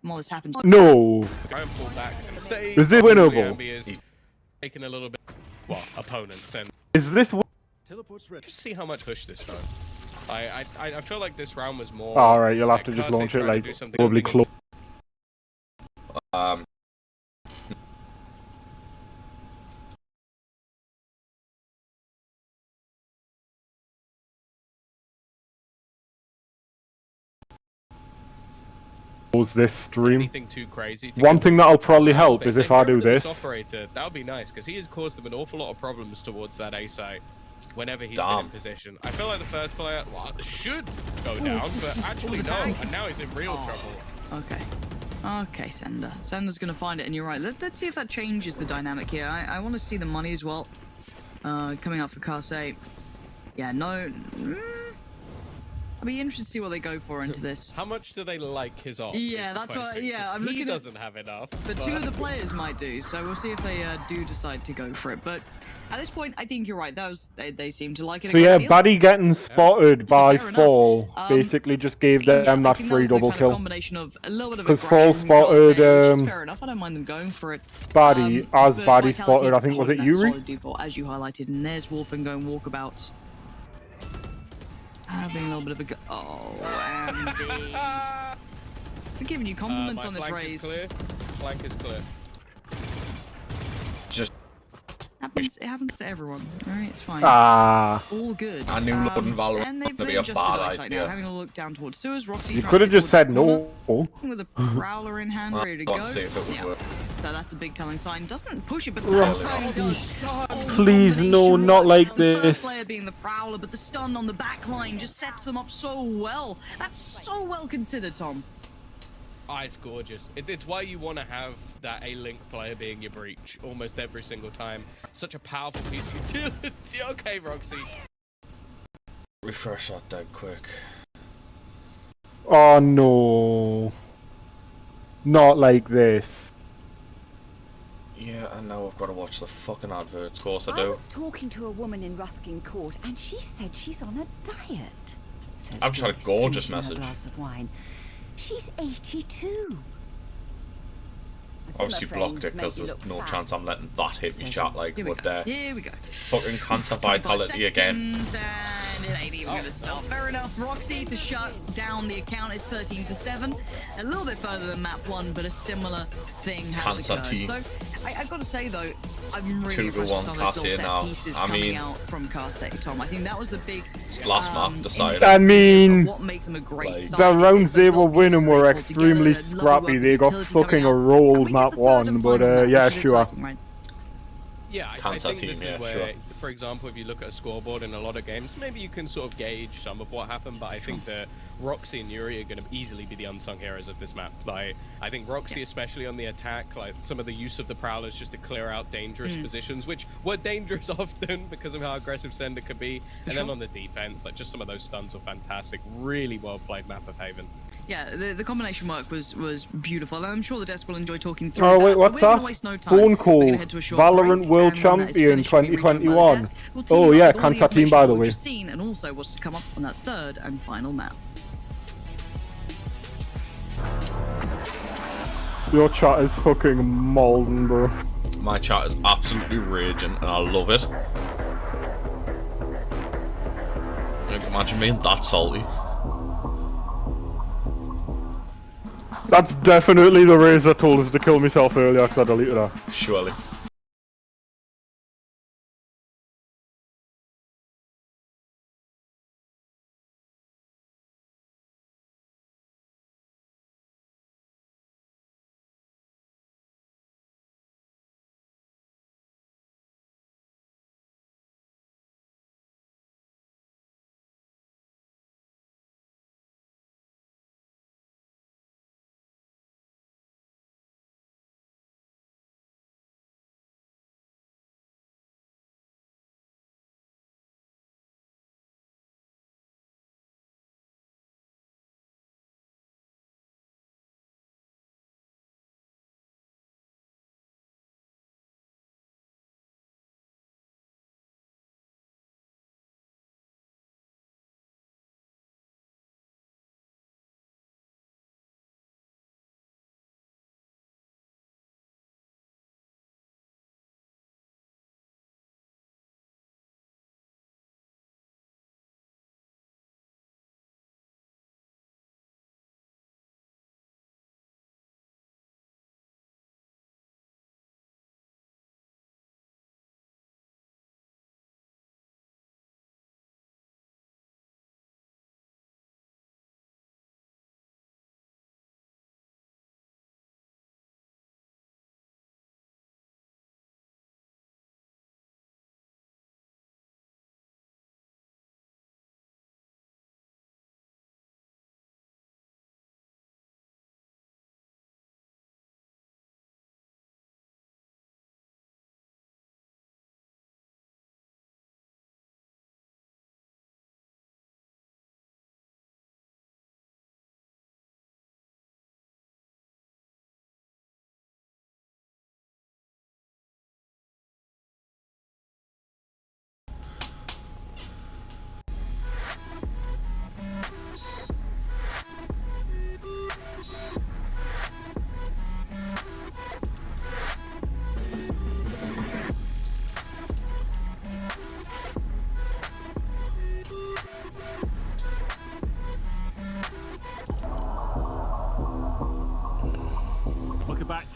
While this happens, No. Try and pull back and save. Is this winnable? Ambi is taking a little bit. Well, opponents and Is this? just see how much push this time. I feel like this round was more. Alright, you'll have like to just Karsei launch it trying to like do something. probably close. close this stream. anything too crazy. One thing that'll probably help is if I do this this. Operator, that would be nice because he has caused them an awful lot of problems towards that A site whenever he's been in position. I feel like the first player should go down, but actually no, and now he's in real trouble. Okay. Okay, Sender. Sender's gonna find it, and you're right. Let's see if that changes the dynamic here. I want to see the money as well. Coming up for Carsey. Yeah, no. I'll be interested to see what they go for into this. How much do they like his art? Yeah, that's what. Yeah, I'm looking. He doesn't have enough. But 2 of the players might do, so we'll see if they do decide to go for it. But at this point, I think you're right. They seem to like it. So yeah, Buddy getting spotted by Fall basically just gave them that free double kill. Because Fall spotted fair enough. I don't mind them going for it. Buddy as Buddy spotted. I think was it Yuri? As you highlighted, and there's Wolfen going walkabouts. Having a little bit of a go. Oh, Andy. We're giving you compliments on this raise. Flank is clear. Just it happens to everyone. Alright, it's fine. All good. I knew loading Valorant and they've to be a just bad idea. Now, having a look down towards sewers, Roxy. You could have just said no. With a prowler in hand, ready to go. See if it would work. So that's a big telling sign. Doesn't push it, but please no, not like this. The first layer being the prowler, but the stun on the back line just sets them up so well. That's so well considered, Tom. Ah, it's gorgeous. It's why you want to have that A-Link player being your breach almost every single time. Such a powerful piece of utility. Okay, Roxy. Refresh that dead quick. Oh no. Not like this. Yeah, and now I've got to watch the fucking adverts. Of course I do. I was talking to a woman in Ruskin Court, and she said she's on a diet. I've just had a gorgeous message. A glass of wine. She's 82. Obviously blocked it because there's no chance I'm letting that hit me chat like what there. Here we go. Fucking cancer vitality again. And it ain't even gonna stop. Fair enough, Roxy to shut down the account. It's 13-7. A little bit further than map 1, but a similar thing has occurred. So I've got to say though, I'm really impressed with some of those little set pieces coming out from Carsey, Tom. I think that was the big last map decided. I mean, what makes them a great the rounds they were winning were extremely scrappy. They got fucking a rolled map 1, but yeah, sure. Yeah, I think this is where, for example, if you look at a scoreboard in a lot of games, maybe you can sort of gauge some of what happened, but I think that Roxy and Yuri are going to easily be the unsung heroes of this map. Like, I think Roxy, especially on the attack, like some of the use of the Prowlers just to clear out dangerous positions, which were dangerous often because of how aggressive Sender could be, and then on the defense, like just some of those stuns were fantastic. Really well played map of Haven. Yeah, the combination work was beautiful, and I'm sure the desk will enjoy talking through that. Wait, what's that? Phone call. Valorant World Champion 2021. Oh yeah, Cancer team by the way. And also what's to come up on that third and final map. Your chat is fucking molten, bro. My chat is absolutely raging, and I love it. Like, imagine being that salty. That's definitely the raise that told us to kill myself earlier because I deleted her. Surely.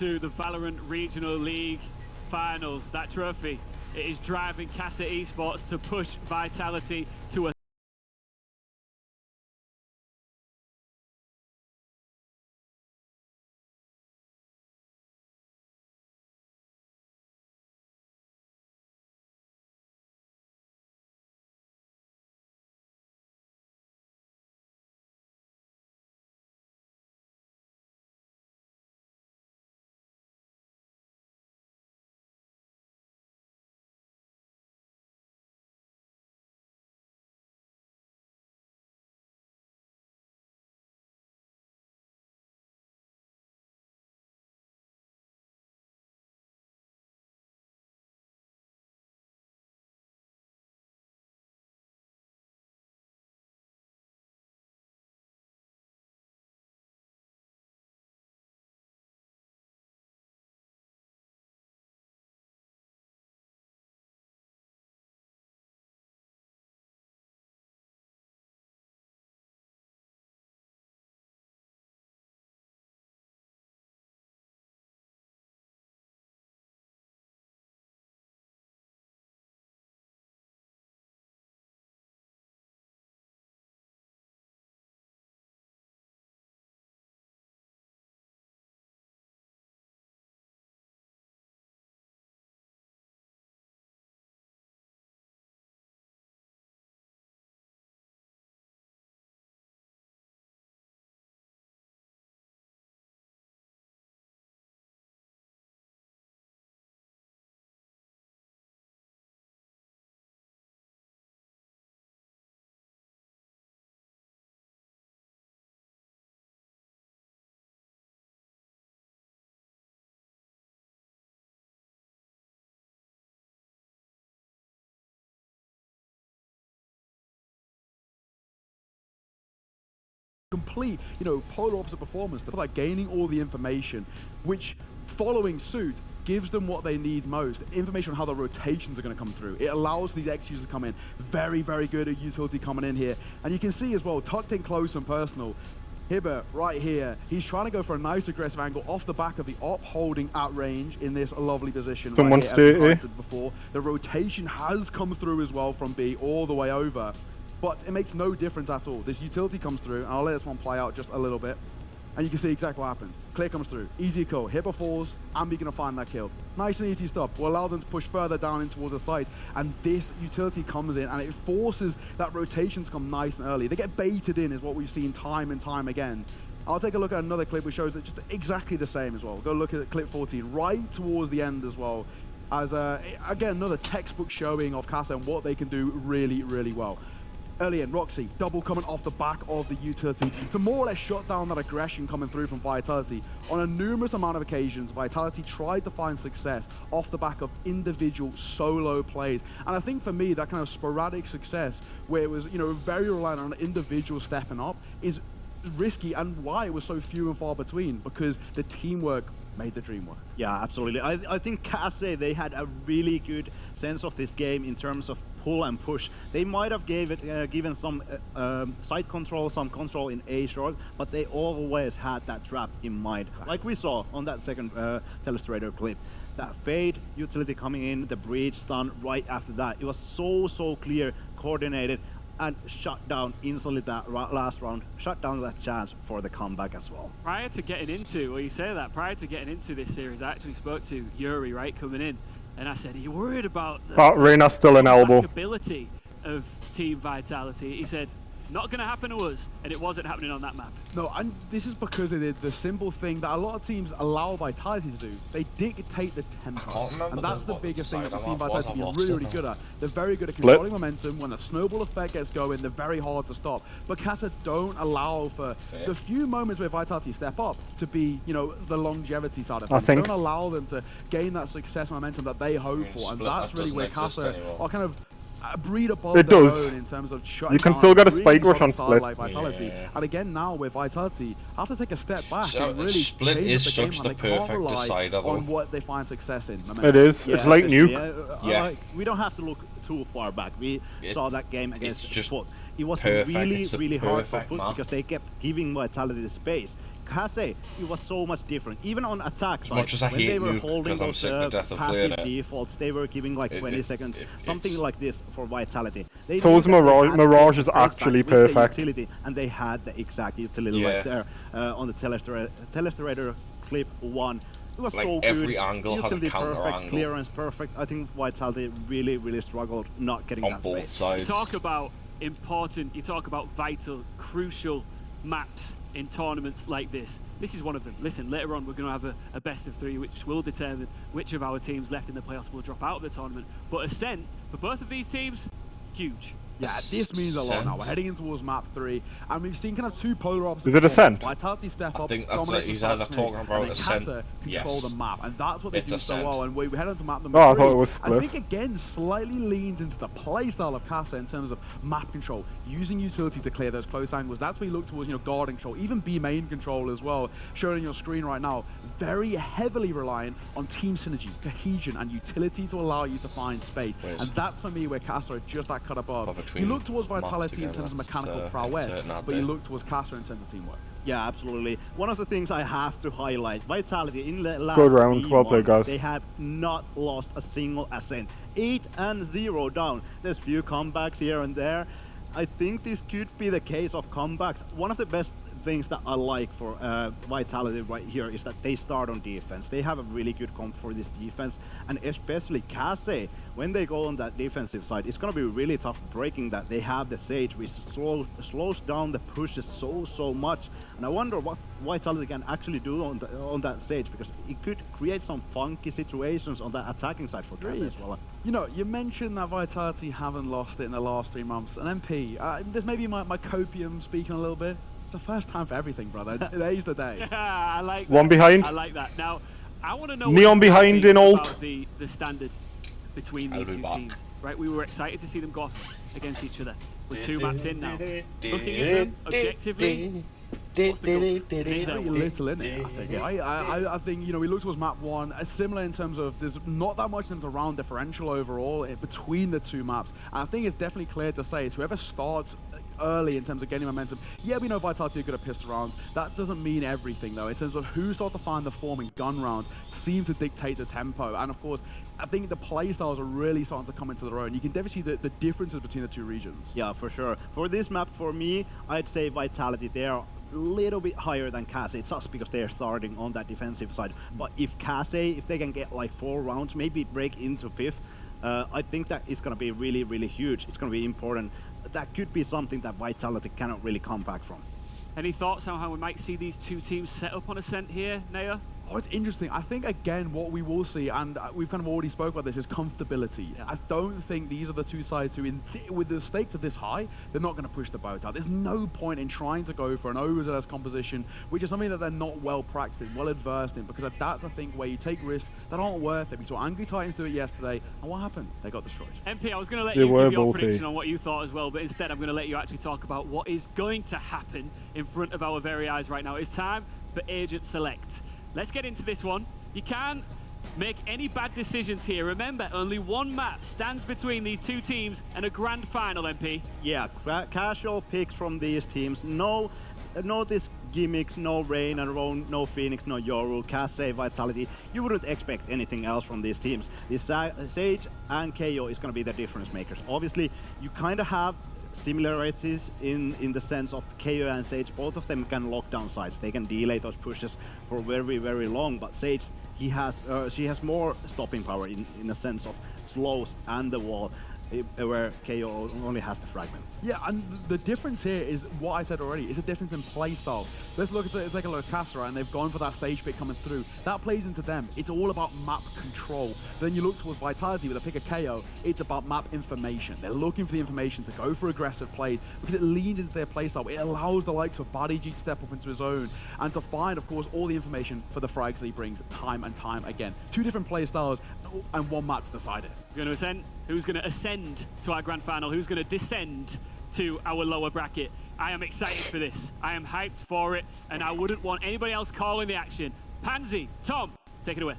to the Valorant Regional League Finals. That trophy, it is driving Casa Esports to push Vitality to a complete, polar opposite performance. They're like gaining all the information, which following suit gives them what they need most. Information on how the rotations are going to come through. It allows these X users to come in. Very, very good at utility coming in here. And you can see as well, tucked in close and personal, Hibber right here, he's trying to go for a nice aggressive angle off the back of the op, holding at range in this lovely position. Someone's right here, as we before. The rotation has come through as well from B all the way over. But it makes no difference at all. This utility comes through, and I'll let this one play out just a little bit. And you can see exactly what happens. Clear comes through, easy kill. Hibber falls, Ambi gonna find that kill. Nice and easy stuff. Will allow them to push further down in towards the site. And this utility comes in, and it forces that rotation to come nice and early. They get baited in, is what we've seen time and time again. I'll take a look at another clip which shows it just exactly the same as well. Go look at clip 14, right towards the end as well. As, again, another textbook showing of Casa and what they can do really, really well. Early in, Roxy, double coming off the back of the utility to more or less shut down that aggression coming through from Vitality. On a numerous amount of occasions, Vitality tried to find success off the back of individual solo plays. And I think for me, that kind of sporadic success where it was, very reliant on an individual stepping up is risky, and why it was so few and far between, because the teamwork made the dream work. Yeah, absolutely. I think Casa, they had a really good sense of this game in terms of pull and push. They might have given some side control, some control in A short, but they always had that trap in mind. Like we saw on that second Telestrator clip. That fade utility coming in, the breach stun right after that. It was so clear, coordinated, and shut down instantly that last round, shut down that chance for the comeback as well. Prior to getting into, prior to getting into this series, I actually spoke to Yuri, right, coming in, and I said, are you worried about the Reina's still an elbow ability of Team Vitality? He said, not going to happen to us, and it wasn't happening on that map. No, and this is because they did the simple thing that a lot of teams allow Vitality to do. They dictate the tempo, and that's the biggest thing that we've seen Vitality be really good at. They're very good at controlling momentum. When the snowball effect gets going, they're very hard to stop. But Casa don't allow for the few moments where Vitality step up to be, the longevity side of things. They don't allow them to gain that success and momentum that they hope for, and that's really where Casa are kind of breed above their own in terms of shutting You can down still get a really spike rush on Split. like Vitality. And again now with Vitality, have to take a step back So and really Split change is the game such plan. the They can't perfect rely decider, though. on what they find success in. It is. Yeah, it's like Nuke. We don't have to look too far back. We saw that game against Foot. It was perfect. really, It's the really hard for perfect Foot map. because they kept giving Vitality the space. Kase, it was so much different. Even on attack side, much as I when hate they were Nuke, holding I'm those sick to death of passive playing it. defaults, they were giving like 20 seconds, something like this for Vitality. They So knew is that they Mirage. had Mirage the is space back actually with the perfect. utility, and they had the exact utility Yeah. right there on the Telestrator clip 1. It was Like, so good. every angle has a utility counter perfect, angle. clearance perfect. I think Vitality really struggled not getting On that both space. sides. You talk about important, you talk about vital, crucial maps in tournaments like this. This is one of them. Listen, later on we're going to have a best of 3, which will determine which of our teams left in the playoffs will drop out of the tournament. But Ascent, for both of these teams, huge. Yeah, this means a lot now. We're heading in towards map 3, and we've seen kind of 2 polar opposites. Is it Ascent? Vitality step up, I think that's dominate it. He's from either start to finish, talking about and then Ascent. Kasa control Yes. the map, and that's what they It's do so Ascent. well. And we head on to map number 3. Oh, I thought it was I Split. think again slightly leans into the playstyle of Kasa in terms of map control, using utility to clear those close angles. That's where you look towards, guarding control, even B main control as well. Shown on your screen right now, very heavily reliant on team synergy, cohesion, and utility to allow you to find space. And that's for me where Kasa are just that cut above. You look towards Vitality in terms of mechanical prowess, but you look towards Kasa in terms of teamwork. Yeah, absolutely. One of the things I have to highlight, Vitality in the last Good round. 3 Well played, months, guys. they have not lost a single Ascent. 8-0 down. There's few comebacks here and there. I think this could be the case of comebacks. One of the best things that I like for Vitality right here is that they start on defense. They have a really good comp for this defense, and especially Kase, when they go on that defensive side, it's going to be really tough breaking that. They have the Sage, which slows down the pushes so much, and I wonder what Vitality can actually do on that Sage, because it could create some funky situations on that attacking side for Kase as well. You mentioned that Vitality haven't lost it in the last 3 months, and MP, there's maybe my copium speaking a little bit. It's the first time for everything, brother. Today's the day. I like that. One behind. I like that. Now, I want to know Neon what you guys behind think in ult. about the standard between these two teams. Right, we were excited to see them go off against each other. We're 2 maps in now. Looking at them objectively, what's the gulf? It is Very little in it, I think. I think, we look towards map 1, similar in terms of there's not that much in terms of round differential overall between the 2 maps. And I think it's definitely clear to say is whoever starts early in terms of getting momentum. Yeah, we know Vitality are good at pistol rounds. That doesn't mean everything, though. In terms of who starts to find the form in gun rounds seems to dictate the tempo. And of course, I think the play styles are really starting to come into their own. You can definitely see the differences between the 2 regions. Yeah, for sure. For this map, for me, I'd say Vitality, they are a little bit higher than Kase. It's just because they're starting on that defensive side. But if Kase, if they can get like 4 rounds, maybe break into 5th, I think that it's going to be really huge. It's going to be important. That could be something that Vitality cannot really come back from. Any thoughts on how we might see these 2 teams set up on Ascent here, Naya? Oh, it's interesting. I think, again, what we will see, and we've kind of already spoke about this, is comfortability. Yeah. I don't think these are the 2 sides who, with the stakes of this high, they're not going to push the boat out. There's no point in trying to go for an overzealous composition, which is something that they're not well practiced in, well adversed in, because that's, I think, where you take risks that aren't worth it. We saw Angry Titans do it yesterday, and what happened? They got destroyed. MP, I was going to let you give your prediction on what you thought as well, but instead I'm going to let you actually talk about what is going to happen in front of our very eyes right now. It's time for Agent Select. Let's get into this one. You can't make any bad decisions here. Remember, only 1 map stands between these 2 teams and a grand final, MP. Yeah, casual picks from these teams. No this gimmicks, no Rain and Roan, no Phoenix, no Yoru, Kase, Vitality. You wouldn't expect anything else from these teams. This Sage and KO is going to be the difference makers. Obviously, you kind of have similarities in the sense of KO and Sage. Both of them can lock down sides. They can delay those pushes for very long, but Sage, she has more stopping power in the sense of slows and the wall, where KO only has the fragment. Yeah, and the difference here is what I said already. It's a difference in playstyle. Let's take a look at Kasa, and they've gone for that Sage pick coming through. That plays into them. It's all about map control. Then you look towards Vitality with a pick of KO. It's about map information. They're looking for the information to go for aggressive plays because it leans into their playstyle. It allows the likes of Body G to step up into his own and to find, of course, all the information for the frags that he brings time and time again. 2 different playstyles and 1 map to decide it. We're going to ascend. Who's going to ascend to our grand final? Who's going to descend to our lower bracket? I am excited for this. I am hyped for it, and I wouldn't want anybody else calling the action. Pansy, Tom, take it away.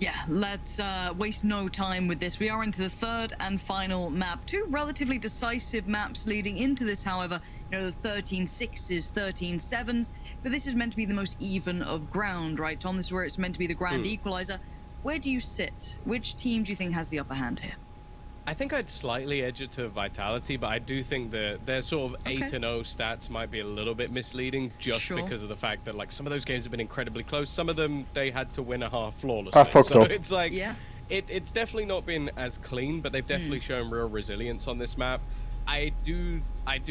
Yeah, let's waste no time with this. We are into the third and final map. Two relatively decisive maps leading into this, however. You know, the 13-6s, 13-7s, but this is meant to be the most even of ground, right, Tom? This is where it's meant to be the grand equalizer. Where do you sit? Which team do you think has the upper hand here? I think I'd slightly edge it to Vitality, but I do think that their sort of 8-0 stats might be a little bit misleading just because of the fact that, like, some of those games have been incredibly close. Some of them, they had to win a half flawlessly. So it's like, it's definitely not been as clean, but they've definitely shown real resilience on this map. I do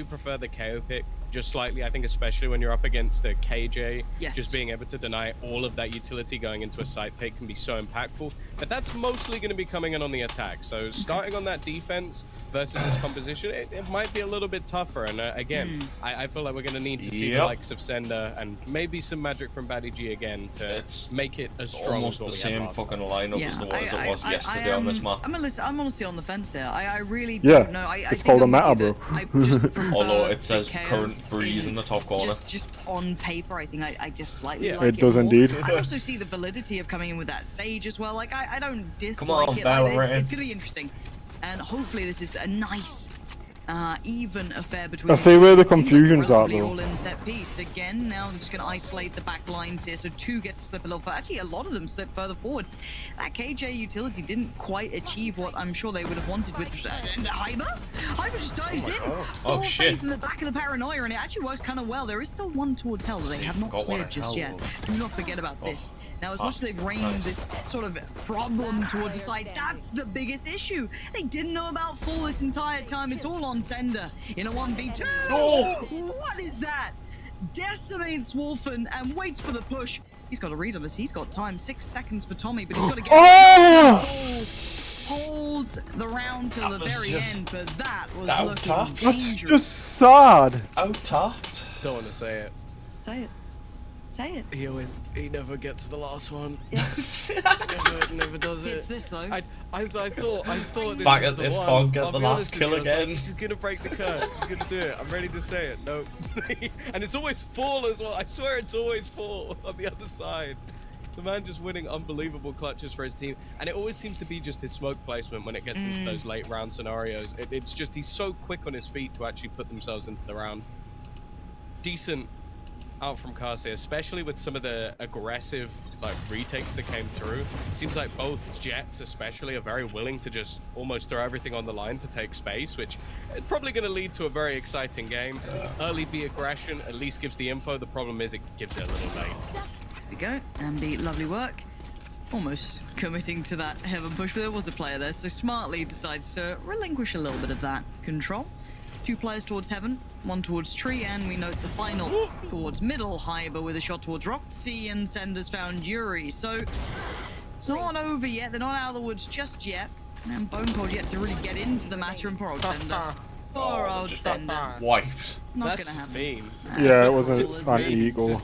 prefer the KO pick just slightly. I think especially when you're up against a KJ, just being able to deny all of that utility going into a side take can be so impactful. But that's mostly going to be coming in on the attack. So starting on that defense versus this composition, it might be a little bit tougher. And again, I feel like we're going to need to see the likes of Sender and maybe some magic from Batty G again to make it as strong as what we had last time. Almost the same fucking lineup as it was yesterday on this map. I'm honestly on the fence here. I really don't know. I it's called a meta, bro. Although it says current freeze in the top corner. Just on paper, I think I just slightly like it does more. indeed. I also see the validity of coming in with that Sage as well. Like, I don't dislike it. Valorant. Like, it's going to be interesting. And hopefully this is a nice, even affair between. I see where the confusion's at, though. All in set piece again. Now they're just going to isolate the back lines here, so two get to slip a little further. Actually, a lot of them slip further forward. That KJ utility didn't quite achieve what I'm sure they would have wanted with Hyber. Hyber just dives in. Full faith in the back of the paranoia, and it actually works kind of well. There is still one towards hell that they have not cleared just yet. Do not forget about this. Now, as much as they've rained this sort of problem towards the side, that's the biggest issue. They didn't know about full this entire time. It's all on Sender in a 1v2. What is that? Decimates Wolfen and waits for the push. He's got a read on this. He's got time. 6 seconds for Tommy, but he's got to get holds the round till the very end, but that was looking dangerous. That's just sad. Out-tapped. Don't want to say it. Say it. Say it. He never gets the last one. Yeah. never does it. It's this though. I thought this Back was at the this one. can't get I'll the be last honest with kill you, I was like, again. he's gonna break the curse. He's gonna do it. I'm ready to say it. Nope. And it's always fall as well. I swear it's always fall on the other side. The man just winning unbelievable clutches for his team, and it always seems to be just his smoke placement when it gets into those late round scenarios. It's just he's so quick on his feet to actually put themselves into the round. Decent out from Kase, especially with some of the aggressive like retakes that came through. It seems like both Jets especially are very willing to just almost throw everything on the line to take space, which is probably going to lead to a very exciting game. Early B aggression at least gives the info. The problem is it gives it a little late. There we go. Ambi, lovely work. Almost committing to that heaven push, but there was a player there, so smartly decides to relinquish a little bit of that control. 2 players towards heaven, 1 towards tree, and we note the final towards middle. Hyber with a shot towards Roxy, and Sender's found Yuri. So it's not over yet. They're not out of the woods just yet. And Bone Cold yet to really get into the matter, and poor old Sender. Poor old Sender. Wiped. Not That's gonna just happen. mean. Yeah, it wasn't anti-eagle.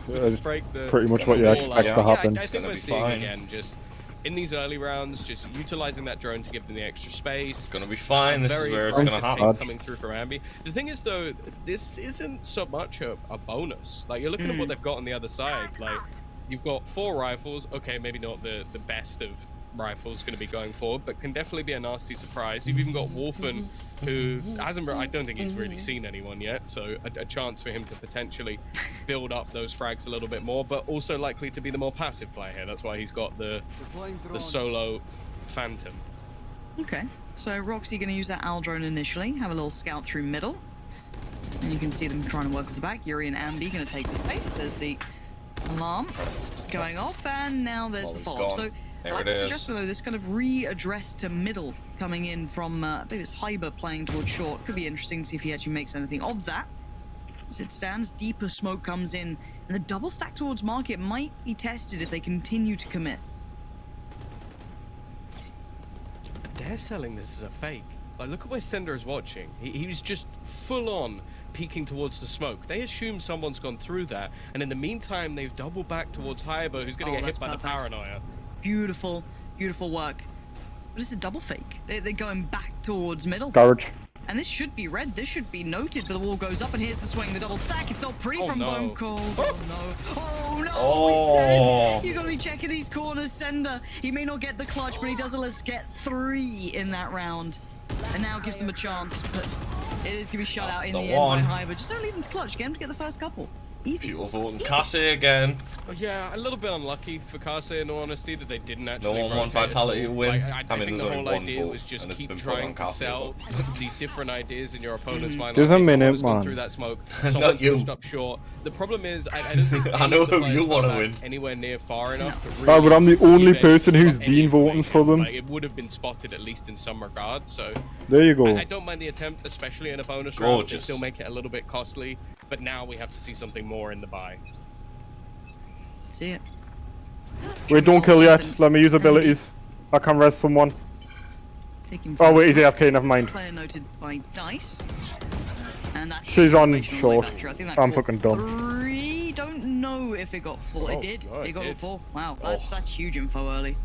Pretty much what you expect to happen. I think we're seeing again just in these early rounds, just utilizing that drone to give them the extra space. It's gonna be fine. This is where it's gonna happen. Coming through from Ambi. The thing is, though, this isn't so much a bonus. Like, you're looking at what they've got on the other side. Like, you've got 4 rifles. Okay, maybe not the best of rifles going to be going forward, but can definitely be a nasty surprise. You've even got Wolfen, who hasn't, I don't think he's really seen anyone yet, so a chance for him to potentially build up those frags a little bit more, but also likely to be the more passive player here. That's why he's got the solo Phantom. Okay, so Roxy going to use that Owl drone initially, have a little scout through middle, and you can see them trying to work off the back. Yuri and Ambi going to take the space. There's the alarm going off, and now there's the follow-up. So I'd suggest, though, this kind of readdress to middle coming in from, I think it's Hyber playing towards short. Could be interesting to see if he actually makes anything of that. As it stands, deeper smoke comes in, and the double stack towards market might be tested if they continue to commit. They're selling this as a fake. Like, look at where Sender is watching. He was just full on peeking towards the smoke. They assume someone's gone through that, and in the meantime, they've doubled back towards Hyber, who's going to get hit by the paranoia. Beautiful, beautiful work. But it's a double fake. They're going back towards middle. Garage. And this should be red, this should be noted, but the wall goes up and here's the swing, the double stack. It's all pretty from Bone Cold. Oh no. Oh no, Oh. you gotta be checking these corners, Sender. He may not get the clutch, but he does let's get 3 in that round. And now gives them a chance, but it is gonna be shut out in the end by Hyber. Just don't leave him to clutch, get him to get the first couple. Easy. Beautiful. And Cassie again. Yeah, a little bit unlucky for Cassie in all honesty that they didn't actually No one Vitality to win. I think the whole idea was just keep trying to sell these different ideas in your opponent's mind. There's a minute, man. Through that smoke. Not you. Up short. The problem is, I don't think I know who you want to win. Anywhere near far enough. To really but I'm the only person who's been voting for them. Like, it would have been spotted at least in some regard. So there you go. I don't mind the attempt, especially in a bonus round. To still make it a little bit costly. But now we have to see something more in the buy. See it. Wait, don't kill yet. Let me use abilities. I can res someone. Oh wait, he's AFK, never mind. Player noted by Dice. And that's she's on short. I'm fucking dumb. 3. Don't know if it got full. It did. It got full. Wow, that's huge info early.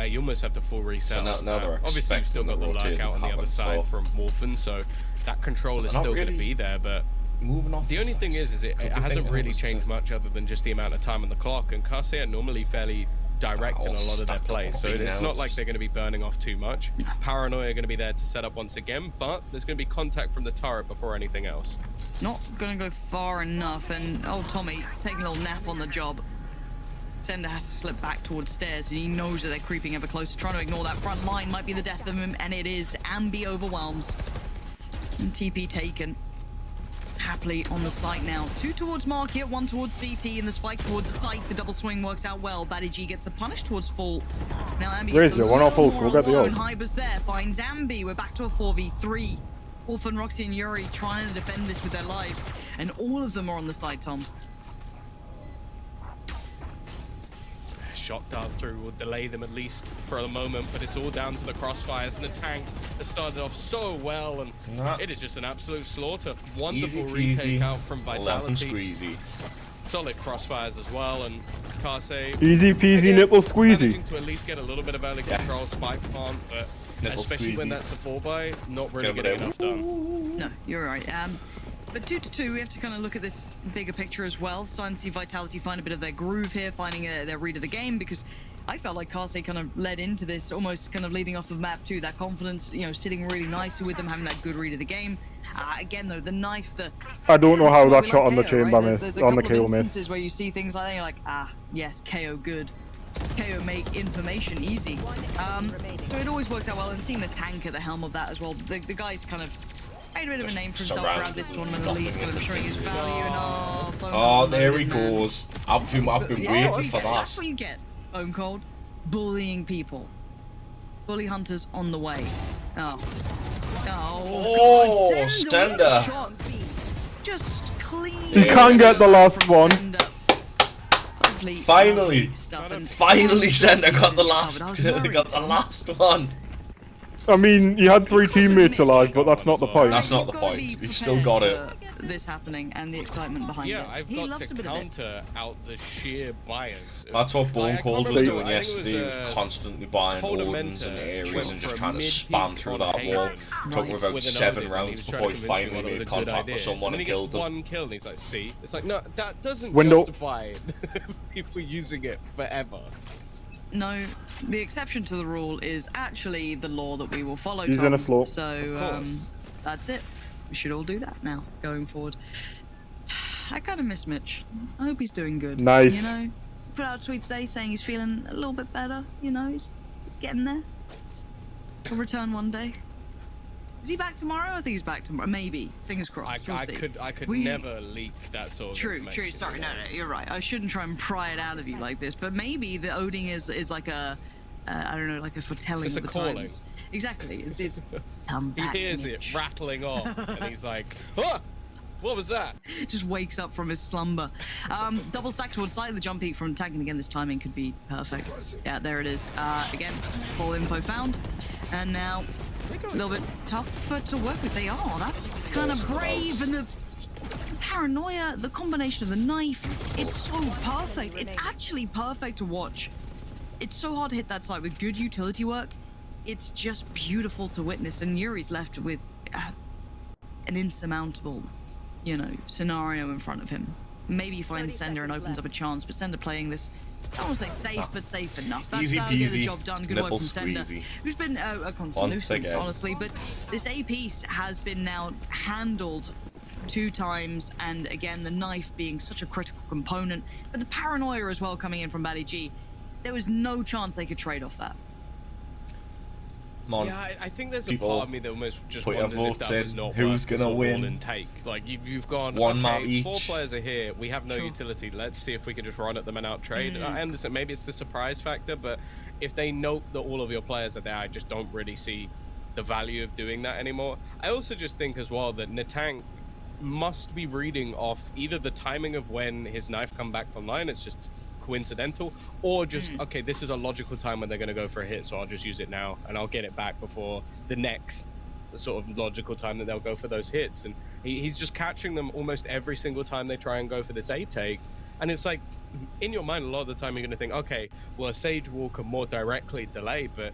You almost have to full reset. So now obviously, you've still got the lurkout on the other side from Morphin, so that control is still going to be there, but moving off. The only thing is it hasn't really changed much other than just the amount of time on the clock, and Carse are normally fairly direct in a lot of their plays, so it's not like they're going to be burning off too much. Paranoia are going to be there to set up once again, but there's going to be contact from the turret before anything else. Not going to go far enough, and Tommy taking a little nap on the job. Sender has to slip back towards stairs, and he knows that they're creeping ever closer. Trying to ignore that front line might be the death of him, and it is. Ambi overwhelms. And TP taken. Happily on the site now. 2 towards Market, 1 towards CT, and the spike towards the site. The double swing works out well. Baddy G gets the punish towards Full. Now Ambi gets a little more alone. Hyber's there, finds Ambi. We're back to a 4v3. Orphan, Roxy, and Yuri trying to defend this with their lives, and all of them are on the side, Tom. Shot dart through will delay them at least for the moment, but it's all down to the crossfires, and the tank has started off so well, and it is just an absolute slaughter. Wonderful retake out from Vitality. Solid crossfires as well, and Carse easy peasy nipple squeezy. To at least get a little bit of early control, spike farm, but especially when that's a 4-buy, not really getting enough done. No, you're right. But 2-2, we have to kind of look at this bigger picture as well. Starting to see Vitality find a bit of their groove here, finding their read of the game, because I felt like Carse kind of led into this, almost kind of leading off of map 2, that confidence, you know, sitting really nicely with them, having that good read of the game. Again, though, the knife, I don't know how that shot on the chamber missed, on the KO missed. There's instances where you see things like that, you're like, yes, KO good. KO make information easy. So it always works out well, and seeing the tank at the helm of that as well, the guy's kind of made a bit of a name for himself around this tournament, at least, kind of showing his value and there he goes. I've been waiting for that. That's what you get, Bone Cold. Bullying people. Bully hunters on the way. Oh, Stender. Just clean. He can't get the last one. Finally, Stender got the last one. I mean, you had 3 teammates alive, but that's not the point. That's not the point. You still got it. This happening and the excitement behind it. Yeah, I've got to counter out the sheer bias. That's what Bone Cold was doing yesterday. He was constantly buying Odins and Ares and just trying to spam through that wall. Took him about 7 rounds before he finally made contact with someone and killed them. One kill and he's like, see? It's like, no, that doesn't justify people using it forever. No, the exception to the rule is actually the law that we will follow, He's Tom. in a slope. So, that's it. We should all do that now, going forward. I kind of miss Mitch. I hope he's doing good. Nice. You know, put out a tweet today saying he's feeling a little bit better, you know, he's getting there. He'll return one day. Is he back tomorrow? I think he's back tomorrow. Maybe. Fingers crossed. We'll see. I could never leak that sort of information. True. Sorry, no, you're right. I shouldn't try and pry it out of you like this. But maybe the Odin is like a, I don't know, like a foretelling of the times. Exactly. It's come back. He hears it rattling off, and he's like, "Ah, what was that?" Just wakes up from his slumber. Double stack towards side of the jump peak from tank, and again, this timing could be perfect. Yeah, there it is. Again, full info found, and now. A little bit tougher to work with. They are. That's kind of brave, and the paranoia, the combination of the knife, it's so perfect. It's actually perfect to watch. It's so hard to hit that site with good utility work. It's just beautiful to witness, and Yuri's left with an insurmountable, you know, scenario in front of him. Maybe he finds Sender and opens up a chance, but Sender playing this, I don't want to say safe, but safe enough. That's Easy how you get the peasy, job done. Good work from Sender, squeezy. who's been a constant nuisance, honestly. But this A piece has been now handled 2 times, and again, the knife being such a critical component, but the paranoia as well coming in from Batty G. There was no chance they could trade off that. Yeah, I think there's a part of me that almost just wonders if that was not who's gonna win and take. Like you've gone, one map okay, each. 4 players are here. We have no utility. Let's see if we can just run at them and out trade. I understand maybe it's the surprise factor, but if they note that all of your players are there, I just don't really see the value of doing that anymore. I also just think as well that Natang must be reading off either the timing of when his knife come back online. It's just coincidental, or just okay, this is a logical time when they're going to go for a hit, so I'll just use it now and I'll get it back before the next sort of logical time that they'll go for those hits. And he's just catching them almost every single time they try and go for this A take. And it's like, in your mind, a lot of the time you're going to think, okay, well, a Sage Wall could more directly delay, but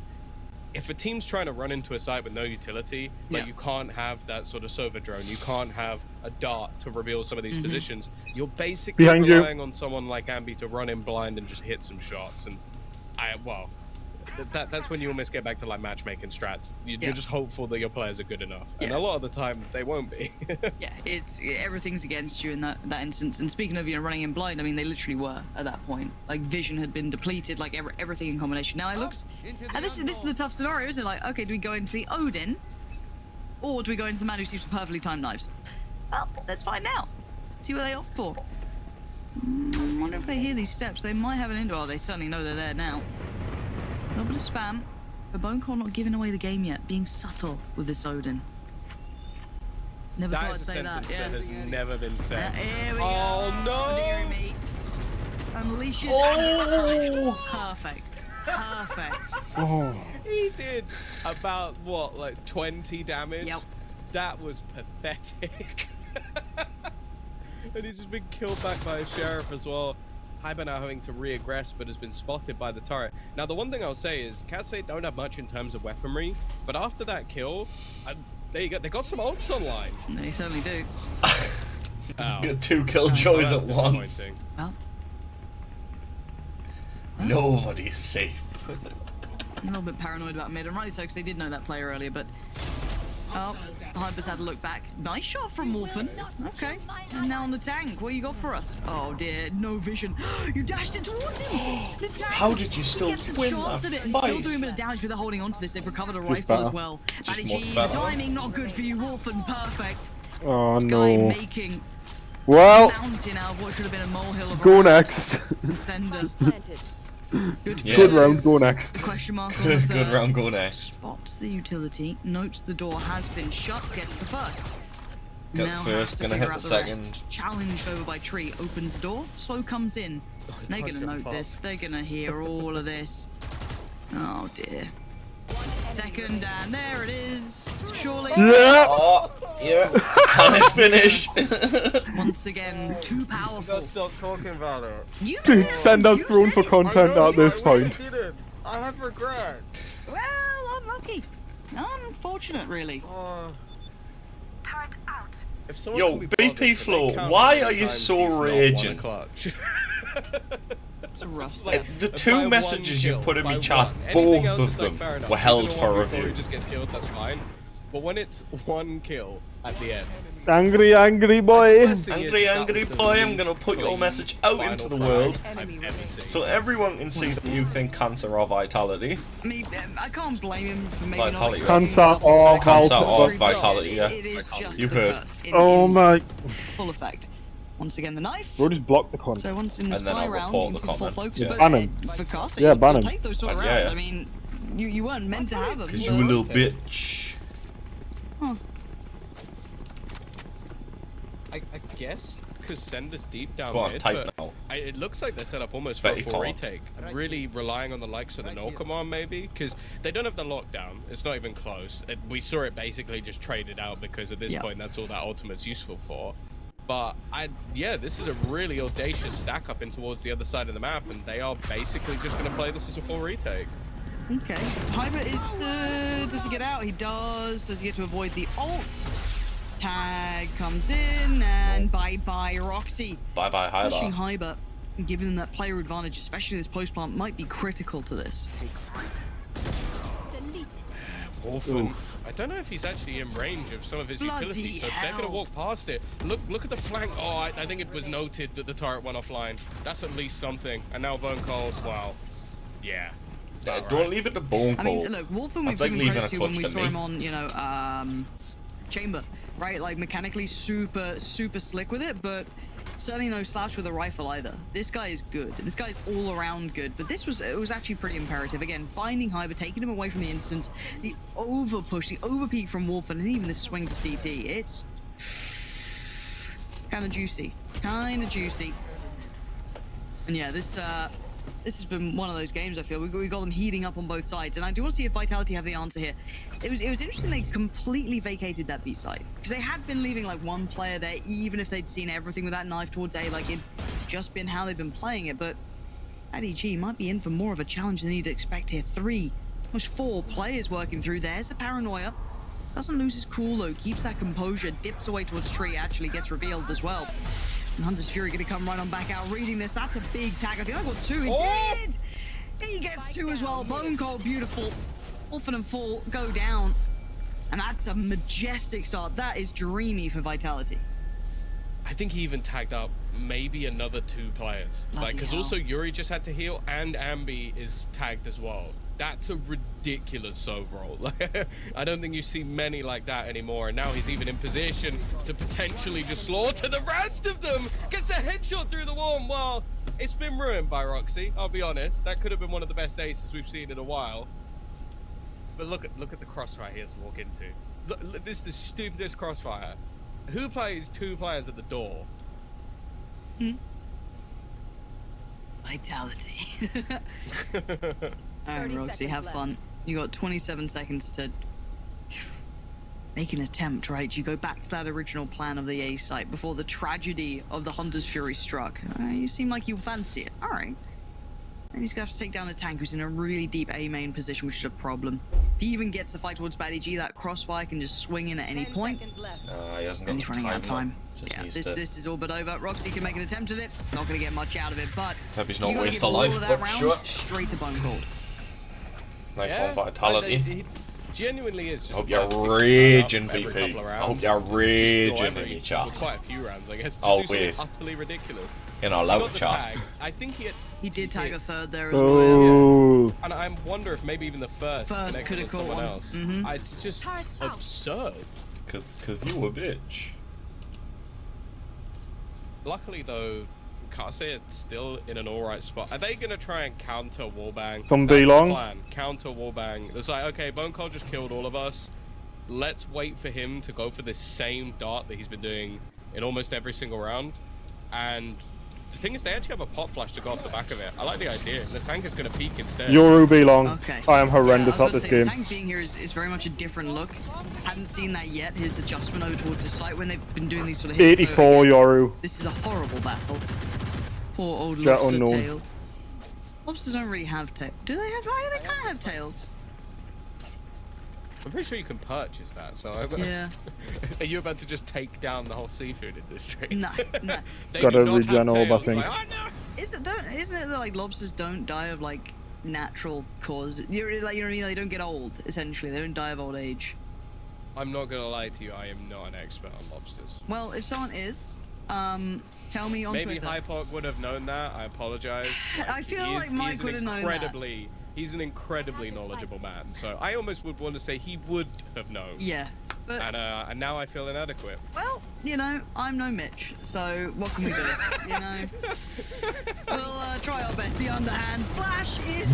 if a team's trying to run into a site with no utility, like you can't have that sort of Sova drone, you can't have a dart to reveal some of these positions, you're basically relying on someone like Ambi to run in blind and just hit some shots. And that's when you almost get back to like matchmaking strats. You're just hopeful that your players are good enough, and a lot of the time they won't be. Yeah, it's everything's against you in that instance. And speaking of, you know, running in blind, I mean, they literally were at that point. Like vision had been depleted, like everything in combination. Now it looks, and this is the tough scenario, isn't it? Like, okay, do we go into the Odin, or do we go into the man who seems to perfectly timed knives? Well, let's find out. See what they opt for. I wonder if they hear these steps. They might have an indoor. They certainly know they're there now. A little bit of spam, but Bonecall not giving away the game yet, being subtle with this Odin. Never thought I'd say that. That has never been said. Here we go. Oh no! Dear me. Unleashes. Oh! Perfect. Perfect. Oh. He did about what, like 20 damage? Yep. That was pathetic. And he's just been killed back by a sheriff as well. Hyber now having to re-aggress, but has been spotted by the turret. Now, the one thing I'll say is, Katsei don't have much in terms of weaponry, but after that kill, there you go. They got some ults online. They certainly do. Got 2 killjoys at once. Well. Nobody's safe. I'm a little bit paranoid about mid, and rightly so, because they did know that player earlier, but... Oh, Hyper's had a look back. Nice shot from Wolfen. Okay. And now on the tank. What you got for us? Oh dear, no vision. You dashed it towards him! The tank! How did you still win that that at it and fight? still doing a bit of damage, but they're holding on to this. They've recovered a rifle as well. Batty G, the timing not good for you. Wolfen, perfect. Oh this no. guy making well, mountain out of what should have been a molehill of go next. Sender. Good round, go next. Question mark on the third. Good round, go next. Spots the utility, notes the door has been shut, gets the first. Got now first, has to gonna figure hit out the the second. rest. Challenged over by Tree, opens the door, Slow comes in. They're gonna note this, they're gonna hear all of this. Oh dear. Second, and there it is. Surely. Yeah. Oh, yeah. Can it finish? Once again, too powerful. Let's stop talking about it. Dude, send us thrown for content at this point. I have regret. Well, unlucky. Unfortunate, really. Turret out. If someone Yo, can be BP bothered, Flow, they count why how are many you times so he's not won a raging? clutch. It's a rough step. Like, the By 2 one messages you kill, put in by my chat, one. Anything both else of is, like, them fair enough. were If held it's a for one before review. he just gets killed, that's fine. But when it's 1 kill at the end, Angry, angry boy. Angry boy, I'm gonna put your message out into the world so everyone can see that you think cancer or vitality. I mean, I can't blame him for maybe Vitality. not. Cancer or Cancer or vitality. vitality, yeah. It is just You've the heard. curse Oh my. full effect. Once again, the knife. Bro, just block the content. So once in the And then spy I'll round, report you the can see full comment. focus, Yeah. but Ban him. for Cassie, Yeah, ban him. you'll take those sort of Yeah, rounds. yeah. I mean, you weren't meant to have them. Cause you a little bitch. Huh. I guess because Sender's deep down Go on, mid, type but now. it looks like they're set up almost Bet for a you full can't. retake. Really relying on the likes of the null command maybe, because they don't have the lockdown. It's not even close. We saw it basically just traded out because at this point that's all that ultimate's useful for. But yeah, this is a really audacious stack up in towards the other side of the map, and they are basically just going to play this as a full retake. Okay. Hyber is does he get out? He does. Does he get to avoid the ult? Tag comes in and bye-bye Roxy. Bye-bye Hyber. Pushing Hyber and giving them that player advantage, especially this post-plant, might be critical to this. Wolfen. I don't know if he's actually in range of some of his utilities, so they're going to walk past it. Look at the flank. Oh, I think it was noted that the turret went offline. That's at least something. And now Bone Cold, wow. Yeah. Don't leave it to Bone Cold. I mean, look, Wolfen we've given credit to when we saw him on, you know, Chamber, right? Like, mechanically super slick with it, but certainly no slouch with a rifle either. This guy is good. This guy's all around good, but it was actually pretty imperative. Again, finding Hyber, taking him away from the instance, the over push, the over peek from Wolfen, and even the swing to CT. It's kind of juicy. And yeah, this has been one of those games, I feel. We got them heating up on both sides, and I do want to see if Vitality have the answer here. It was interesting they completely vacated that B side, because they had been leaving like one player there, even if they'd seen everything with that knife towards A, like it'd just been how they've been playing it. But IDG might be in for more of a challenge than he'd expect here. 3, almost 4 players working through. There's the paranoia. Doesn't lose his cool though, keeps that composure, dips away towards Tree, actually gets revealed as well. And Hunter's Fury gonna come right on back out, reading this. That's a big tag. I think I got 2. He did! He gets 2 as well. Bone Cold, beautiful. Wolfen and Fall go down. And that's a majestic start. That is dreamy for Vitality. I think he even tagged up maybe another 2 players. Like, because also Yuri just had to heal and Ambi is tagged as well. That's a ridiculous overall. I don't think you see many like that anymore. And now he's even in position to potentially just slaughter the rest of them. Gets the headshot through the wall. Well, it's been ruined by Roxy, I'll be honest. That could have been one of the best aces we've seen in a while. But look at the crossfire he has to walk into. Look, this is the stupidest crossfire. Who plays 2 players at the door? Vitality. Alright, Roxy, have fun. You got 27 seconds to make an attempt, right? You go back to that original plan of the A site before the tragedy of the Hunter's Fury struck. You seem like you fancy it. Alright. And he's going to have to take down a tank who's in a really deep A main position, which is a problem. If he even gets the fight towards Batty G, that crossfire can just swing in at any point. He hasn't got and he's running out of time. Yeah, this is all but over. Roxy can make an attempt at it. Not going to get much out of it, but hope he's not waste a life, but sure. Straight to Bone Cold. Nice one, Vitality. He genuinely is just. I hope you're raging, BP. I hope you're raging in your chat. Quite a few rounds, I guess. Always. Utterly ridiculous. In our loud chat. I think he did tag a third there as well. Yeah. And I wonder if maybe even the first could have caught someone else. It's just absurd. Cause you a bitch. Luckily though, Kase is still in an alright spot. Are they gonna try and counter wallbang? Some D long. Counter wallbang. It's like, okay, Bone Cold just killed all of us. Let's wait for him to go for the same dart that he's been doing in almost every single round. And the thing is, they actually have a pop flash to go off the back of it. I like the idea. The tank is going to peek instead. Yoru B long. Okay. I am horrendous at this game. The tank being here is very much a different look. Hadn't seen that yet. His adjustment over towards his site when they've been doing these sort of hits. 84 so, again, Yoru. This is a horrible battle. Poor old lobster tail. Lobsters don't really have tails. Do they have? Oh, yeah, they kind of have tails. I'm pretty sure you can purchase that, so... Yeah. Are you about to just take down the whole seafood industry? No, no. Gotta regen orb, I think. Like, oh, no. Isn't it that, like, lobsters don't die of, like, natural cause? Like, you know what I mean? They don't get old, essentially. They don't die of old age. I'm not gonna lie to you, I am not an expert on lobsters. Well, if someone is, tell me on Twitter. Maybe Hypoc would have known that, I apologize. I feel like Mike would have known that. He's an incredibly knowledgeable man, so I almost would want to say he would have known. Yeah, but... And now I feel inadequate. Well, you know, I'm no Mitch, so what can we do, you know? We'll try our best. The underhand flash is...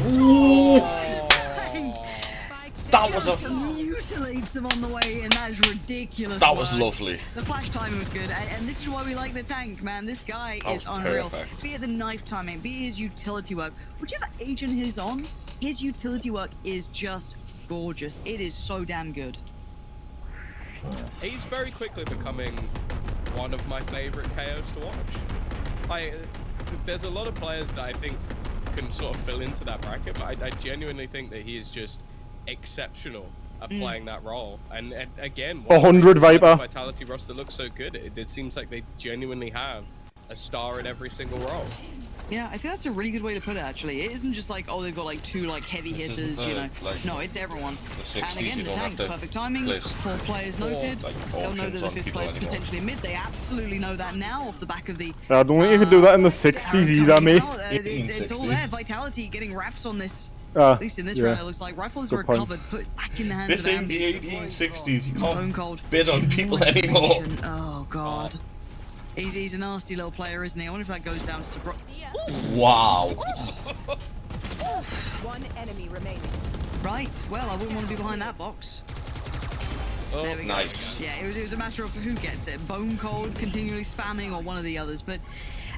That was a... mutilates them on the way, and that is ridiculous. That was lovely. The flash timing was good, and this is why we like the tank, man. This guy is unreal. Perfect. Be it the knife timing, be it his utility work, whichever agent he's on, his utility work is just gorgeous. It is so damn good. He's very quickly becoming one of my favorite KOs to watch. There's a lot of players that I think can sort of fill into that bracket, but I genuinely think that he is just exceptional at playing that role. And again, 100 Viper. Vitality roster looks so good. It seems like they genuinely have a star in every single role. Yeah, I think that's a really good way to put it, actually. It isn't just like, oh, they've got like 2 like heavy hitters, you know. Like, no, it's everyone. And again, the tank, perfect timing. place 4 players noted. They'll know that the 5th player is potentially mid. They absolutely know that now off the back of the... I don't think you could do that in the 60s either, mate. It's all there. Vitality getting wraps on this. At least in this round, it looks like rifles were recovered, put back in the hands of Andy. This ain't the 1860s. You can't bid on people anymore. Oh, God. He's a nasty little player, isn't he? I wonder if that goes down to Sabro. Wow. 1 enemy remaining. Right, well, I wouldn't want to be behind that box. Oh, there we go. Nice. Yeah, it was a matter of who gets it. Bone Cold continually spamming or one of the others. But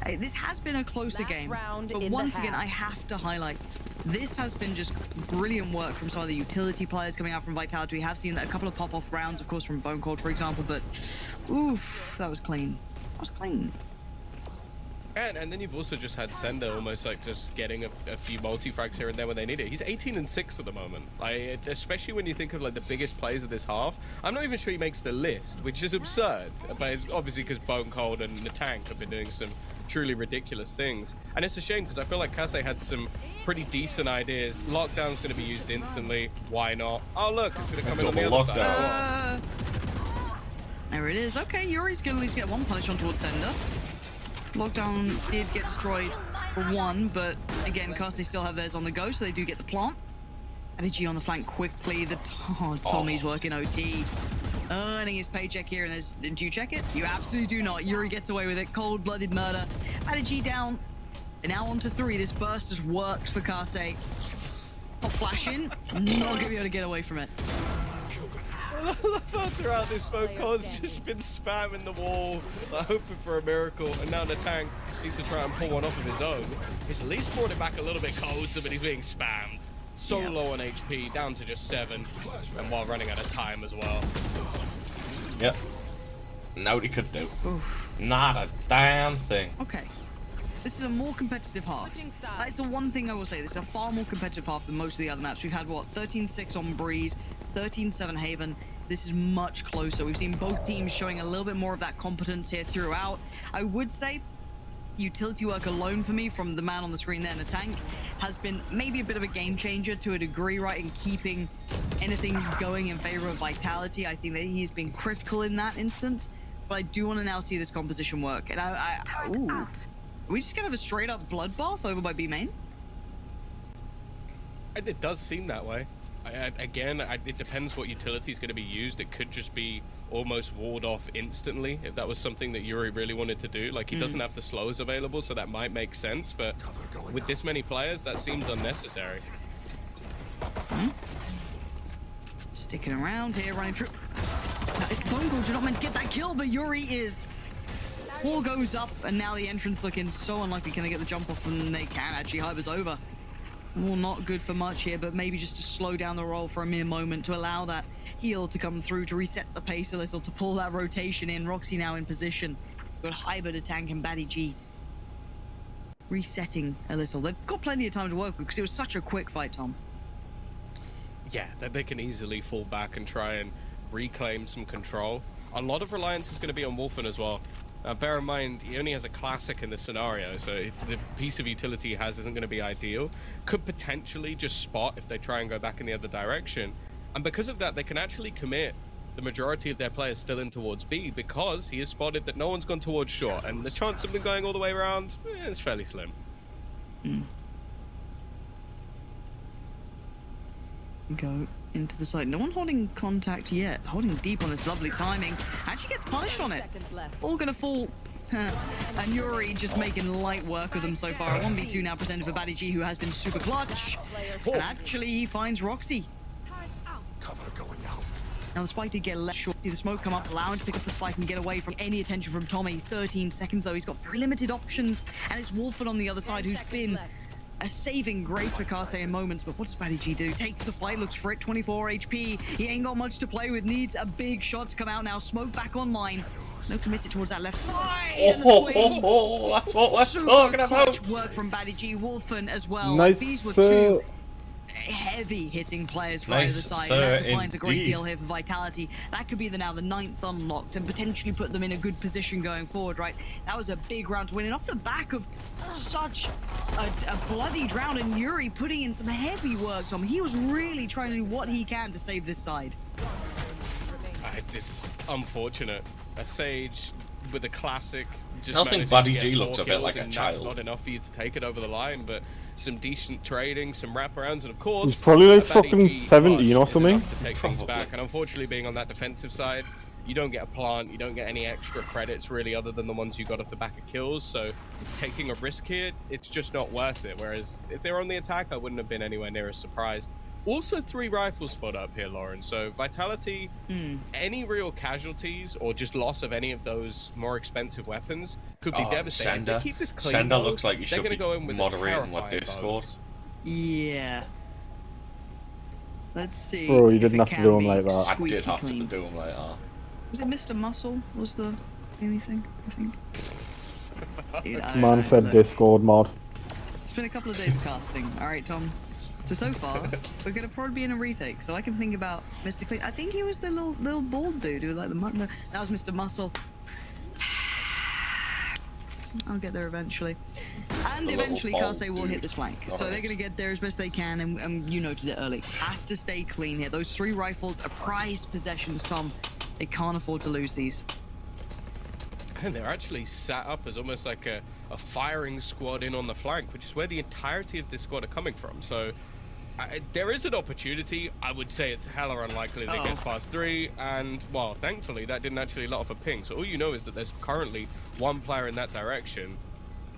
this has been a closer game. But once again, I have to highlight, this has been just brilliant work from some of the utility players coming out from Vitality. We have seen that a couple of pop-off rounds, of course, from Bone Cold, for example. But, oof, that was clean. That was clean. And then you've also just had Sender almost like just getting a few multi-frags here and there when they need it. He's 18-6 at the moment. Like, especially when you think of like the biggest plays of this half. I'm not even sure he makes the list, which is absurd. But it's obviously because Bone Cold and the tank have been doing some truly ridiculous things. And it's a shame because I feel like Kase had some pretty decent ideas. Lockdown's going to be used instantly. Why not? Oh look, it's going to come in on the other side. There it is. Okay, Yuri's going to at least get 1 punish on towards Sender. Lockdown did get destroyed for 1, but again, Kase still have theirs on the go, so they do get the plant. Energy on the flank quickly. Tommy's working OT. Earning his paycheck here, and there's... Did you check it? You absolutely do not. Yuri gets away with it. Cold-blooded murder. Energy down. And now on to 3. This burst has worked for Kase. Pop flash in. Not going to be able to get away from it. Throughout this Bone Cold's just been spamming the wall, hoping for a miracle, and now the tank needs to try and pull one off of his own. He's at least brought it back a little bit closer, but he's being spammed. So low on HP, down to just 7, and while running out of time as well. Yep. Now what he could do. Not a damn thing. Okay. This is a more competitive half. That is the one thing I will say. This is a far more competitive half than most of the other maps. We've had, what, 13-6 on Breeze, 13-7 Haven. This is much closer. We've seen both teams showing a little bit more of that competence here throughout. I would say utility work alone for me from the man on the screen there in the tank has been maybe a bit of a game changer to a degree, right, in keeping anything going in favor of Vitality. I think that he's been critical in that instance, but I do want to now see this composition work. And ooh. Are we just gonna have a straight up bloodbath over by B main? It does seem that way. Again, it depends what utility is going to be used. It could just be almost ward off instantly if that was something that Yuri really wanted to do. Like, he doesn't have the slows available, so that might make sense, but with this many players, that seems unnecessary. Sticking around here, running through. Bone Cold, you're not meant to get that kill, but Yuri is. Wall goes up, and now the entrance looking so unlucky. Can they get the jump off? And they can, actually. Hyper's over. Well, not good for much here, but maybe just to slow down the roll for a mere moment to allow that heal to come through, to reset the pace a little, to pull that rotation in. Roxy now in position. Got Hyper to tank and Batty G resetting a little. They've got plenty of time to work with because it was such a quick fight, Tom. Yeah, that they can easily fall back and try and reclaim some control. A lot of reliance is going to be on Wolfen as well. Bear in mind, he only has a classic in this scenario, so the piece of utility he has isn't going to be ideal. Could potentially just spot if they try and go back in the other direction. And because of that, they can actually commit the majority of their players still in towards B, because he has spotted that no one's gone towards short, and the chance of them going all the way around is fairly slim. Go into the side. No one holding contact yet. Holding deep on this lovely timing. Actually gets punished on it. All gonna fall. And Yuri just making light work of them so far. A 1v2 now presented for Batty G, who has been super clutch. And actually he finds Roxy. Now the spike did get left short. See the smoke come up, allow him to pick up the spike and get away from any attention from Tommy. 13 seconds though. He's got very limited options. And it's Wolfen on the other side who's been a saving grace for Karsei in moments, but what does Batty G do? Takes the fight, looks for it, 24 HP. He ain't got much to play with, needs a big shot to come out now. Smoke back online. No committed towards that left side. That's what we're talking about. Work from Batty G, Wolfen as well. Nice, like, these were two heavy hitting players right either side. And that defines a great deal here for Vitality. That could be now the 9th unlocked and potentially put them in a good position going forward, right? That was a big round to win. And off the back of such a bloody round, and Yuri putting in some heavy work, Tom. He was really trying to do what he can to save this side. It's unfortunate. A Sage with a classic. I think Batty G looks a bit like a child. That's not enough for you to take it over the line, but some decent trading, some wraparounds, and of course, he's probably like fucking 17 or something. To take things back, and unfortunately, being on that defensive side, you don't get a plant, you don't get any extra credits really, other than the ones you got off the back of kills. So, taking a risk here, it's just not worth it. Whereas if they were on the attack, I wouldn't have been anywhere near as surprised. Also, 3 rifles spot up here, Lauren. So Vitality, any real casualties or just loss of any of those more expensive weapons could be devastating. If they keep this clean, Sender looks like you should be go in with moderating what Discord. Yeah. Let's see. Bro, you didn't have to do him like that. I did have to do him like that. Was it Mr. Muscle? Was the anything? I think. Dude, Man said Discord mod. It's been a couple of days of casting. All right, Tom. So far, we're gonna probably be in a retake, so I can think about Mr. Clean. I think he was the little bald dude who like the mutton. That was Mr. Muscle. I'll get there eventually. And eventually, Karsei will hit this flank. So they're gonna get there as best they can, and you noted it early. Has to stay clean here. Those 3 rifles are prized possessions, Tom. They can't afford to lose these. And they're actually set up as almost like a firing squad in on the flank, which is where the entirety of this squad are coming from. So there is an opportunity. I would say it's hella unlikely they get past 3, and well, thankfully that didn't actually let off a ping. So all you know is that there's currently 1 player in that direction.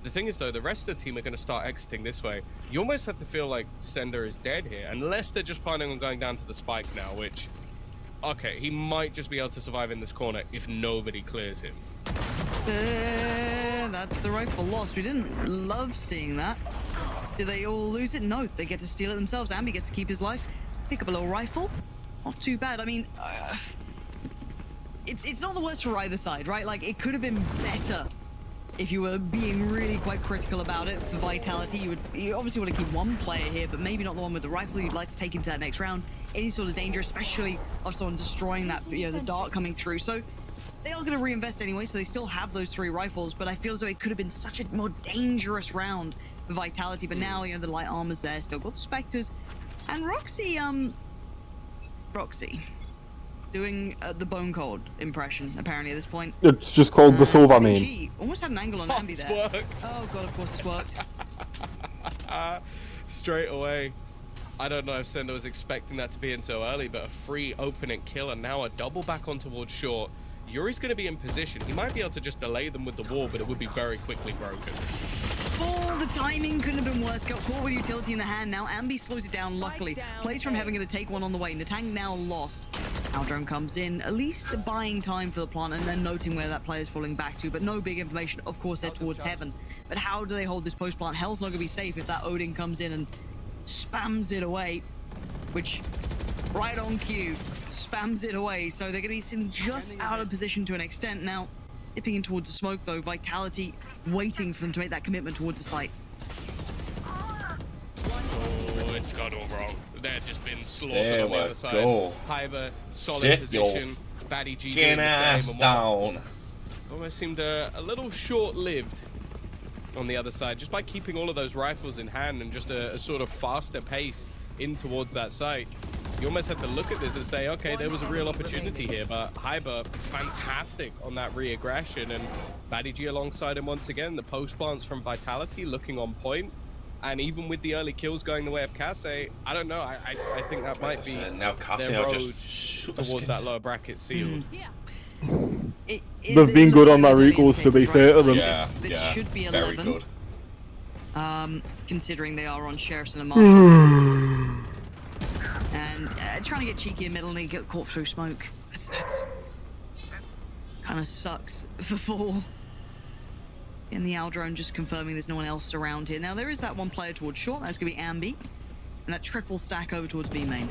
The thing is though, the rest of the team are going to start exiting this way. You almost have to feel like Sender is dead here, unless they're just planning on going down to the spike now, which, okay, he might just be able to survive in this corner if nobody clears him. That's the rifle lost. We didn't love seeing that. Did they all lose it? No, they get to steal it themselves. Ambi gets to keep his life. Pick up a little rifle. Not too bad. I mean, it's not the worst for either side, right? Like, it could have been better if you were being really quite critical about it. For Vitality, you obviously want to keep 1 player here, but maybe not the one with the rifle. You'd like to take him to that next round. Any sort of danger, especially of someone destroying that, the dart coming through. So they are going to reinvest anyway, so they still have those 3 rifles, but I feel as though it could have been such a more dangerous round for Vitality. But now, the light armor's there, still got the Spectres. And Roxy, doing the Bone Cold impression, apparently, at this point. It's just called the Silver Main. Gee, almost had an angle on Ambi there. Oh god, of course it's worked. Straight away. I don't know if Sender was expecting that to be in so early, but a free opening kill and now a double back on towards short. Yuri's going to be in position. He might be able to just delay them with the wall, but it would be very quickly broken. Oh, the timing couldn't have been worse. Got caught with utility in the hand now. Ambi slows it down, luckily. Plays from Heaven going to take 1 on the way. Natang now lost. Aldrone comes in, at least buying time for the plant and then noting where that player is falling back to, but no big information. Of course, they're towards Heaven. But how do they hold this post plant? Hell's not going to be safe if that Odin comes in and spams it away, which, right on cue, spams it away. So they're going to be sitting just out of position to an extent. Now, dipping in towards the smoke, though, Vitality waiting for them to make that commitment towards the site. Oh, it's gone all wrong. They've just been slaughtered on the other side. Hyber, solid position. Batty G doing the same. Down. Almost seemed a little short-lived on the other side, just by keeping all of those rifles in hand and just a sort of faster pace in towards that site. You almost have to look at this and say, okay, there was a real opportunity here, but Hyber, fantastic on that re-aggression, and Batty G alongside him once again. The post plants from Vitality looking on point, and even with the early kills going the way of Kasse, I don't know, I think that might be now their road towards that lower bracket sealed. They've been good on their recalls, to be fair to them. This should be 11. Very good. Considering they are on Sheriffs and a Marshal. And trying to get cheeky in the middle and they get caught through smoke. That's kind of sucks for Fall. In the Aldrone, just confirming there's no one else around here. Now, there is that one player towards short. That's going to be Ambi. And that triple stack over towards B main.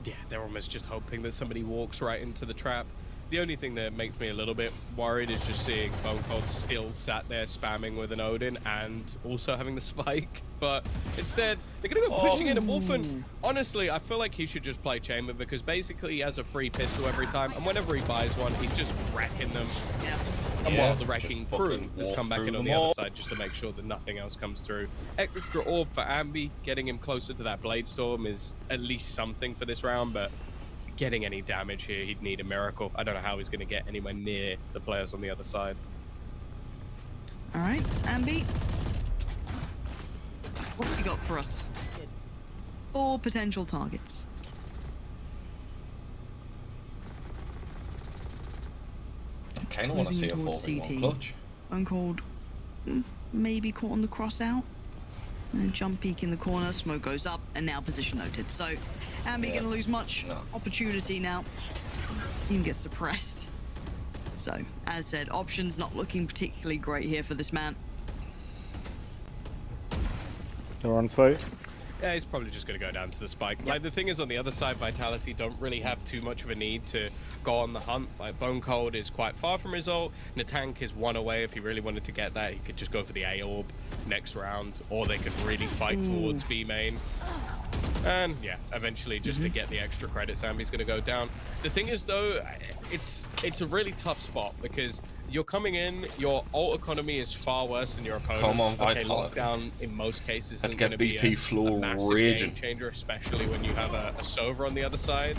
Yeah, they're almost just hoping that somebody walks right into the trap. The only thing that makes me a little bit worried is just seeing Bone Cold still sat there spamming with an Odin and also having the spike. But instead, they're going to go pushing in. And Wolfen, honestly, I feel like he should just play Chamber because basically he has a free pistol every time. And whenever he buys one, he's just wrecking them. Yeah. And while the wrecking crew has come back in on the other side just to make sure that nothing else comes through. Extra orb for Ambi, getting him closer to that Blade Storm is at least something for this round, but getting any damage here, he'd need a miracle. I don't know how he's going to get anywhere near the players on the other side. All right, Ambi. What have you got for us? 4 potential targets. I kind of want to see a 4v1 clutch. Bone Cold maybe caught on the cross out. And jump peek in the corner, smoke goes up, and now position noted. So, Ambi gonna lose much opportunity now. Team gets suppressed. So, as said, options not looking particularly great here for this man. They're on site. Yeah, he's probably just going to go down to the spike. Like, the thing is, on the other side, Vitality don't really have too much of a need to go on the hunt. Like, Bone Cold is quite far from his ult. Natank is 1 away. If he really wanted to get that, he could just go for the A orb next round, or they could really fight towards B main. And yeah, eventually, just to get the extra credits, Ambi's going to go down. The thing is, though, it's a really tough spot because you're coming in, your ult economy is far worse than your opponent's. Come on, okay, Vitality. lockdown in most cases Let's isn't going get to be BP a floor massive raging. game changer, especially when you have a Sova on the other side.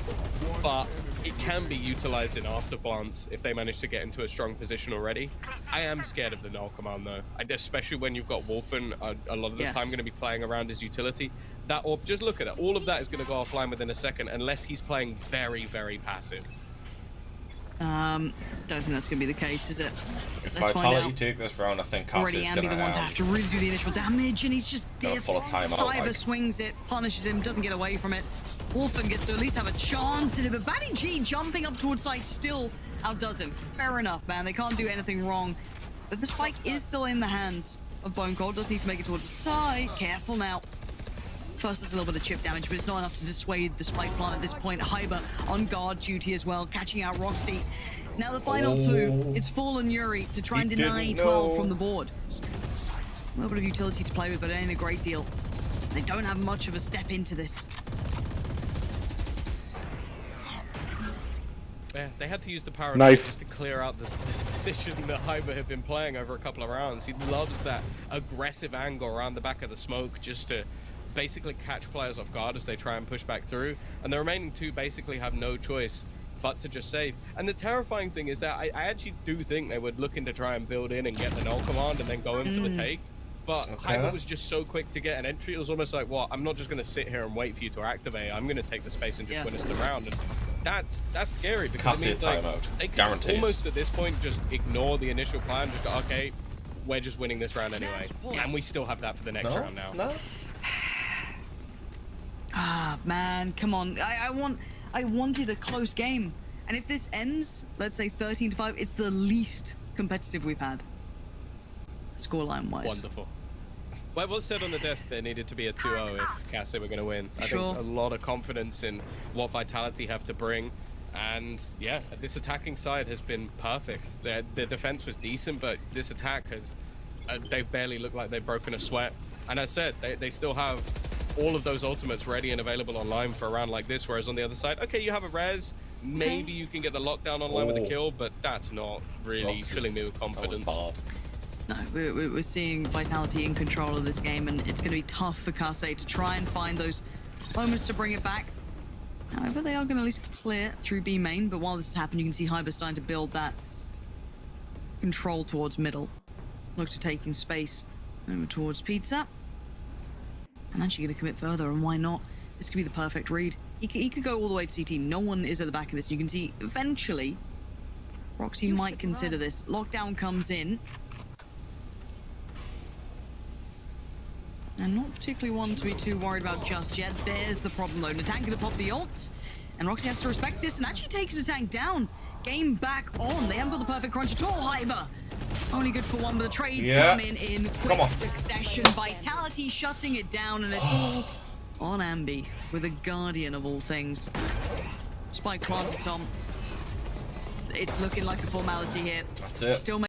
But it can be utilized in afterplants if they manage to get into a strong position already. I am scared of the null command though, especially when you've got Wolfen a lot of the time going to be playing around his utility. That orb, just look at it, all of that is going to go offline within a second unless he's playing very, very passive. Don't think that's going to be the case, is it? If Let's Vitality take this round, I think already Cassie's Ambi going the one to have to really do the initial damage, and he's just Got a full timeout, Fiber like. swings it, punishes him, doesn't get away from it. Wolfen gets to at least have a chance at it, but Batty G jumping up towards site still outdoes him. Fair enough, man. They can't do anything wrong. But the spike is still in the hands of Bone Cold. Does need to make it towards the side. Careful now. First, there's a little bit of chip damage, but it's not enough to dissuade the spike plant at this point. Hyber on guard duty as well, catching out Roxy. Now the final 2, it's Fallen Yuri to try and deny 12 from the board. A little bit of utility to play with, but it ain't a great deal. They don't have much of a step into this. Yeah, they had to use the power Knife. just to clear out this position that Hyber had been playing over a couple of rounds. He loves that aggressive angle around the back of the smoke just to basically catch players off guard as they try and push back through. And the remaining 2 basically have no choice but to just save. And the terrifying thing is that I actually do think they would look in to try and build in and get the null command and then go in for the take. But Hyber was just so quick to get an entry, it was almost like, what, I'm not just going to sit here and wait for you to activate, I'm going to take the space and just win us the round. And that's scary because it means like, they can almost at this point just ignore the initial plan, just go, okay, we're just winning this round anyway. And we still have that for the next round now. Ah, man, come on. I wanted a close game. And if this ends, let's say 13-5, it's the least competitive we've had. Scoreline-wise. Wonderful. Well, it was said on the desk there needed to be a 2-0 if Cassie were going to win. I think a lot of confidence in what Vitality have to bring. And yeah, this attacking side has been perfect. The defense was decent, but this attack has, they've barely looked like they've broken a sweat. And as I said, they still have all of those ultimates ready and available online for a round like this, whereas on the other side, okay, you have a res, maybe you can get the lockdown online with a kill, but that's not really filling me with confidence. No, we're seeing Vitality in control of this game, and it's going to be tough for Kase to try and find those moments to bring it back. However, they are going to at least clear through B main, but while this has happened, you can see Hyber starting to build that control towards middle. Look to taking space over towards Pizza. And actually going to commit further, and why not? This could be the perfect read. He could go all the way to CT. No one is at the back of this. You can see, eventually, Roxy might consider this. Lockdown comes in. And not particularly one to be too worried about just yet. There's the problem, though. Natank going to pop the ult. And Roxy has to respect this and actually takes the tank down. Game back on. They haven't got the perfect crunch at all, Hyber. Only good for one, but the trades come in quick succession. Vitality shutting it down, and it's all on Ambi with a Guardian of all things. Spike planted, Tom. It's looking like a formality here. That's it. Still